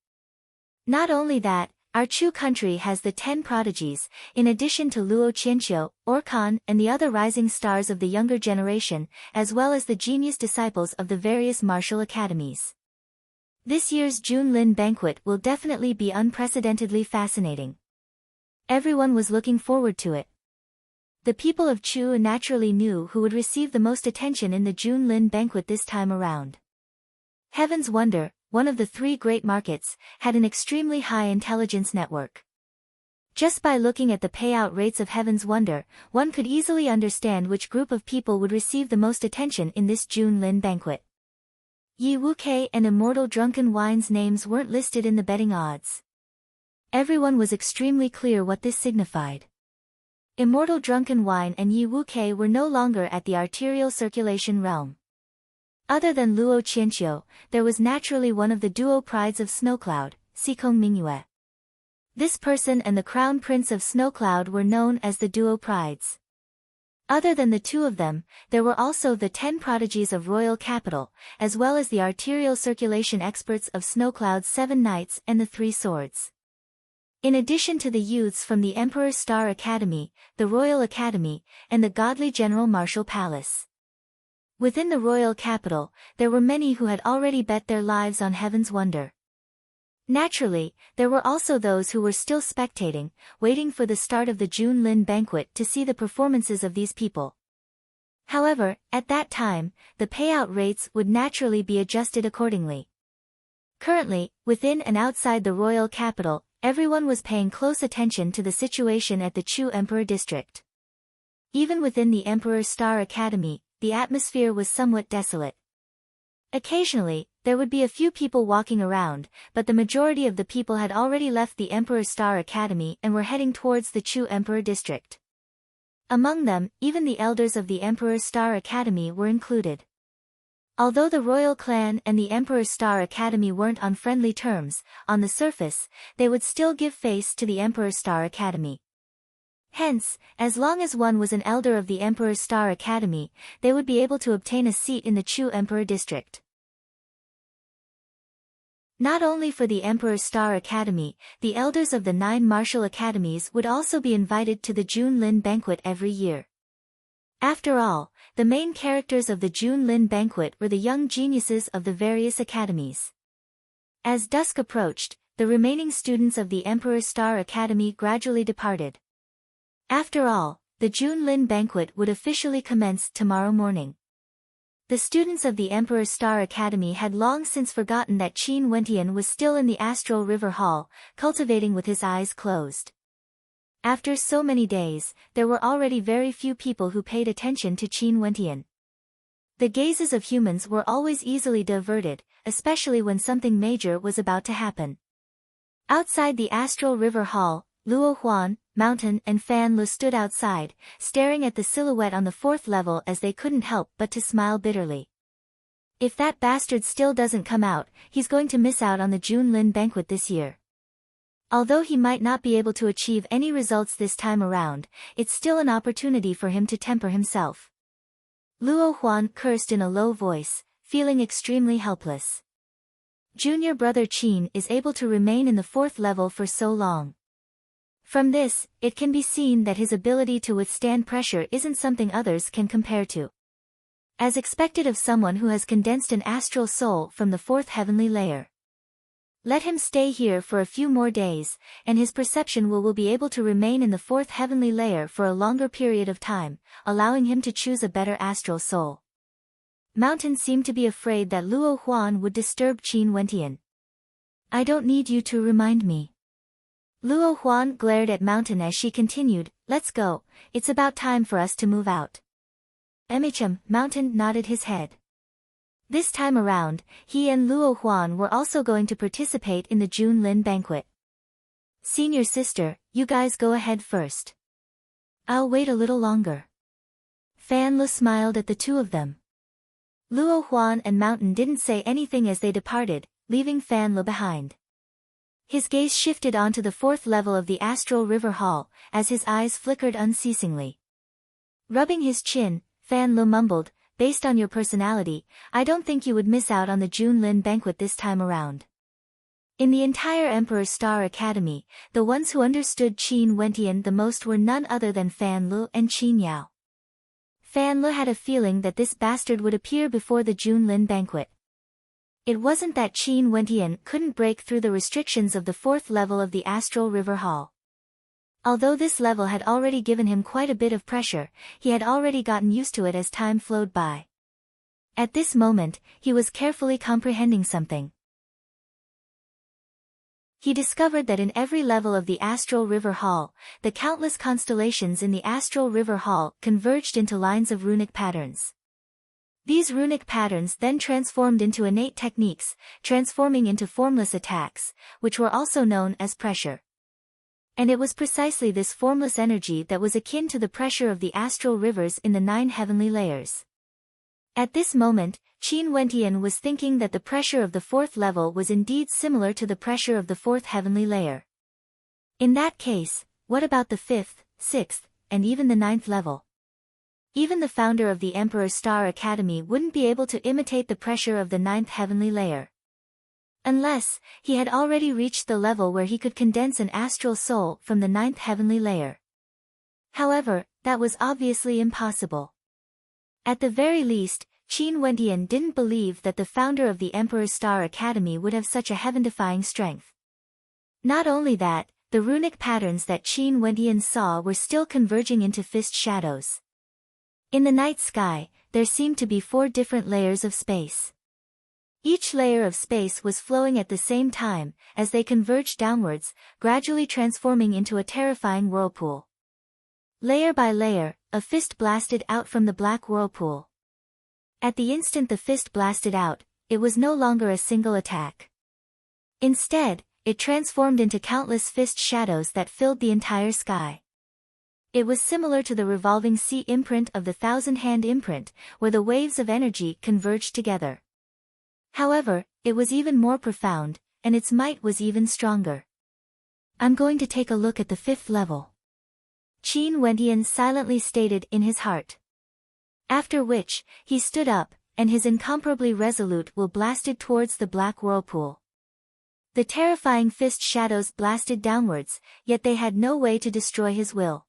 Not only that, Our Chu country has the 10 prodigies, in addition to Luo Qianqiu, Orkan, and the other rising stars of the younger generation, as well as the genius disciples of the various martial academies. This year's Junlin banquet will definitely be unprecedentedly fascinating. Everyone was looking forward to it. The people of Chu naturally knew who would receive the most attention in the Junlin banquet this time around. Heaven's Wonder, one of the 3 great markets, had an extremely high intelligence network. Just by looking at the payout rates of Heaven's Wonder, one could easily understand which group of people would receive the most attention in this Junlin banquet. Yi Wuke and Immortal Drunken Wine's names weren't listed in the betting odds. Everyone was extremely clear what this signified. Immortal Drunken Wine and Yi Wuke were no longer at the arterial circulation realm. Other than Luo Qianqiu, there was naturally one of the duo prides of Snowcloud, Xikong Mingyue. This person and the Crown Prince of Snowcloud were known as the duo prides. Other than the 2 of them, there were also the 10 prodigies of royal capital, as well as the arterial circulation experts of Snowcloud's 7 knights and the 3 swords. In addition to the youths from the Emperor's Star Academy, the Royal Academy, and the Godly General Martial Palace. Within the royal capital, there were many who had already bet their lives on Heaven's Wonder. Naturally, there were also those who were still spectating, waiting for the start of the Junlin banquet to see the performances of these people. However, at that time, the payout rates would naturally be adjusted accordingly. Currently, within and outside the royal capital, everyone was paying close attention to the situation at the Chu Emperor District. Even within the Emperor's Star Academy, the atmosphere was somewhat desolate. Occasionally, there would be a few people walking around, but the majority of the people had already left the Emperor's Star Academy and were heading towards the Chu Emperor District. Among them, even the elders of the Emperor's Star Academy were included. Although the royal clan and the Emperor's Star Academy weren't on friendly terms, on the surface, they would still give face to the Emperor's Star Academy. Hence, as long as one was an elder of the Emperor's Star Academy, they would be able to obtain a seat in the Chu Emperor District. Not only for the Emperor's Star Academy, the elders of the 9 martial academies would also be invited to the Junlin banquet every year. After all, the main characters of the Junlin banquet were the young geniuses of the various academies. As dusk approached, the remaining students of the Emperor's Star Academy gradually departed. After all, the Junlin banquet would officially commence tomorrow morning. The students of the Emperor's Star Academy had long since forgotten that Qin Wentian was still in the Astral River Hall, cultivating with his eyes closed. After so many days, there were already very few people who paid attention to Qin Wentian. The gazes of humans were always easily diverted, especially when something major was about to happen. Outside the Astral River Hall, Luo Huan, Mountain and Fan Lu stood outside, staring at the silhouette on the 4th level as they couldn't help but to smile bitterly. If that bastard still doesn't come out, he's going to miss out on the Junlin banquet this year. Although he might not be able to achieve any results this time around, it's still an opportunity for him to temper himself. Luo Huan cursed in a low voice, feeling extremely helpless. Junior brother Qin is able to remain in the 4th level for so long. From this, it can be seen that his ability to withstand pressure isn't something others can compare to. As expected of someone who has condensed an astral soul from the 4th heavenly layer. Let him stay here for a few more days, and his perception will be able to remain in the 4th heavenly layer for a longer period of time, allowing him to choose a better astral soul. Mountain seemed to be afraid that Luo Huan would disturb Qin Wentian. I don't need you to remind me. Luo Huan glared at Mountain as she continued, let's go, it's about time for us to move out. Mountain nodded his head. This time around, he and Luo Huan were also going to participate in the Junlin banquet. Senior sister, you guys go ahead first. I'll wait a little longer. Fan Lu smiled at the 2 of them. Luo Huan and Mountain didn't say anything as they departed, leaving Fan Lu behind. His gaze shifted onto the 4th level of the Astral River Hall, as his eyes flickered unceasingly. Rubbing his chin, Fan Lu mumbled, based on your personality, I don't think you would miss out on the Junlin banquet this time around. In the entire Emperor Star Academy, the ones who understood Qin Wentian the most were none other than Fan Le and Qin Yao. Fan Le had a feeling that this bastard would appear before the Junlin banquet. It wasn't that Qin Wentian couldn't break through the restrictions of the 4th level of the Astral River Hall. Although this level had already given him quite a bit of pressure, he had already gotten used to it as time flowed by. At this moment, he was carefully comprehending something. He discovered that in every level of the Astral River Hall, the countless constellations in the Astral River Hall converged into lines of runic patterns. These runic patterns then transformed into innate techniques, transforming into formless attacks, which were also known as pressure. And it was precisely this formless energy that was akin to the pressure of the astral rivers in the 9 heavenly layers. At this moment, Qin Wentian was thinking that the pressure of the 4th level was indeed similar to the pressure of the 4th heavenly layer. In that case, what about the 5th, 6th, and even the 9th level? Even the founder of the Emperor Star Academy wouldn't be able to imitate the pressure of the 9th heavenly layer. Unless, he had already reached the level where he could condense an astral soul from the 9th heavenly layer. However, that was obviously impossible. At the very least, Qin Wentian didn't believe that the founder of the Emperor Star Academy would have such a heaven-defying strength. Not only that, the runic patterns that Qin Wentian saw were still converging into fist shadows. In the night sky, there seemed to be 4 different layers of space. Each layer of space was flowing at the same time, as they converged downwards, gradually transforming into a terrifying whirlpool. Layer by layer, a fist blasted out from the black whirlpool. At the instant the fist blasted out, it was no longer a single attack. Instead, it transformed into countless fist shadows that filled the entire sky. It was similar to the revolving sea imprint of the thousand-hand imprint, where the waves of energy converged together. However, it was even more profound, and its might was even stronger. I'm going to take a look at the 5th level, Qin Wentian silently stated in his heart. After which, he stood up, and his incomparably resolute will blasted towards the black whirlpool. The terrifying fist shadows blasted downwards, yet they had no way to destroy his will.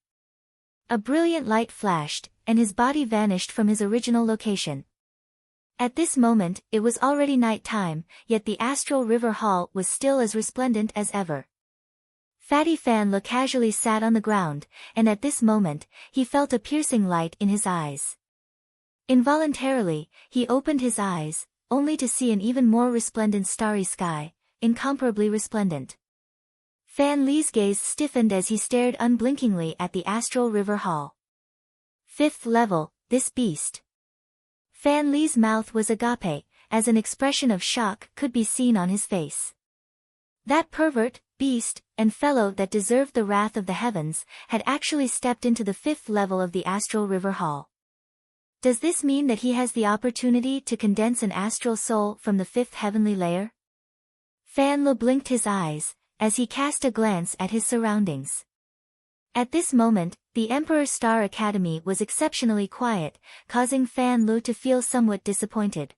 A brilliant light flashed, and his body vanished from his original location. At this moment, it was already night time, yet the Astral River Hall was still as resplendent as ever. Fatty Fan Le casually sat on the ground, and at this moment, he felt a piercing light in his eyes. Involuntarily, he opened his eyes, only to see an even more resplendent starry sky, incomparably resplendent. Fan Li's gaze stiffened as he stared unblinkingly at the Astral River Hall. 5th level, this beast. Fan Li's mouth was agape, as an expression of shock could be seen on his face. That pervert, beast, and fellow that deserved the wrath of the heavens, had actually stepped into the 5th level of the Astral River Hall. Does this mean that he has the opportunity to condense an astral soul from the 5th heavenly layer? Fan Le blinked his eyes, as he cast a glance at his surroundings. At this moment, the Emperor Star Academy was exceptionally quiet, causing Fan Le to feel somewhat disappointed.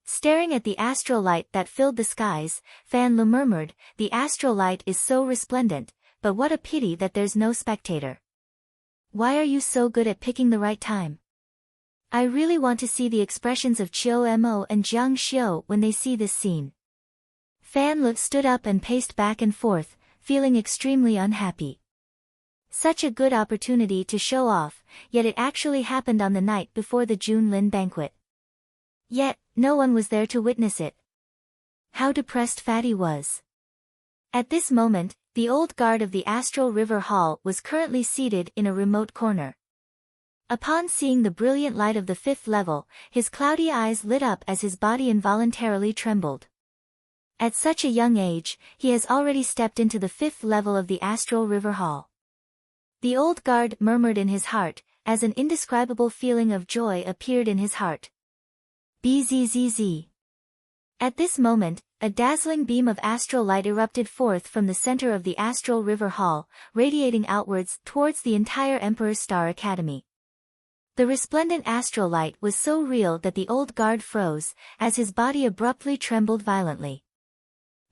Staring at the astral light that filled the skies, Fan Le murmured, "The astral light is so resplendent, but what a pity that there's no spectator. Why are you so good at picking the right time? I really want to see the expressions of Qiu Mo and Jiang Xiu when they see this scene." Fan Le stood up and paced back and forth, feeling extremely unhappy. Such a good opportunity to show off, yet it actually happened on the night before the Junlin banquet. Yet, no one was there to witness it. How depressed Fatty was. At this moment, the old guard of the Astral River Hall was currently seated in a remote corner. Upon seeing the brilliant light of the 5th level, his cloudy eyes lit up as his body involuntarily trembled. At such a young age, he has already stepped into the 5th level of the Astral River Hall. The old guard murmured in his heart, as an indescribable feeling of joy appeared in his heart. Bzzz. At this moment, a dazzling beam of astral light erupted forth from the center of the Astral River Hall, radiating outwards towards the entire Emperor Star Academy. The resplendent astral light was so real that the old guard froze, as his body abruptly trembled violently.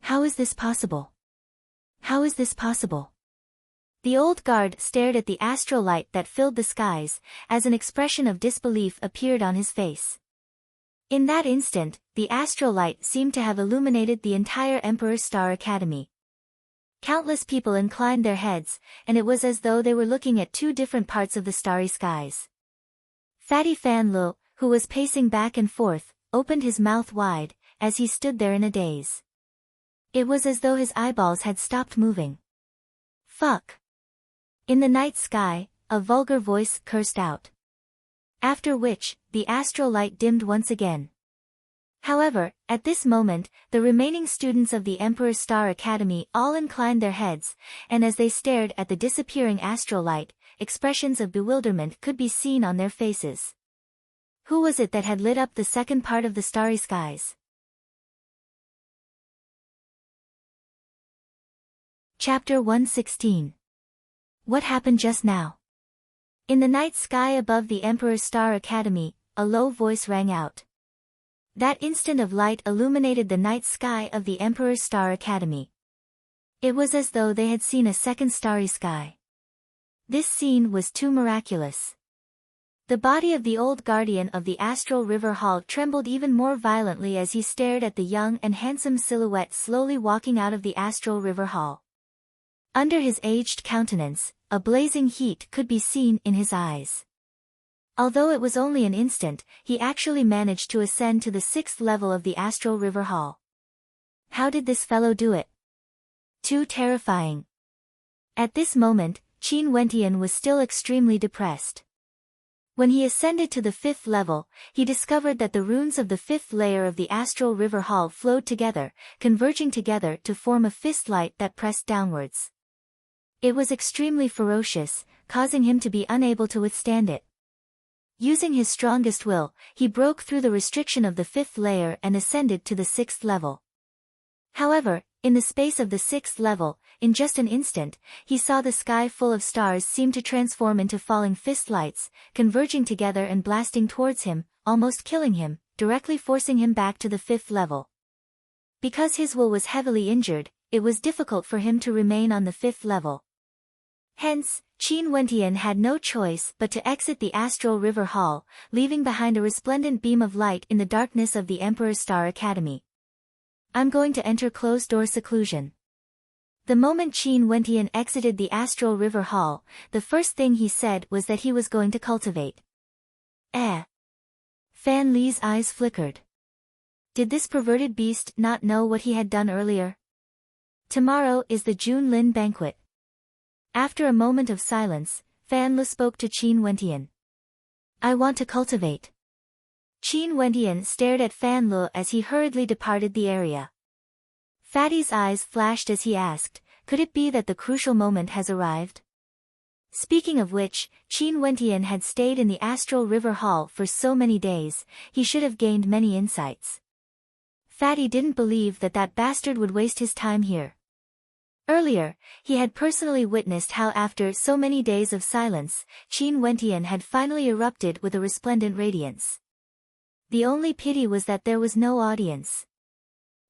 How is this possible? How is this possible? The old guard stared at the astral light that filled the skies, as an expression of disbelief appeared on his face. In that instant, the astral light seemed to have illuminated the entire Emperor's Star Academy. Countless people inclined their heads, and it was as though they were looking at two different parts of the starry skies. Fatty Fan Lu, who was pacing back and forth, opened his mouth wide, as he stood there in a daze. It was as though his eyeballs had stopped moving. Fuck! In the night sky, a vulgar voice cursed out. After which, the astral light dimmed once again. However, at this moment, the remaining students of the Emperor's Star Academy all inclined their heads, and as they stared at the disappearing astral light, expressions of bewilderment could be seen on their faces. Who was it that had lit up the second part of the starry skies? Chapter 116. What happened just now? In the night sky above the Emperor's Star Academy, a low voice rang out. That instant of light illuminated the night sky of the Emperor's Star Academy. It was as though they had seen a second starry sky. This scene was too miraculous. The body of the old guardian of the Astral River Hall trembled even more violently as he stared at the young and handsome silhouette slowly walking out of the Astral River Hall. Under his aged countenance, a blazing heat could be seen in his eyes. Although it was only an instant, he actually managed to ascend to the 6th level of the Astral River Hall. How did this fellow do it? Too terrifying. At this moment, Qin Wentian was still extremely depressed. When he ascended to the 5th level, he discovered that the runes of the 5th layer of the Astral River Hall flowed together, converging together to form a fist light that pressed downwards. It was extremely ferocious, causing him to be unable to withstand it. Using his strongest will, he broke through the restriction of the 5th layer and ascended to the 6th level. However, in the space of the 6th level, in just an instant, he saw the sky full of stars seem to transform into falling fist lights, converging together and blasting towards him, almost killing him, directly forcing him back to the 5th level. Because his will was heavily injured, it was difficult for him to remain on the 5th level. Hence, Qin Wentian had no choice but to exit the Astral River Hall, leaving behind a resplendent beam of light in the darkness of the Emperor's Star Academy. I'm going to enter closed-door seclusion. The moment Qin Wentian exited the Astral River Hall, the first thing he said was that he was going to cultivate. Fan Li's eyes flickered. Did this perverted beast not know what he had done earlier? Tomorrow is the Junlin banquet. After a moment of silence, Fan Li spoke to Qin Wentian. I want to cultivate. Qin Wentian stared at Fan Li as he hurriedly departed the area. Fatty's eyes flashed as he asked, could it be that the crucial moment has arrived? Speaking of which, Qin Wentian had stayed in the Astral River Hall for so many days, he should have gained many insights. Fatty didn't believe that that bastard would waste his time here. Earlier, he had personally witnessed how after so many days of silence, Qin Wentian had finally erupted with a resplendent radiance. The only pity was that there was no audience.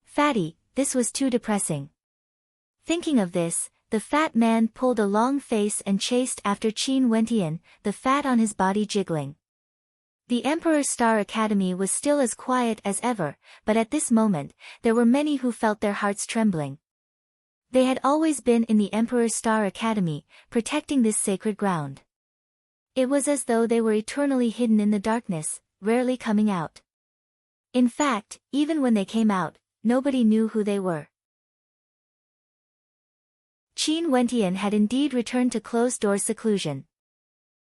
Fatty, this was too depressing. Thinking of this, the fat man pulled a long face and chased after Qin Wentian, the fat on his body jiggling. The Emperor's Star Academy was still as quiet as ever, but at this moment, there were many who felt their hearts trembling. They had always been in the Emperor's Star Academy, protecting this sacred ground. It was as though they were eternally hidden in the darkness, rarely coming out. In fact, even when they came out, nobody knew who they were. Qin Wentian had indeed returned to closed-door seclusion.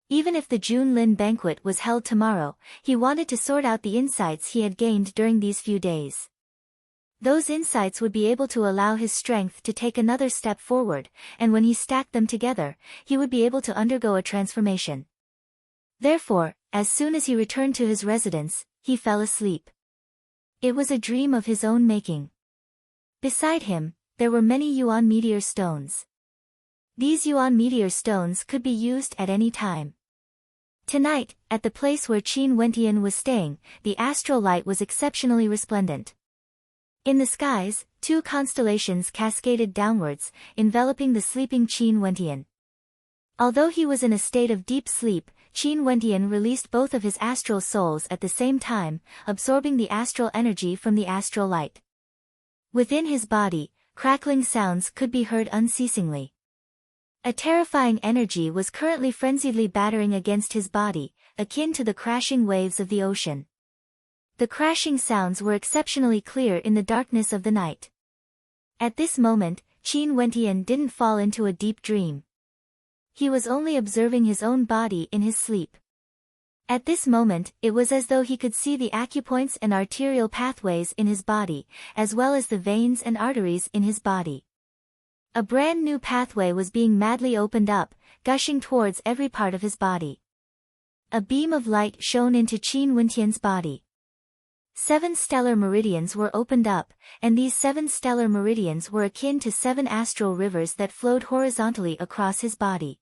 Even if the Junlin banquet was held tomorrow, he wanted to sort out the insights he had gained during these few days. Those insights would be able to allow his strength to take another step forward, and when he stacked them together, he would be able to undergo a transformation. Therefore, as soon as he returned to his residence, he fell asleep. It was a dream of his own making. Beside him, there were many Yuan meteor stones. These Yuan meteor stones could be used at any time. Tonight, at the place where Qin Wentian was staying, the astral light was exceptionally resplendent. In the skies, 2 constellations cascaded downwards, enveloping the sleeping Qin Wentian. Although he was in a state of deep sleep, Qin Wentian released both of his astral souls at the same time, absorbing the astral energy from the astral light. Within his body, crackling sounds could be heard unceasingly. A terrifying energy was currently frenziedly battering against his body, akin to the crashing waves of the ocean. The crashing sounds were exceptionally clear in the darkness of the night. At this moment, Qin Wentian didn't fall into a deep dream. He was only observing his own body in his sleep. At this moment, it was as though he could see the acupoints and arterial pathways in his body, as well as the veins and arteries in his body. A brand new pathway was being madly opened up, gushing towards every part of his body. A beam of light shone into Qin Wentian's body. 7 stellar meridians were opened up, and these 7 stellar meridians were akin to 7 astral rivers that flowed horizontally across his body.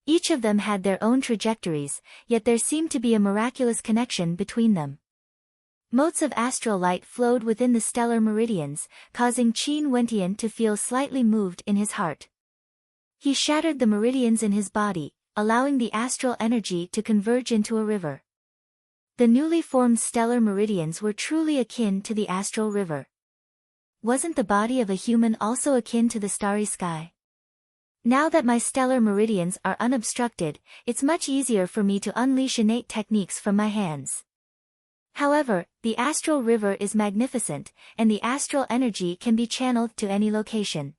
Each of them had their own trajectories, yet there seemed to be a miraculous connection between them. Motes of astral light flowed within the stellar meridians, causing Qin Wentian to feel slightly moved in his heart. He shattered the meridians in his body, allowing the astral energy to converge into a river. The newly formed stellar meridians were truly akin to the astral river. Wasn't the body of a human also akin to the starry sky? Now that my stellar meridians are unobstructed, it's much easier for me to unleash innate techniques from my hands. However, the astral river is magnificent, and the astral energy can be channeled to any location.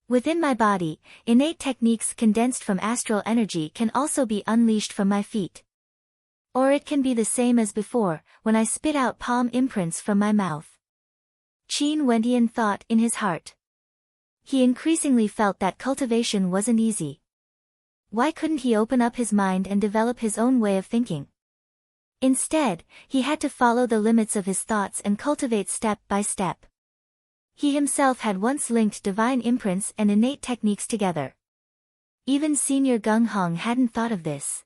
Within my body, innate techniques condensed from astral energy can also be unleashed from my feet. Or it can be the same as before, when I spit out palm imprints from my mouth. Qin Wentian thought in his heart. He increasingly felt that cultivation wasn't easy. Why couldn't he open up his mind and develop his own way of thinking? Instead, he had to follow the limits of his thoughts and cultivate step by step. He himself had once linked divine imprints and innate techniques together. Even Senior Gung Hong hadn't thought of this.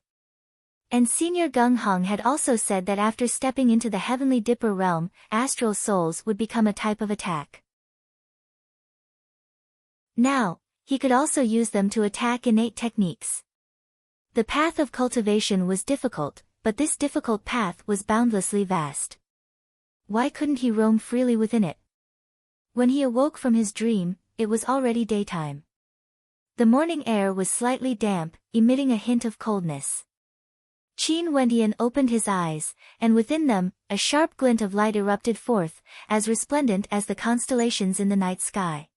And Senior Gung Hong had also said that after stepping into the Heavenly Dipper realm, astral souls would become a type of attack. Now, he could also use them to attack innate techniques. The path of cultivation was difficult, but this difficult path was boundlessly vast. Why couldn't he roam freely within it? When he awoke from his dream, it was already daytime. The morning air was slightly damp, emitting a hint of coldness. Qin Wentian opened his eyes, and within them, a sharp glint of light erupted forth, as resplendent as the constellations in the night sky.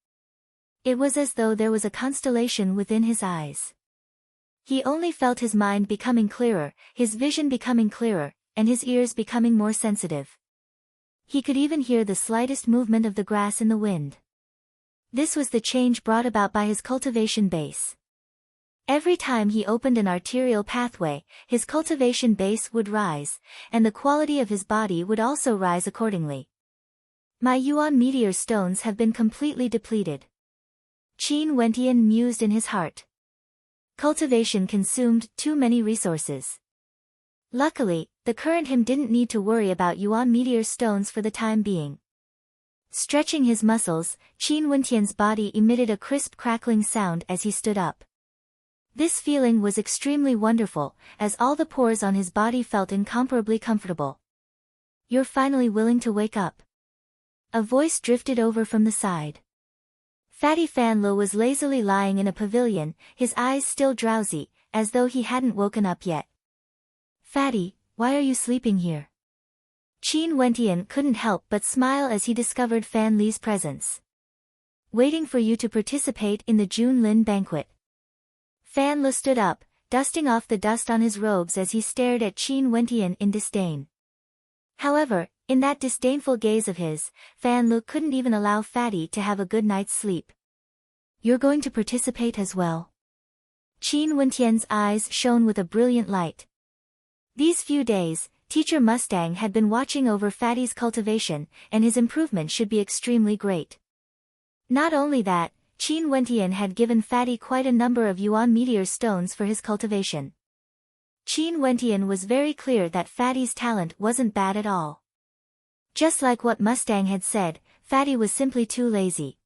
It was as though there was a constellation within his eyes. He only felt his mind becoming clearer, his vision becoming clearer, and his ears becoming more sensitive. He could even hear the slightest movement of the grass in the wind. This was the change brought about by his cultivation base. Every time he opened an arterial pathway, his cultivation base would rise, and the quality of his body would also rise accordingly. My Yuan meteor stones have been completely depleted. Qin Wentian mused in his heart. Cultivation consumed too many resources. Luckily, the current him didn't need to worry about Yuan meteor stones for the time being. Stretching his muscles, Qin Wentian's body emitted a crisp crackling sound as he stood up. This feeling was extremely wonderful, as all the pores on his body felt incomparably comfortable. You're finally willing to wake up. A voice drifted over from the side. Fatty Fanlo was lazily lying in a pavilion, his eyes still drowsy, as though he hadn't woken up yet. Fatty, why are you sleeping here? Qin Wentian couldn't help but smile as he discovered Fan Li's presence. Waiting for you to participate in the Jun Lin banquet. Fan Li stood up, dusting off the dust on his robes as he stared at Qin Wentian in disdain. However, in that disdainful gaze of his, Fan Li couldn't even allow Fatty to have a good night's sleep. You're going to participate as well? Qin Wentian's eyes shone with a brilliant light. These few days, Teacher Mustang had been watching over Fatty's cultivation, and his improvement should be extremely great. Not only that, Qin Wentian had given Fatty quite a number of Yuan meteor stones for his cultivation. Qin Wentian was very clear that Fatty's talent wasn't bad at all. Just like what Mustang had said, Fatty was simply too lazy.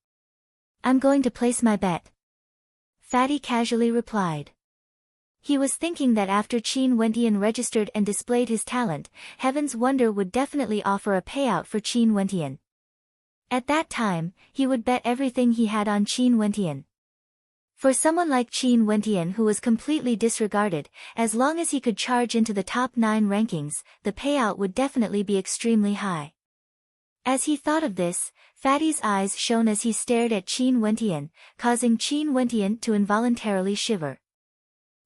"I'm going to place my bet," Fatty casually replied. He was thinking that after Qin Wentian registered and displayed his talent, Heaven's Wonder would definitely offer a payout for Qin Wentian. At that time, he would bet everything he had on Qin Wentian. For someone like Qin Wentian who was completely disregarded, as long as he could charge into the top 9 rankings, the payout would definitely be extremely high. As he thought of this, Fatty's eyes shone as he stared at Qin Wentian, causing Qin Wentian to involuntarily shiver.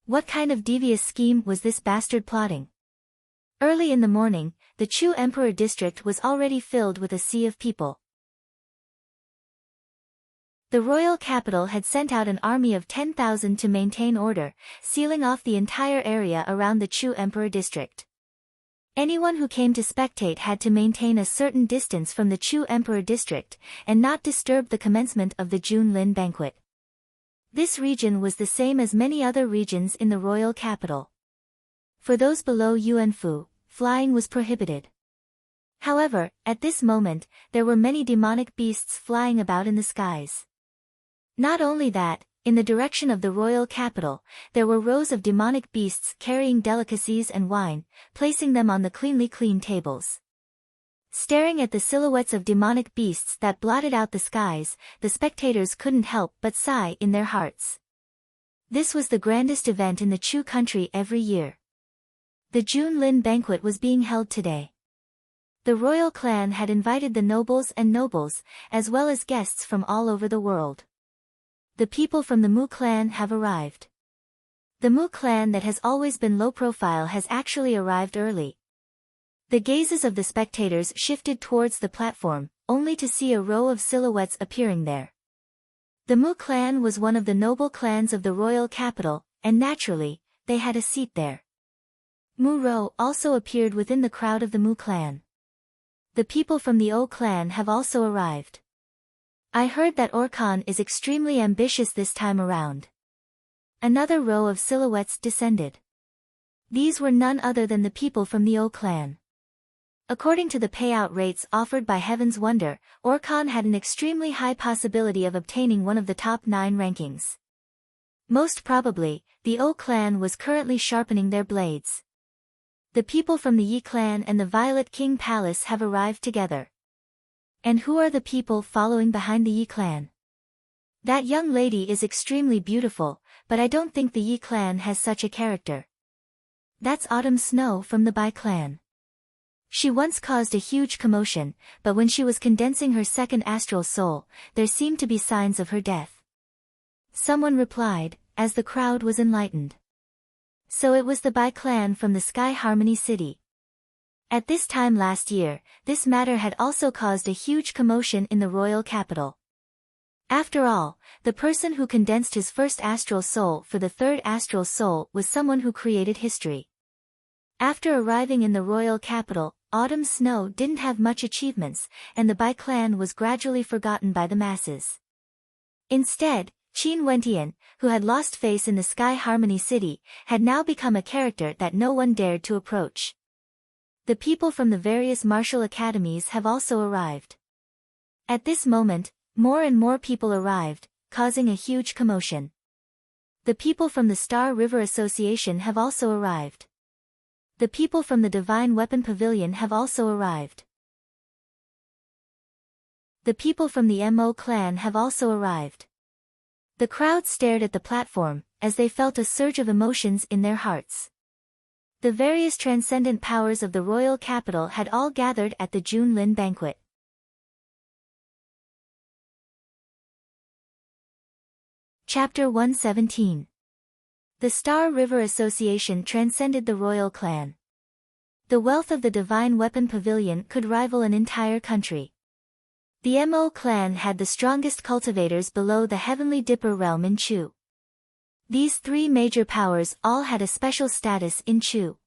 What kind of devious scheme was this bastard plotting? Early in the morning, the Chu Emperor district was already filled with a sea of people. The royal capital had sent out an army of 10,000 to maintain order, sealing off the entire area around the Chu Emperor district. Anyone who came to spectate had to maintain a certain distance from the Chu Emperor district, and not disturb the commencement of the Junlin banquet. This region was the same as many other regions in the royal capital. For those below Yuanfu, flying was prohibited. However, at this moment, there were many demonic beasts flying about in the skies. Not only that, in the direction of the royal capital, there were rows of demonic beasts carrying delicacies and wine, placing them on the cleanly clean tables. Staring at the silhouettes of demonic beasts that blotted out the skies, the spectators couldn't help but sigh in their hearts. This was the grandest event in the Chu country every year. The Junlin banquet was being held today. The royal clan had invited the nobles and nobles, as well as guests from all over the world. The people from the Mu clan have arrived. The Mu clan that has always been low profile has actually arrived early. The gazes of the spectators shifted towards the platform, only to see a row of silhouettes appearing there. The Mu clan was one of the noble clans of the royal capital, and naturally, they had a seat there. Mu Rou also appeared within the crowd of the Mu clan. The people from the O clan have also arrived. I heard that Orkan is extremely ambitious this time around. Another row of silhouettes descended. These were none other than the people from the O clan. According to the payout rates offered by Heaven's Wonder, Orkan had an extremely high possibility of obtaining one of the top 9 rankings. Most probably, the O clan was currently sharpening their blades. The people from the Yi clan and the Violet King Palace have arrived together. And who are the people following behind the Yi clan? That young lady is extremely beautiful, but I don't think the Yi clan has such a character. That's Autumn Snow from the Bai clan. She once caused a huge commotion, but when she was condensing her second astral soul, there seemed to be signs of her death. Someone replied, as the crowd was enlightened. So it was the Bai clan from the Sky Harmony City. At this time last year, this matter had also caused a huge commotion in the royal capital. After all, the person who condensed his first astral soul for the third astral soul was someone who created history. After arriving in the royal capital, Autumn Snow didn't have much achievements, and the Bai clan was gradually forgotten by the masses. Instead, Qin Wentian, who had lost face in the Sky Harmony City, had now become a character that no one dared to approach. The people from the various martial academies have also arrived. At this moment, more and more people arrived, causing a huge commotion. The people from the Star River Association have also arrived. The people from the Divine Weapon Pavilion have also arrived. The people from the Mo clan have also arrived. The crowd stared at the platform, as they felt a surge of emotions in their hearts. The various transcendent powers of the royal capital had all gathered at the Junlin banquet. Chapter 117. The Star River Association transcended the royal clan. The wealth of the Divine Weapon Pavilion could rival an entire country. The Mo clan had the strongest cultivators below the Heavenly Dipper realm in Chu. These 3 major powers all had a special status in Chu.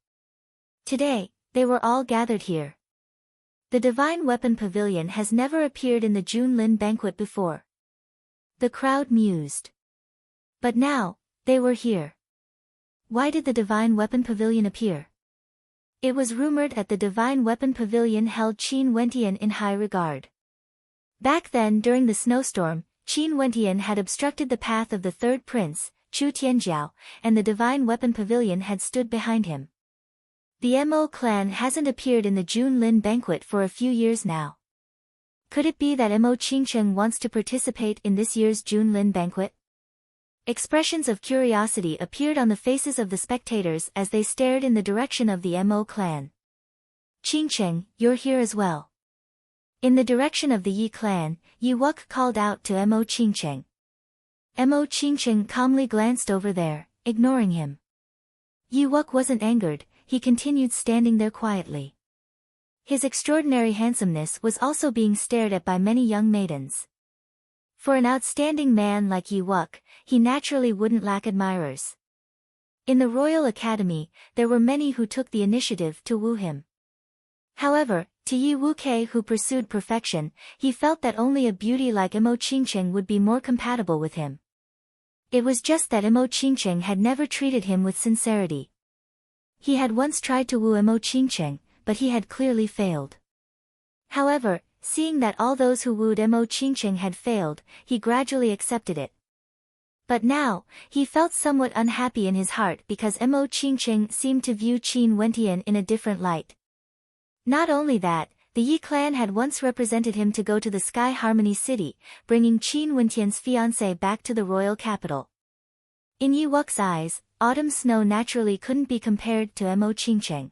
Today, they were all gathered here. The Divine Weapon Pavilion has never appeared in the Junlin banquet before. The crowd mused. But now, they were here. Why did the Divine Weapon Pavilion appear? It was rumored that the Divine Weapon Pavilion held Qin Wentian in high regard. Back then during the snowstorm, Qin Wentian had obstructed the path of the third prince, Chu Tianjiao, and the Divine Weapon Pavilion had stood behind him. The Mo clan hasn't appeared in the Junlin banquet for a few years now. Could it be that Mo Qingcheng wants to participate in this year's Junlin banquet? Expressions of curiosity appeared on the faces of the spectators as they stared in the direction of the Mo clan. Qingcheng, you're here as well. In the direction of the Yi clan, Yi Wuk called out to Mo Qingcheng. Mo Qingcheng calmly glanced over there, ignoring him. Yi Wuk wasn't angered, he continued standing there quietly. His extraordinary handsomeness was also being stared at by many young maidens. For an outstanding man like Yi Wuk, he naturally wouldn't lack admirers. In the Royal Academy, there were many who took the initiative to woo him. However, to Yi Wuke who pursued perfection, he felt that only a beauty like Mo Qingcheng would be more compatible with him. It was just that Mo Qingcheng had never treated him with sincerity. He had once tried to woo Mo Qingcheng, but he had clearly failed. However, seeing that all those who wooed Mo Qingcheng had failed, he gradually accepted it. But now, he felt somewhat unhappy in his heart because Mo Qingcheng seemed to view Qin Wentian in a different light. Not only that, the Yi clan had once represented him to go to the Sky Harmony City, bringing Qin Wentian's fiancé back to the royal capital. In Yi Wuk's eyes, autumn snow naturally couldn't be compared to Mo Qingcheng.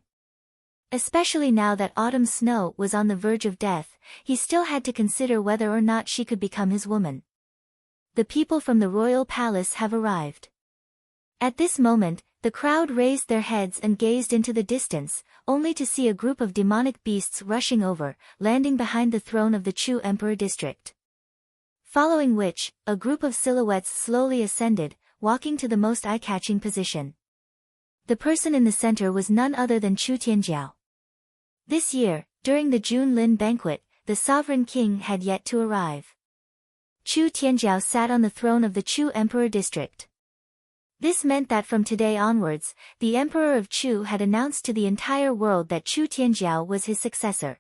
Especially now that autumn snow was on the verge of death, he still had to consider whether or not she could become his woman. The people from the royal palace have arrived. At this moment, the crowd raised their heads and gazed into the distance, only to see a group of demonic beasts rushing over, landing behind the throne of the Chu Emperor district. Following which, a group of silhouettes slowly ascended, walking to the most eye-catching position. The person in the center was none other than Chu Tianjiao. This year, during the Junlin banquet, the sovereign king had yet to arrive. Chu Tianjiao sat on the throne of the Chu Emperor district. This meant that from today onwards, the Emperor of Chu had announced to the entire world that Chu Tianjiao was his successor.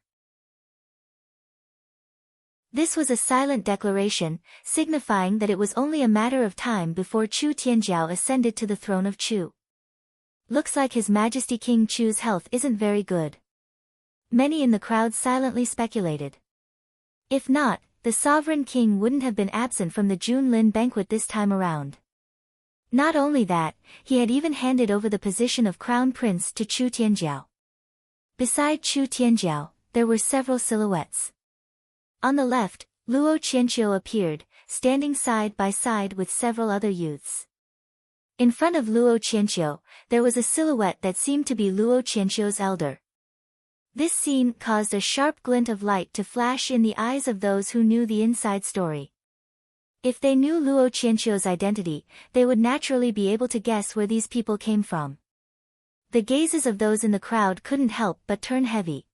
This was a silent declaration, signifying that it was only a matter of time before Chu Tianjiao ascended to the throne of Chu. Looks like His Majesty King Chu's health isn't very good. Many in the crowd silently speculated. If not, the sovereign king wouldn't have been absent from the Junlin banquet this time around. Not only that, he had even handed over the position of crown prince to Chu Tianjiao. Beside Chu Tianjiao, there were several silhouettes. On the left, Luo Qianqiu appeared, standing side by side with several other youths. In front of Luo Qianqiu, there was a silhouette that seemed to be Luo Qianqiu's elder. This scene caused a sharp glint of light to flash in the eyes of those who knew the inside story. If they knew Luo Qianqiu's identity, they would naturally be able to guess where these people came from. The gazes of those in the crowd couldn't help but turn heavy.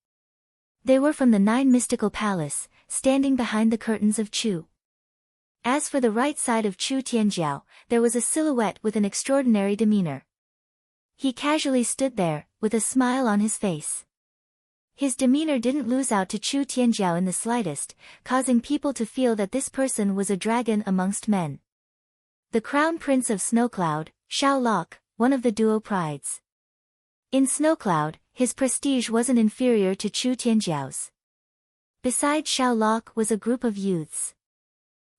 They were from the Nine Mystical Palace, standing behind the curtains of Chu. As for the right side of Chu Tianjiao, there was a silhouette with an extraordinary demeanor. He casually stood there, with a smile on his face. His demeanor didn't lose out to Chu Tianjiao in the slightest, causing people to feel that this person was a dragon amongst men. The Crown Prince of Snowcloud, Xiao Lok, one of the duo prides. In Snowcloud, his prestige wasn't inferior to Chu Tianjiao's. Beside Xiao Lok was a group of youths.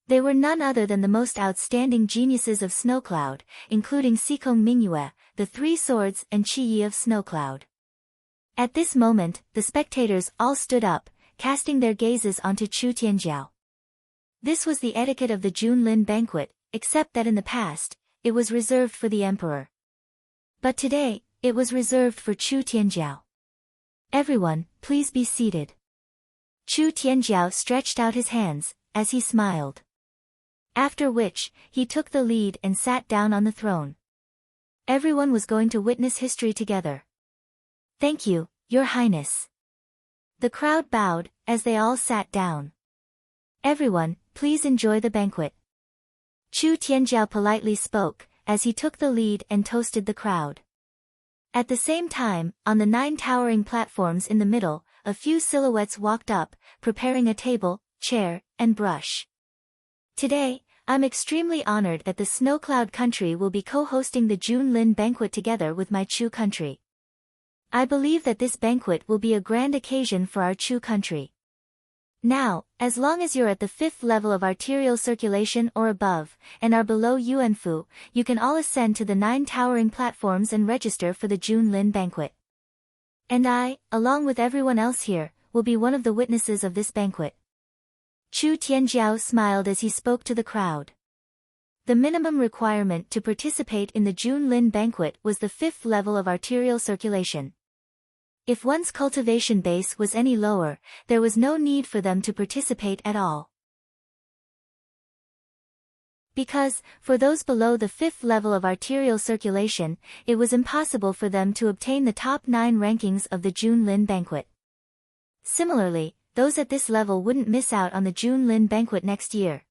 They were none other than the most outstanding geniuses of Snowcloud, including Xikong Mingyue, the Three Swords and Qi Yi of Snowcloud. At this moment, the spectators all stood up, casting their gazes onto Chu Tianjiao. This was the etiquette of the Junlin banquet, except that in the past, it was reserved for the emperor. But today, it was reserved for Chu Tianjiao. Everyone, please be seated. Chu Tianjiao stretched out his hands, as he smiled. After which, he took the lead and sat down on the throne. Everyone was going to witness history together. Thank you, Your Highness. The crowd bowed, as they all sat down. Everyone, please enjoy the banquet. Chu Tianjiao politely spoke, as he took the lead and toasted the crowd. At the same time, on the 9 towering platforms in the middle, a few silhouettes walked up, preparing a table, chair, and brush. Today, I'm extremely honored that the Snow Cloud Country will be co-hosting the June Lin banquet together with my Chu country. I believe that this banquet will be a grand occasion for our Chu country. Now, as long as you're at the 5th level of arterial circulation or above, and are below Yuanfu, you can all ascend to the 9 towering platforms and register for the June Lin banquet. And I, along with everyone else here, will be one of the witnesses of this banquet. Chu Tianjiao smiled as he spoke to the crowd. The minimum requirement to participate in the June Lin banquet was the 5th level of arterial circulation. If one's cultivation base was any lower, there was no need for them to participate at all. Because, for those below the 5th level of arterial circulation, it was impossible for them to obtain the top 9 rankings of the June Lin banquet. Similarly, those at this level wouldn't miss out on the June Lin banquet next year.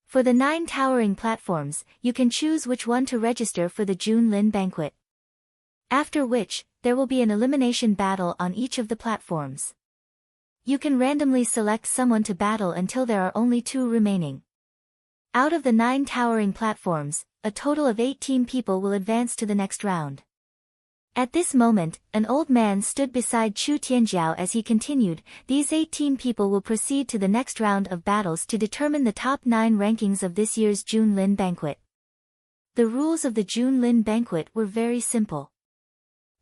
For the 9 towering platforms, you can choose which one to register for the June Lin banquet. After which, there will be an elimination battle on each of the platforms. You can randomly select someone to battle until there are only 2 remaining. Out of the 9 towering platforms, a total of 18 people will advance to the next round. At this moment, an old man stood beside Chu Tianjiao as he continued, these 18 people will proceed to the next round of battles to determine the top 9 rankings of this year's June Lin banquet. The rules of the June Lin banquet were very simple.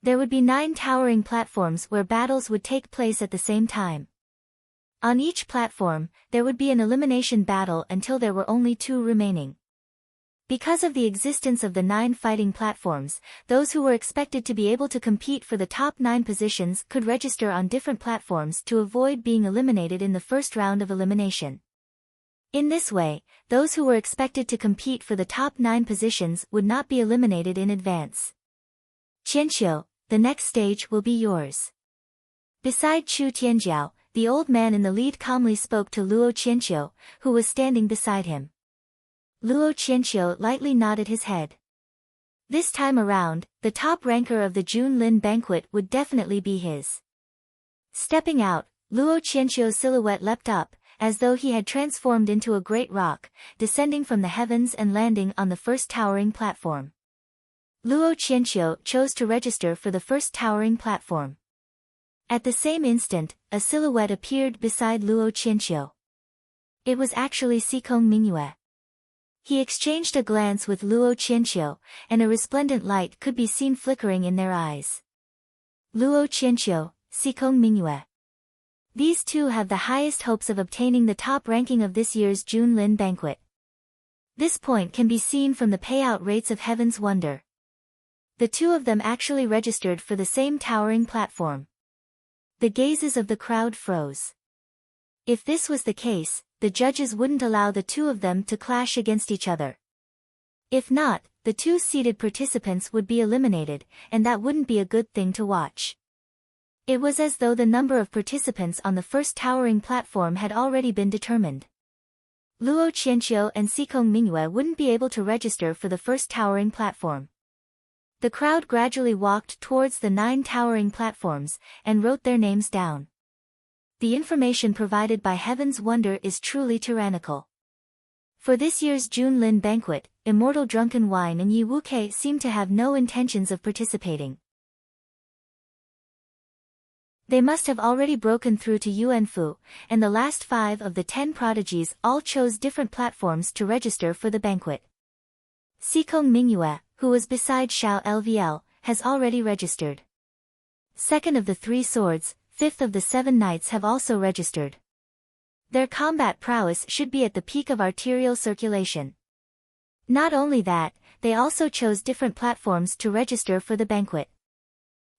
There would be 9 towering platforms where battles would take place at the same time. On each platform, there would be an elimination battle until there were only 2 remaining. Because of the existence of the 9 fighting platforms, those who were expected to be able to compete for the top 9 positions could register on different platforms to avoid being eliminated in the first round of elimination. In this way, those who were expected to compete for the top 9 positions would not be eliminated in advance. Qianqiu, the next stage will be yours. Beside Chu Tianjiao, the old man in the lead calmly spoke to Luo Qianqiu, who was standing beside him. Luo Qianqiu lightly nodded his head. This time around, the top ranker of the June Lin banquet would definitely be his. Stepping out, Luo Qianqiu's silhouette leapt up, as though he had transformed into a great rock, descending from the heavens and landing on the first towering platform. Luo Qianqiu chose to register for the first towering platform. At the same instant, a silhouette appeared beside Luo Qianqiu. It was actually Xikong Mingyue. He exchanged a glance with Luo Qianqiu, and a resplendent light could be seen flickering in their eyes. Luo Qianqiu, Xikong Mingyue. These two have the highest hopes of obtaining the top ranking of this year's June Lin banquet. This point can be seen from the payout rates of Heaven's Wonder. The two of them actually registered for the same towering platform. The gazes of the crowd froze. If this was the case, the judges wouldn't allow the two of them to clash against each other. If not, the 2 seeded participants would be eliminated, and that wouldn't be a good thing to watch. It was as though the number of participants on the first towering platform had already been determined. Luo Qianqiu and Xikong Mingyue wouldn't be able to register for the first towering platform. The crowd gradually walked towards the 9 towering platforms, and wrote their names down. The information provided by Heaven's Wonder is truly tyrannical. For this year's June Lin banquet, Immortal Drunken Wine and Yi Wuke seem to have no intentions of participating. They must have already broken through to Yuanfu, and the last 5 of the 10 prodigies all chose different platforms to register for the banquet. Xikong Mingyue, who was beside Xiao LVL, has already registered. 2nd of the 3 swords, 5th of the 7 knights have also registered. Their combat prowess should be at the peak of arterial circulation. Not only that, they also chose different platforms to register for the banquet.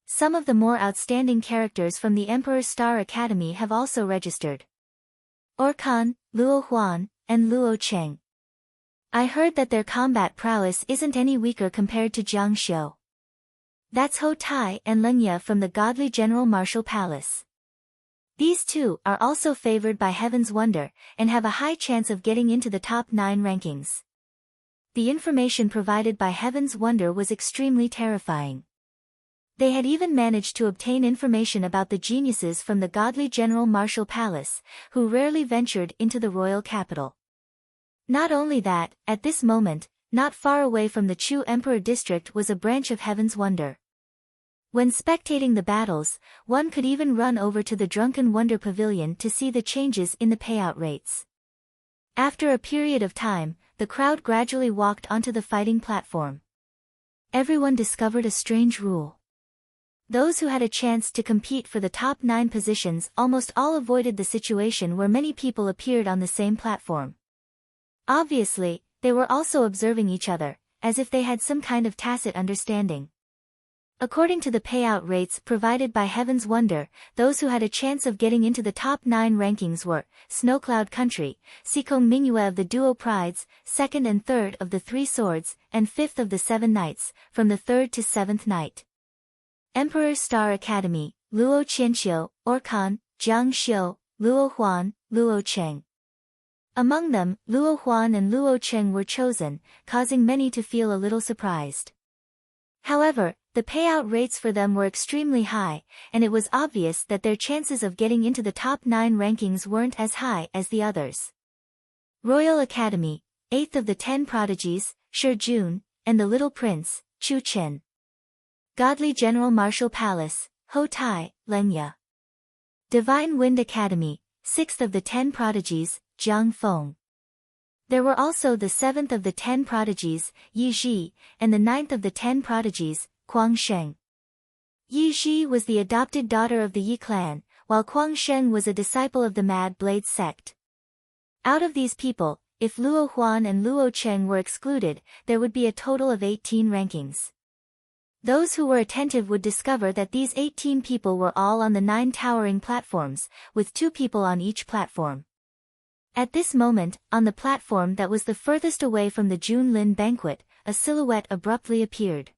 Some of the more outstanding characters from the Emperor's Star Academy have also registered. Orkan, Luo Huan, and Luo Cheng. I heard that their combat prowess isn't any weaker compared to Jiang Xiu. That's Ho Tai and Lenya from the Godly General Martial Palace. These two are also favored by Heaven's Wonder, and have a high chance of getting into the top 9 rankings. The information provided by Heaven's Wonder was extremely terrifying. They had even managed to obtain information about the geniuses from the godly General Marshal Palace, who rarely ventured into the royal capital. Not only that, at this moment, not far away from the Chu Emperor district was a branch of Heaven's Wonder. When spectating the battles, one could even run over to the Drunken Wonder Pavilion to see the changes in the payout rates. After a period of time, the crowd gradually walked onto the fighting platform. Everyone discovered a strange rule. Those who had a chance to compete for the top 9 positions almost all avoided the situation where many people appeared on the same platform. Obviously, they were also observing each other, as if they had some kind of tacit understanding. According to the payout rates provided by Heaven's Wonder, those who had a chance of getting into the top 9 rankings were Snowcloud Country, Sikong Mingyue of the Duo Prides, 2nd and 3rd of the 3 Swords, and 5th of the 7 Knights, from the 3rd to 7th Knight. Emperor Star Academy, Luo Qianqiu, Orkan, Jiang Xiu, Luo Huan, Luo Cheng. Among them, Luo Huan and Luo Cheng were chosen, causing many to feel a little surprised. However, the payout rates for them were extremely high, and it was obvious that their chances of getting into the top 9 rankings weren't as high as the others. Royal Academy, 8th of the 10 Prodigies, Shi Jun, and the Little Prince, Chu Chen. Godly General Marshal Palace, Ho Tai, Leng Ye. Divine Wind Academy, 6th of the 10 Prodigies, Jiang Feng. There were also the 7th of the 10 Prodigies, Yi Ji, and the 9th of the 10 Prodigies, Kuang Sheng. Yi Ji was the adopted daughter of the Yi clan, while Kuang Sheng was a disciple of the Mad Blade sect. Out of these people, if Luo Huan and Luo Cheng were excluded, there would be a total of 18 rankings. Those who were attentive would discover that these 18 people were all on the 9 towering platforms, with 2 people on each platform. At this moment, on the platform that was the furthest away from the Junlin banquet, a silhouette abruptly appeared.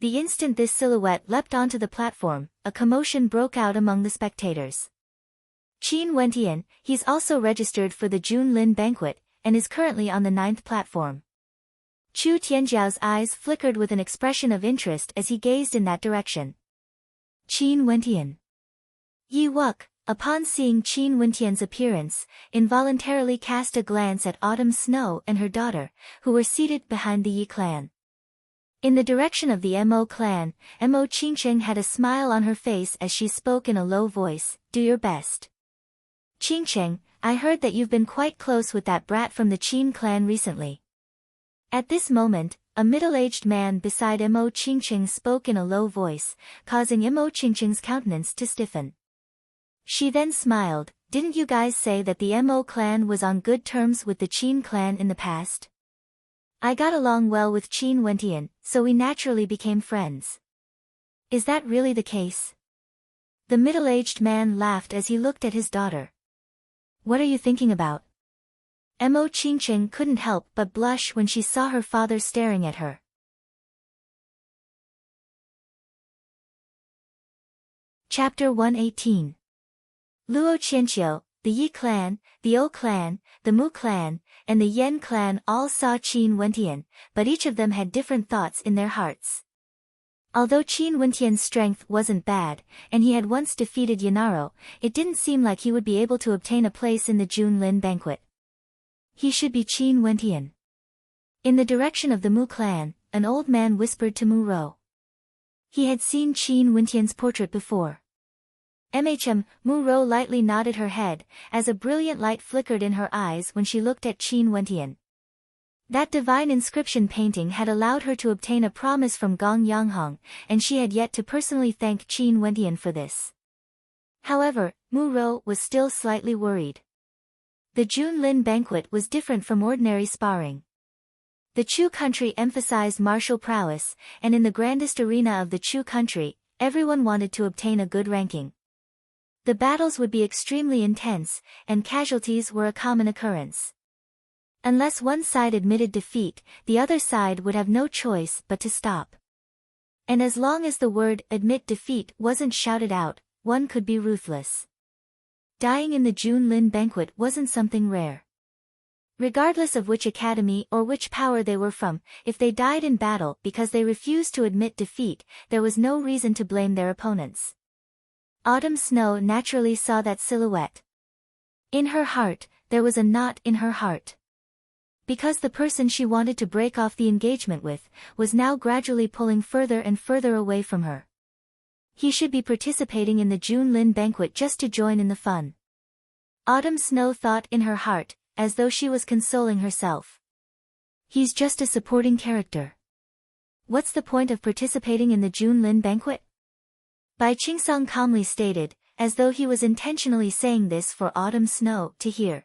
The instant this silhouette leapt onto the platform, a commotion broke out among the spectators. Qin Wentian, he's also registered for the Junlin banquet, and is currently on the 9th platform. Chu Tianjiao's eyes flickered with an expression of interest as he gazed in that direction. Qin Wentian. Yi Wuk, upon seeing Qin Wentian's appearance, involuntarily cast a glance at Autumn Snow and her daughter, who were seated behind the Yi clan. In the direction of the Mo clan, Mo Qingcheng had a smile on her face as she spoke in a low voice, "Do your best. Qingcheng, I heard that you've been quite close with that brat from the Qin clan recently." At this moment, a middle-aged man beside Mo Qingcheng spoke in a low voice, causing Mo Qingcheng's countenance to stiffen. She then smiled, "Didn't you guys say that the Mo clan was on good terms with the Qin clan in the past? I got along well with Qin Wentian, so we naturally became friends. Is that really the case?" The middle-aged man laughed as he looked at his daughter. "What are you thinking about?" Mo Qingcheng couldn't help but blush when she saw her father staring at her. Chapter 118. Luo Qianqiu, the Yi clan, the O clan, the Mu clan, and the Yan clan all saw Qin Wentian, but each of them had different thoughts in their hearts. Although Qin Wentian's strength wasn't bad, and he had once defeated Yanaro, it didn't seem like he would be able to obtain a place in the Junlin banquet. He should be Qin Wentian. In the direction of the Mu clan, an old man whispered to Mu Rou. He had seen Qin Wentian's portrait before. Mu Rou lightly nodded her head, as a brilliant light flickered in her eyes when she looked at Qin Wentian. That divine inscription painting had allowed her to obtain a promise from Gong Yanghong, and she had yet to personally thank Qin Wentian for this. However, Mu Rou was still slightly worried. The Junlin banquet was different from ordinary sparring. The Chu country emphasized martial prowess, and in the grandest arena of the Chu country, everyone wanted to obtain a good ranking. The battles would be extremely intense, and casualties were a common occurrence. Unless one side admitted defeat, the other side would have no choice but to stop. And as long as the word "admit defeat" wasn't shouted out, one could be ruthless. Dying in the Junlin banquet wasn't something rare. Regardless of which academy or which power they were from, if they died in battle because they refused to admit defeat, there was no reason to blame their opponents. Autumn Snow naturally saw that silhouette. In her heart, there was a knot in her heart. Because the person she wanted to break off the engagement with, was now gradually pulling further and further away from her. He should be participating in the Junlin banquet just to join in the fun. Autumn Snow thought in her heart, as though she was consoling herself. He's just a supporting character. What's the point of participating in the Junlin banquet? Bai Qingsong calmly stated, as though he was intentionally saying this for Autumn Snow to hear.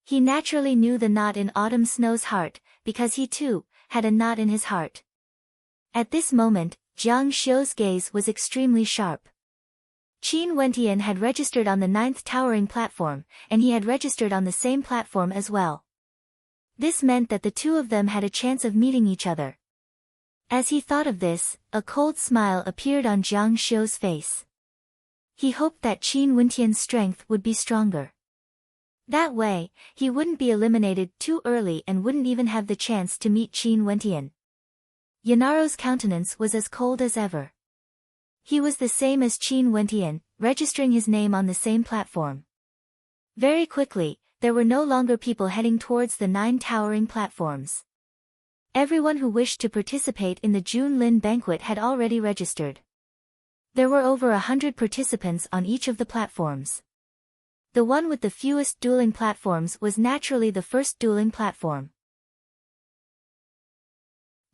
He naturally knew the knot in Autumn Snow's heart, because he too had a knot in his heart. At this moment, Jiang Xiu's gaze was extremely sharp. Qin Wentian had registered on the 9th towering platform, and he had registered on the same platform as well. This meant that the two of them had a chance of meeting each other. As he thought of this, a cold smile appeared on Jiang Xiu's face. He hoped that Qin Wentian's strength would be stronger. That way, he wouldn't be eliminated too early and wouldn't even have the chance to meet Qin Wentian. Yanaro's countenance was as cold as ever. He was the same as Qin Wentian, registering his name on the same platform. Very quickly, there were no longer people heading towards the 9 towering platforms. Everyone who wished to participate in the Junlin banquet had already registered. There were over 100 participants on each of the platforms. The one with the fewest dueling platforms was naturally the first dueling platform.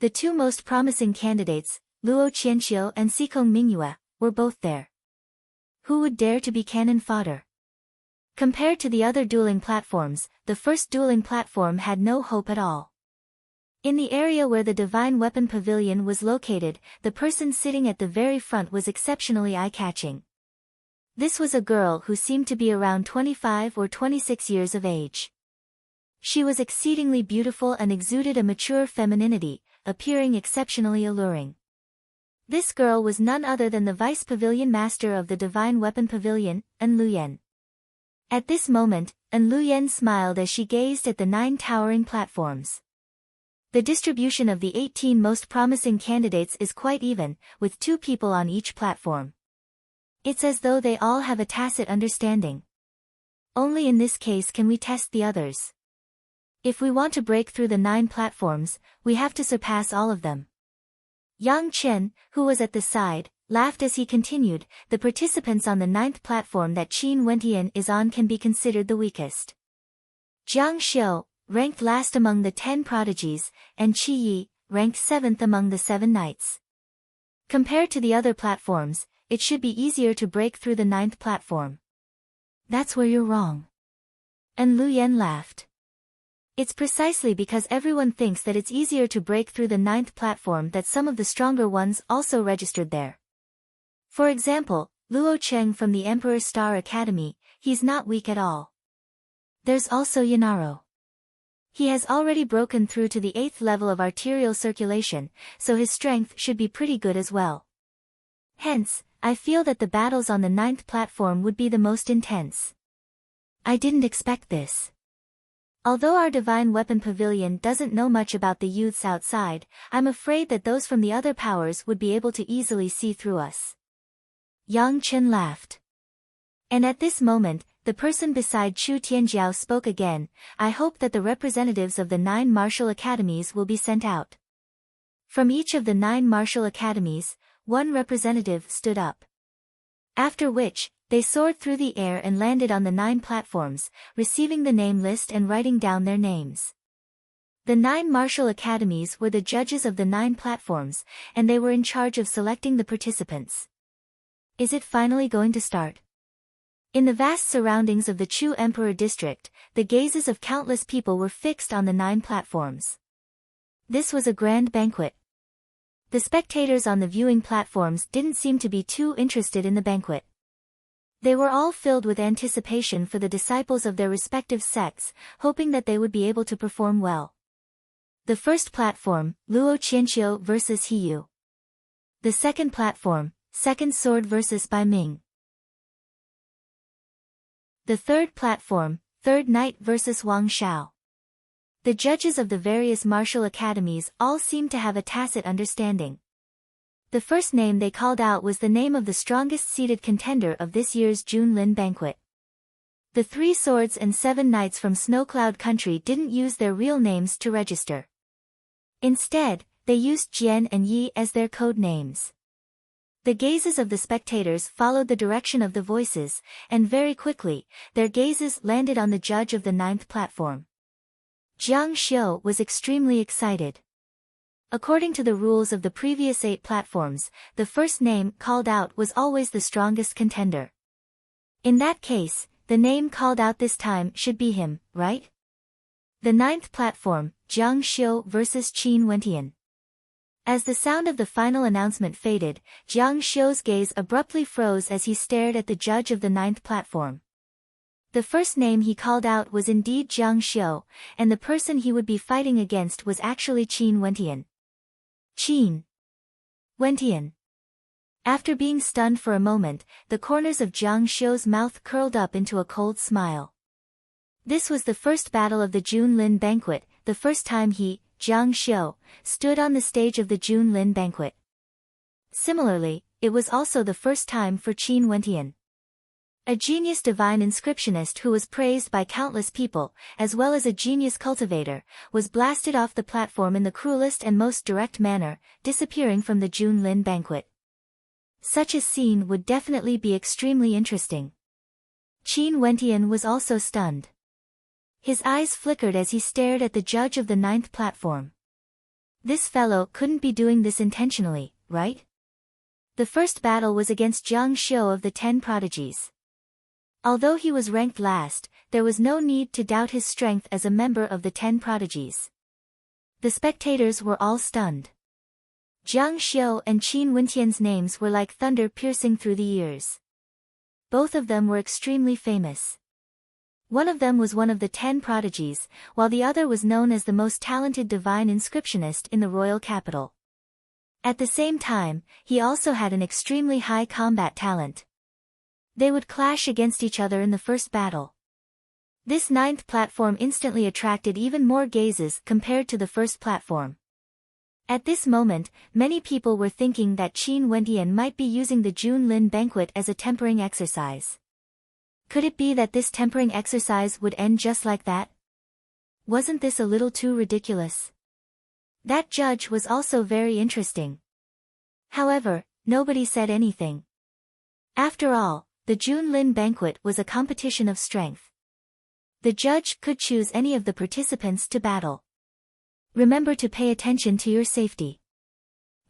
The two most promising candidates, Luo Qianqiu and Xikong Mingyue, were both there. Who would dare to be cannon fodder? Compared to the other dueling platforms, the first dueling platform had no hope at all. In the area where the Divine Weapon Pavilion was located, the person sitting at the very front was exceptionally eye-catching. This was a girl who seemed to be around 25 or 26 years of age. She was exceedingly beautiful and exuded a mature femininity, appearing exceptionally alluring. This girl was none other than the Vice Pavilion Master of the Divine Weapon Pavilion, An Luyen. At this moment, An Luyen smiled as she gazed at the 9 towering platforms. The distribution of the 18 most promising candidates is quite even, with 2 people on each platform. It's as though they all have a tacit understanding. Only in this case can we test the others. If we want to break through the 9 platforms, we have to surpass all of them. Yang Chen, who was at the side, laughed as he continued, the participants on the 9th platform that Qin Wentian is on can be considered the weakest. Jiang Xiu, ranked last among the 10 prodigies, and Qi Yi, ranked 7th among the 7 knights. Compared to the other platforms, it should be easier to break through the 9th platform. That's where you're wrong. An Luyen laughed. It's precisely because everyone thinks that it's easier to break through the 9th platform that some of the stronger ones also registered there. For example, Luo Cheng from the Emperor Star Academy, he's not weak at all. There's also Yanaro. He has already broken through to the 8th level of arterial circulation, so his strength should be pretty good as well. Hence, I feel that the battles on the 9th platform would be the most intense. I didn't expect this. Although our Divine Weapon Pavilion doesn't know much about the youths outside, I'm afraid that those from the other powers would be able to easily see through us. Yang Chen laughed. And at this moment, the person beside Chu Tianjiao spoke again, I hope that the representatives of the 9 martial academies will be sent out. From each of the 9 martial academies, 1 representative stood up. After which, they soared through the air and landed on the 9 platforms, receiving the name list and writing down their names. The 9 martial academies were the judges of the 9 platforms, and they were in charge of selecting the participants. Is it finally going to start? In the vast surroundings of the Chu Emperor District, the gazes of countless people were fixed on the 9 platforms. This was a grand banquet. The spectators on the viewing platforms didn't seem to be too interested in the banquet. They were all filled with anticipation for the disciples of their respective sects, hoping that they would be able to perform well. The first platform, Luo Qianqiu versus Hiyu. The second platform, Second Sword versus Bai Ming. The third platform, Third Knight versus Wang Shao. The judges of the various martial academies all seemed to have a tacit understanding. The first name they called out was the name of the strongest seeded contender of this year's Junlin banquet. The 3 swords and 7 knights from Snowcloud Country didn't use their real names to register. Instead, they used Jian and Yi as their code names. The gazes of the spectators followed the direction of the voices, and very quickly, their gazes landed on the judge of the 9th platform. Jiang Xiu was extremely excited. According to the rules of the previous 8 platforms, the first name called out was always the strongest contender. In that case, the name called out this time should be him, right? The 9th platform, Jiang Xiu versus Qin Wentian. As the sound of the final announcement faded, Jiang Xiu's gaze abruptly froze as he stared at the judge of the 9th platform. The first name he called out was indeed Jiang Xiu, and the person he would be fighting against was actually Qin Wentian. Qin Wentian. After being stunned for a moment, the corners of Jiang Xiu's mouth curled up into a cold smile. This was the first battle of the Junlin banquet, the first time he, Jiang Xiu, stood on the stage of the Junlin banquet. Similarly, it was also the first time for Qin Wentian. A genius divine inscriptionist who was praised by countless people, as well as a genius cultivator, was blasted off the platform in the cruelest and most direct manner, disappearing from the Junlin banquet. Such a scene would definitely be extremely interesting. Qin Wentian was also stunned. His eyes flickered as he stared at the judge of the 9th platform. This fellow couldn't be doing this intentionally, right? The first battle was against Jiang Xiu of the 10 prodigies. Although he was ranked last, there was no need to doubt his strength as a member of the 10 prodigies. The spectators were all stunned. Jiang Xiu and Qin Wentian's names were like thunder piercing through the ears. Both of them were extremely famous. One of them was one of the 10 prodigies, while the other was known as the most talented divine inscriptionist in the royal capital. At the same time, he also had an extremely high combat talent. They would clash against each other in the first battle. This 9th platform instantly attracted even more gazes compared to the first platform. At this moment, many people were thinking that Qin Wentian might be using the Junlin banquet as a tempering exercise. Could it be that this tempering exercise would end just like that? Wasn't this a little too ridiculous? That judge was also very interesting. However, nobody said anything. After all, the Junlin banquet was a competition of strength. The judge could choose any of the participants to battle. Remember to pay attention to your safety.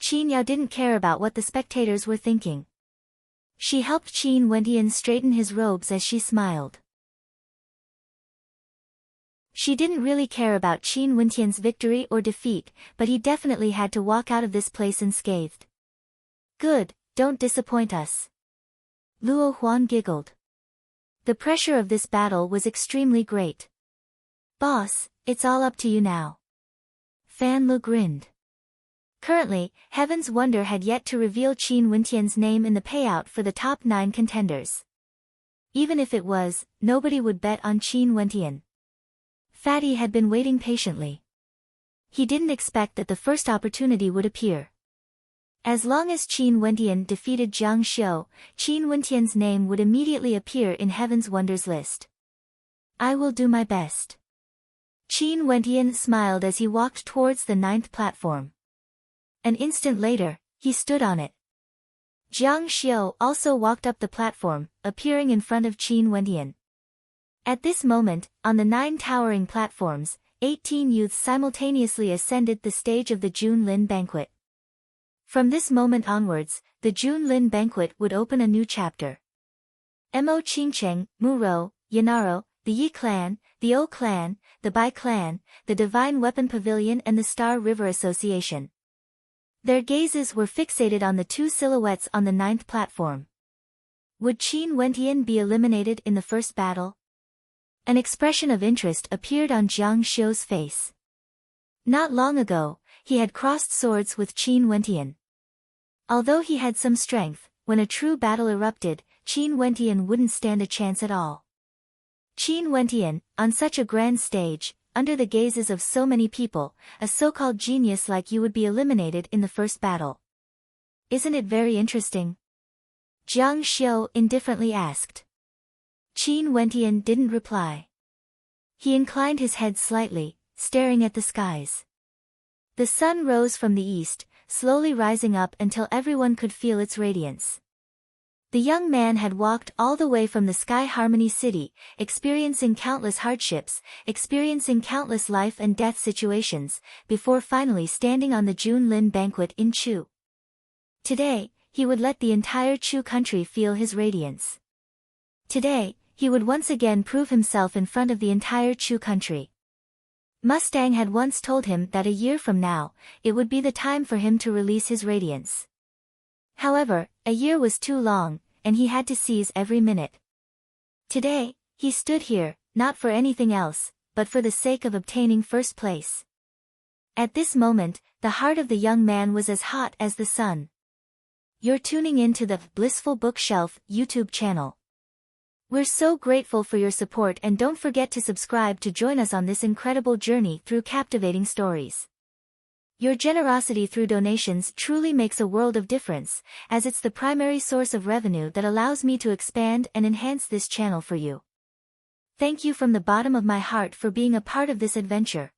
Qin Yao didn't care about what the spectators were thinking. She helped Qin Wentian straighten his robes as she smiled. She didn't really care about Qin Wentian's victory or defeat, but he definitely had to walk out of this place unscathed. Good, don't disappoint us. Luo Huan giggled. The pressure of this battle was extremely great. Boss, it's all up to you now. Fan Lu grinned. Currently, Heaven's Wonder had yet to reveal Qin Wentian's name in the payout for the top 9 contenders. Even if it was, nobody would bet on Qin Wentian. Fatty had been waiting patiently. He didn't expect that the first opportunity would appear. As long as Qin Wentian defeated Jiang Xiu, Qin Wentian's name would immediately appear in Heaven's Wonders list. I will do my best. Qin Wentian smiled as he walked towards the 9th platform. An instant later, he stood on it. Jiang Xiu also walked up the platform, appearing in front of Qin Wentian. At this moment, on the 9 towering platforms, 18 youths simultaneously ascended the stage of the Junlin banquet. From this moment onwards, the Junlin banquet would open a new chapter. Mo Qingcheng, Muro, Yanaro, the Yi clan, the O clan, the Bai clan, the Divine Weapon Pavilion and the Star River Association. Their gazes were fixated on the 2 silhouettes on the 9th platform. Would Qin Wentian be eliminated in the first battle? An expression of interest appeared on Jiang Xiu's face. Not long ago, he had crossed swords with Qin Wentian. Although he had some strength, when a true battle erupted, Qin Wentian wouldn't stand a chance at all. Qin Wentian, on such a grand stage, under the gazes of so many people, a so-called genius like you would be eliminated in the first battle. Isn't it very interesting? Jiang Xiu indifferently asked. Qin Wentian didn't reply. He inclined his head slightly, staring at the skies. The sun rose from the east, slowly rising up until everyone could feel its radiance. The young man had walked all the way from the Sky Harmony City, experiencing countless hardships, experiencing countless life and death situations, before finally standing on the Junlin banquet in Chu. Today, he would let the entire Chu country feel his radiance. Today, he would once again prove himself in front of the entire Chu country. Mustang had once told him that a year from now, it would be the time for him to release his radiance. However, a year was too long, and he had to seize every minute. Today, he stood here, not for anything else, but for the sake of obtaining first place. At this moment, the heart of the young man was as hot as the sun. You're tuning in to the Blissful Bookshelf YouTube channel. We're so grateful for your support, and don't forget to subscribe to join us on this incredible journey through captivating stories. Your generosity through donations truly makes a world of difference, as it's the primary source of revenue that allows me to expand and enhance this channel for you. Thank you from the bottom of my heart for being a part of this adventure.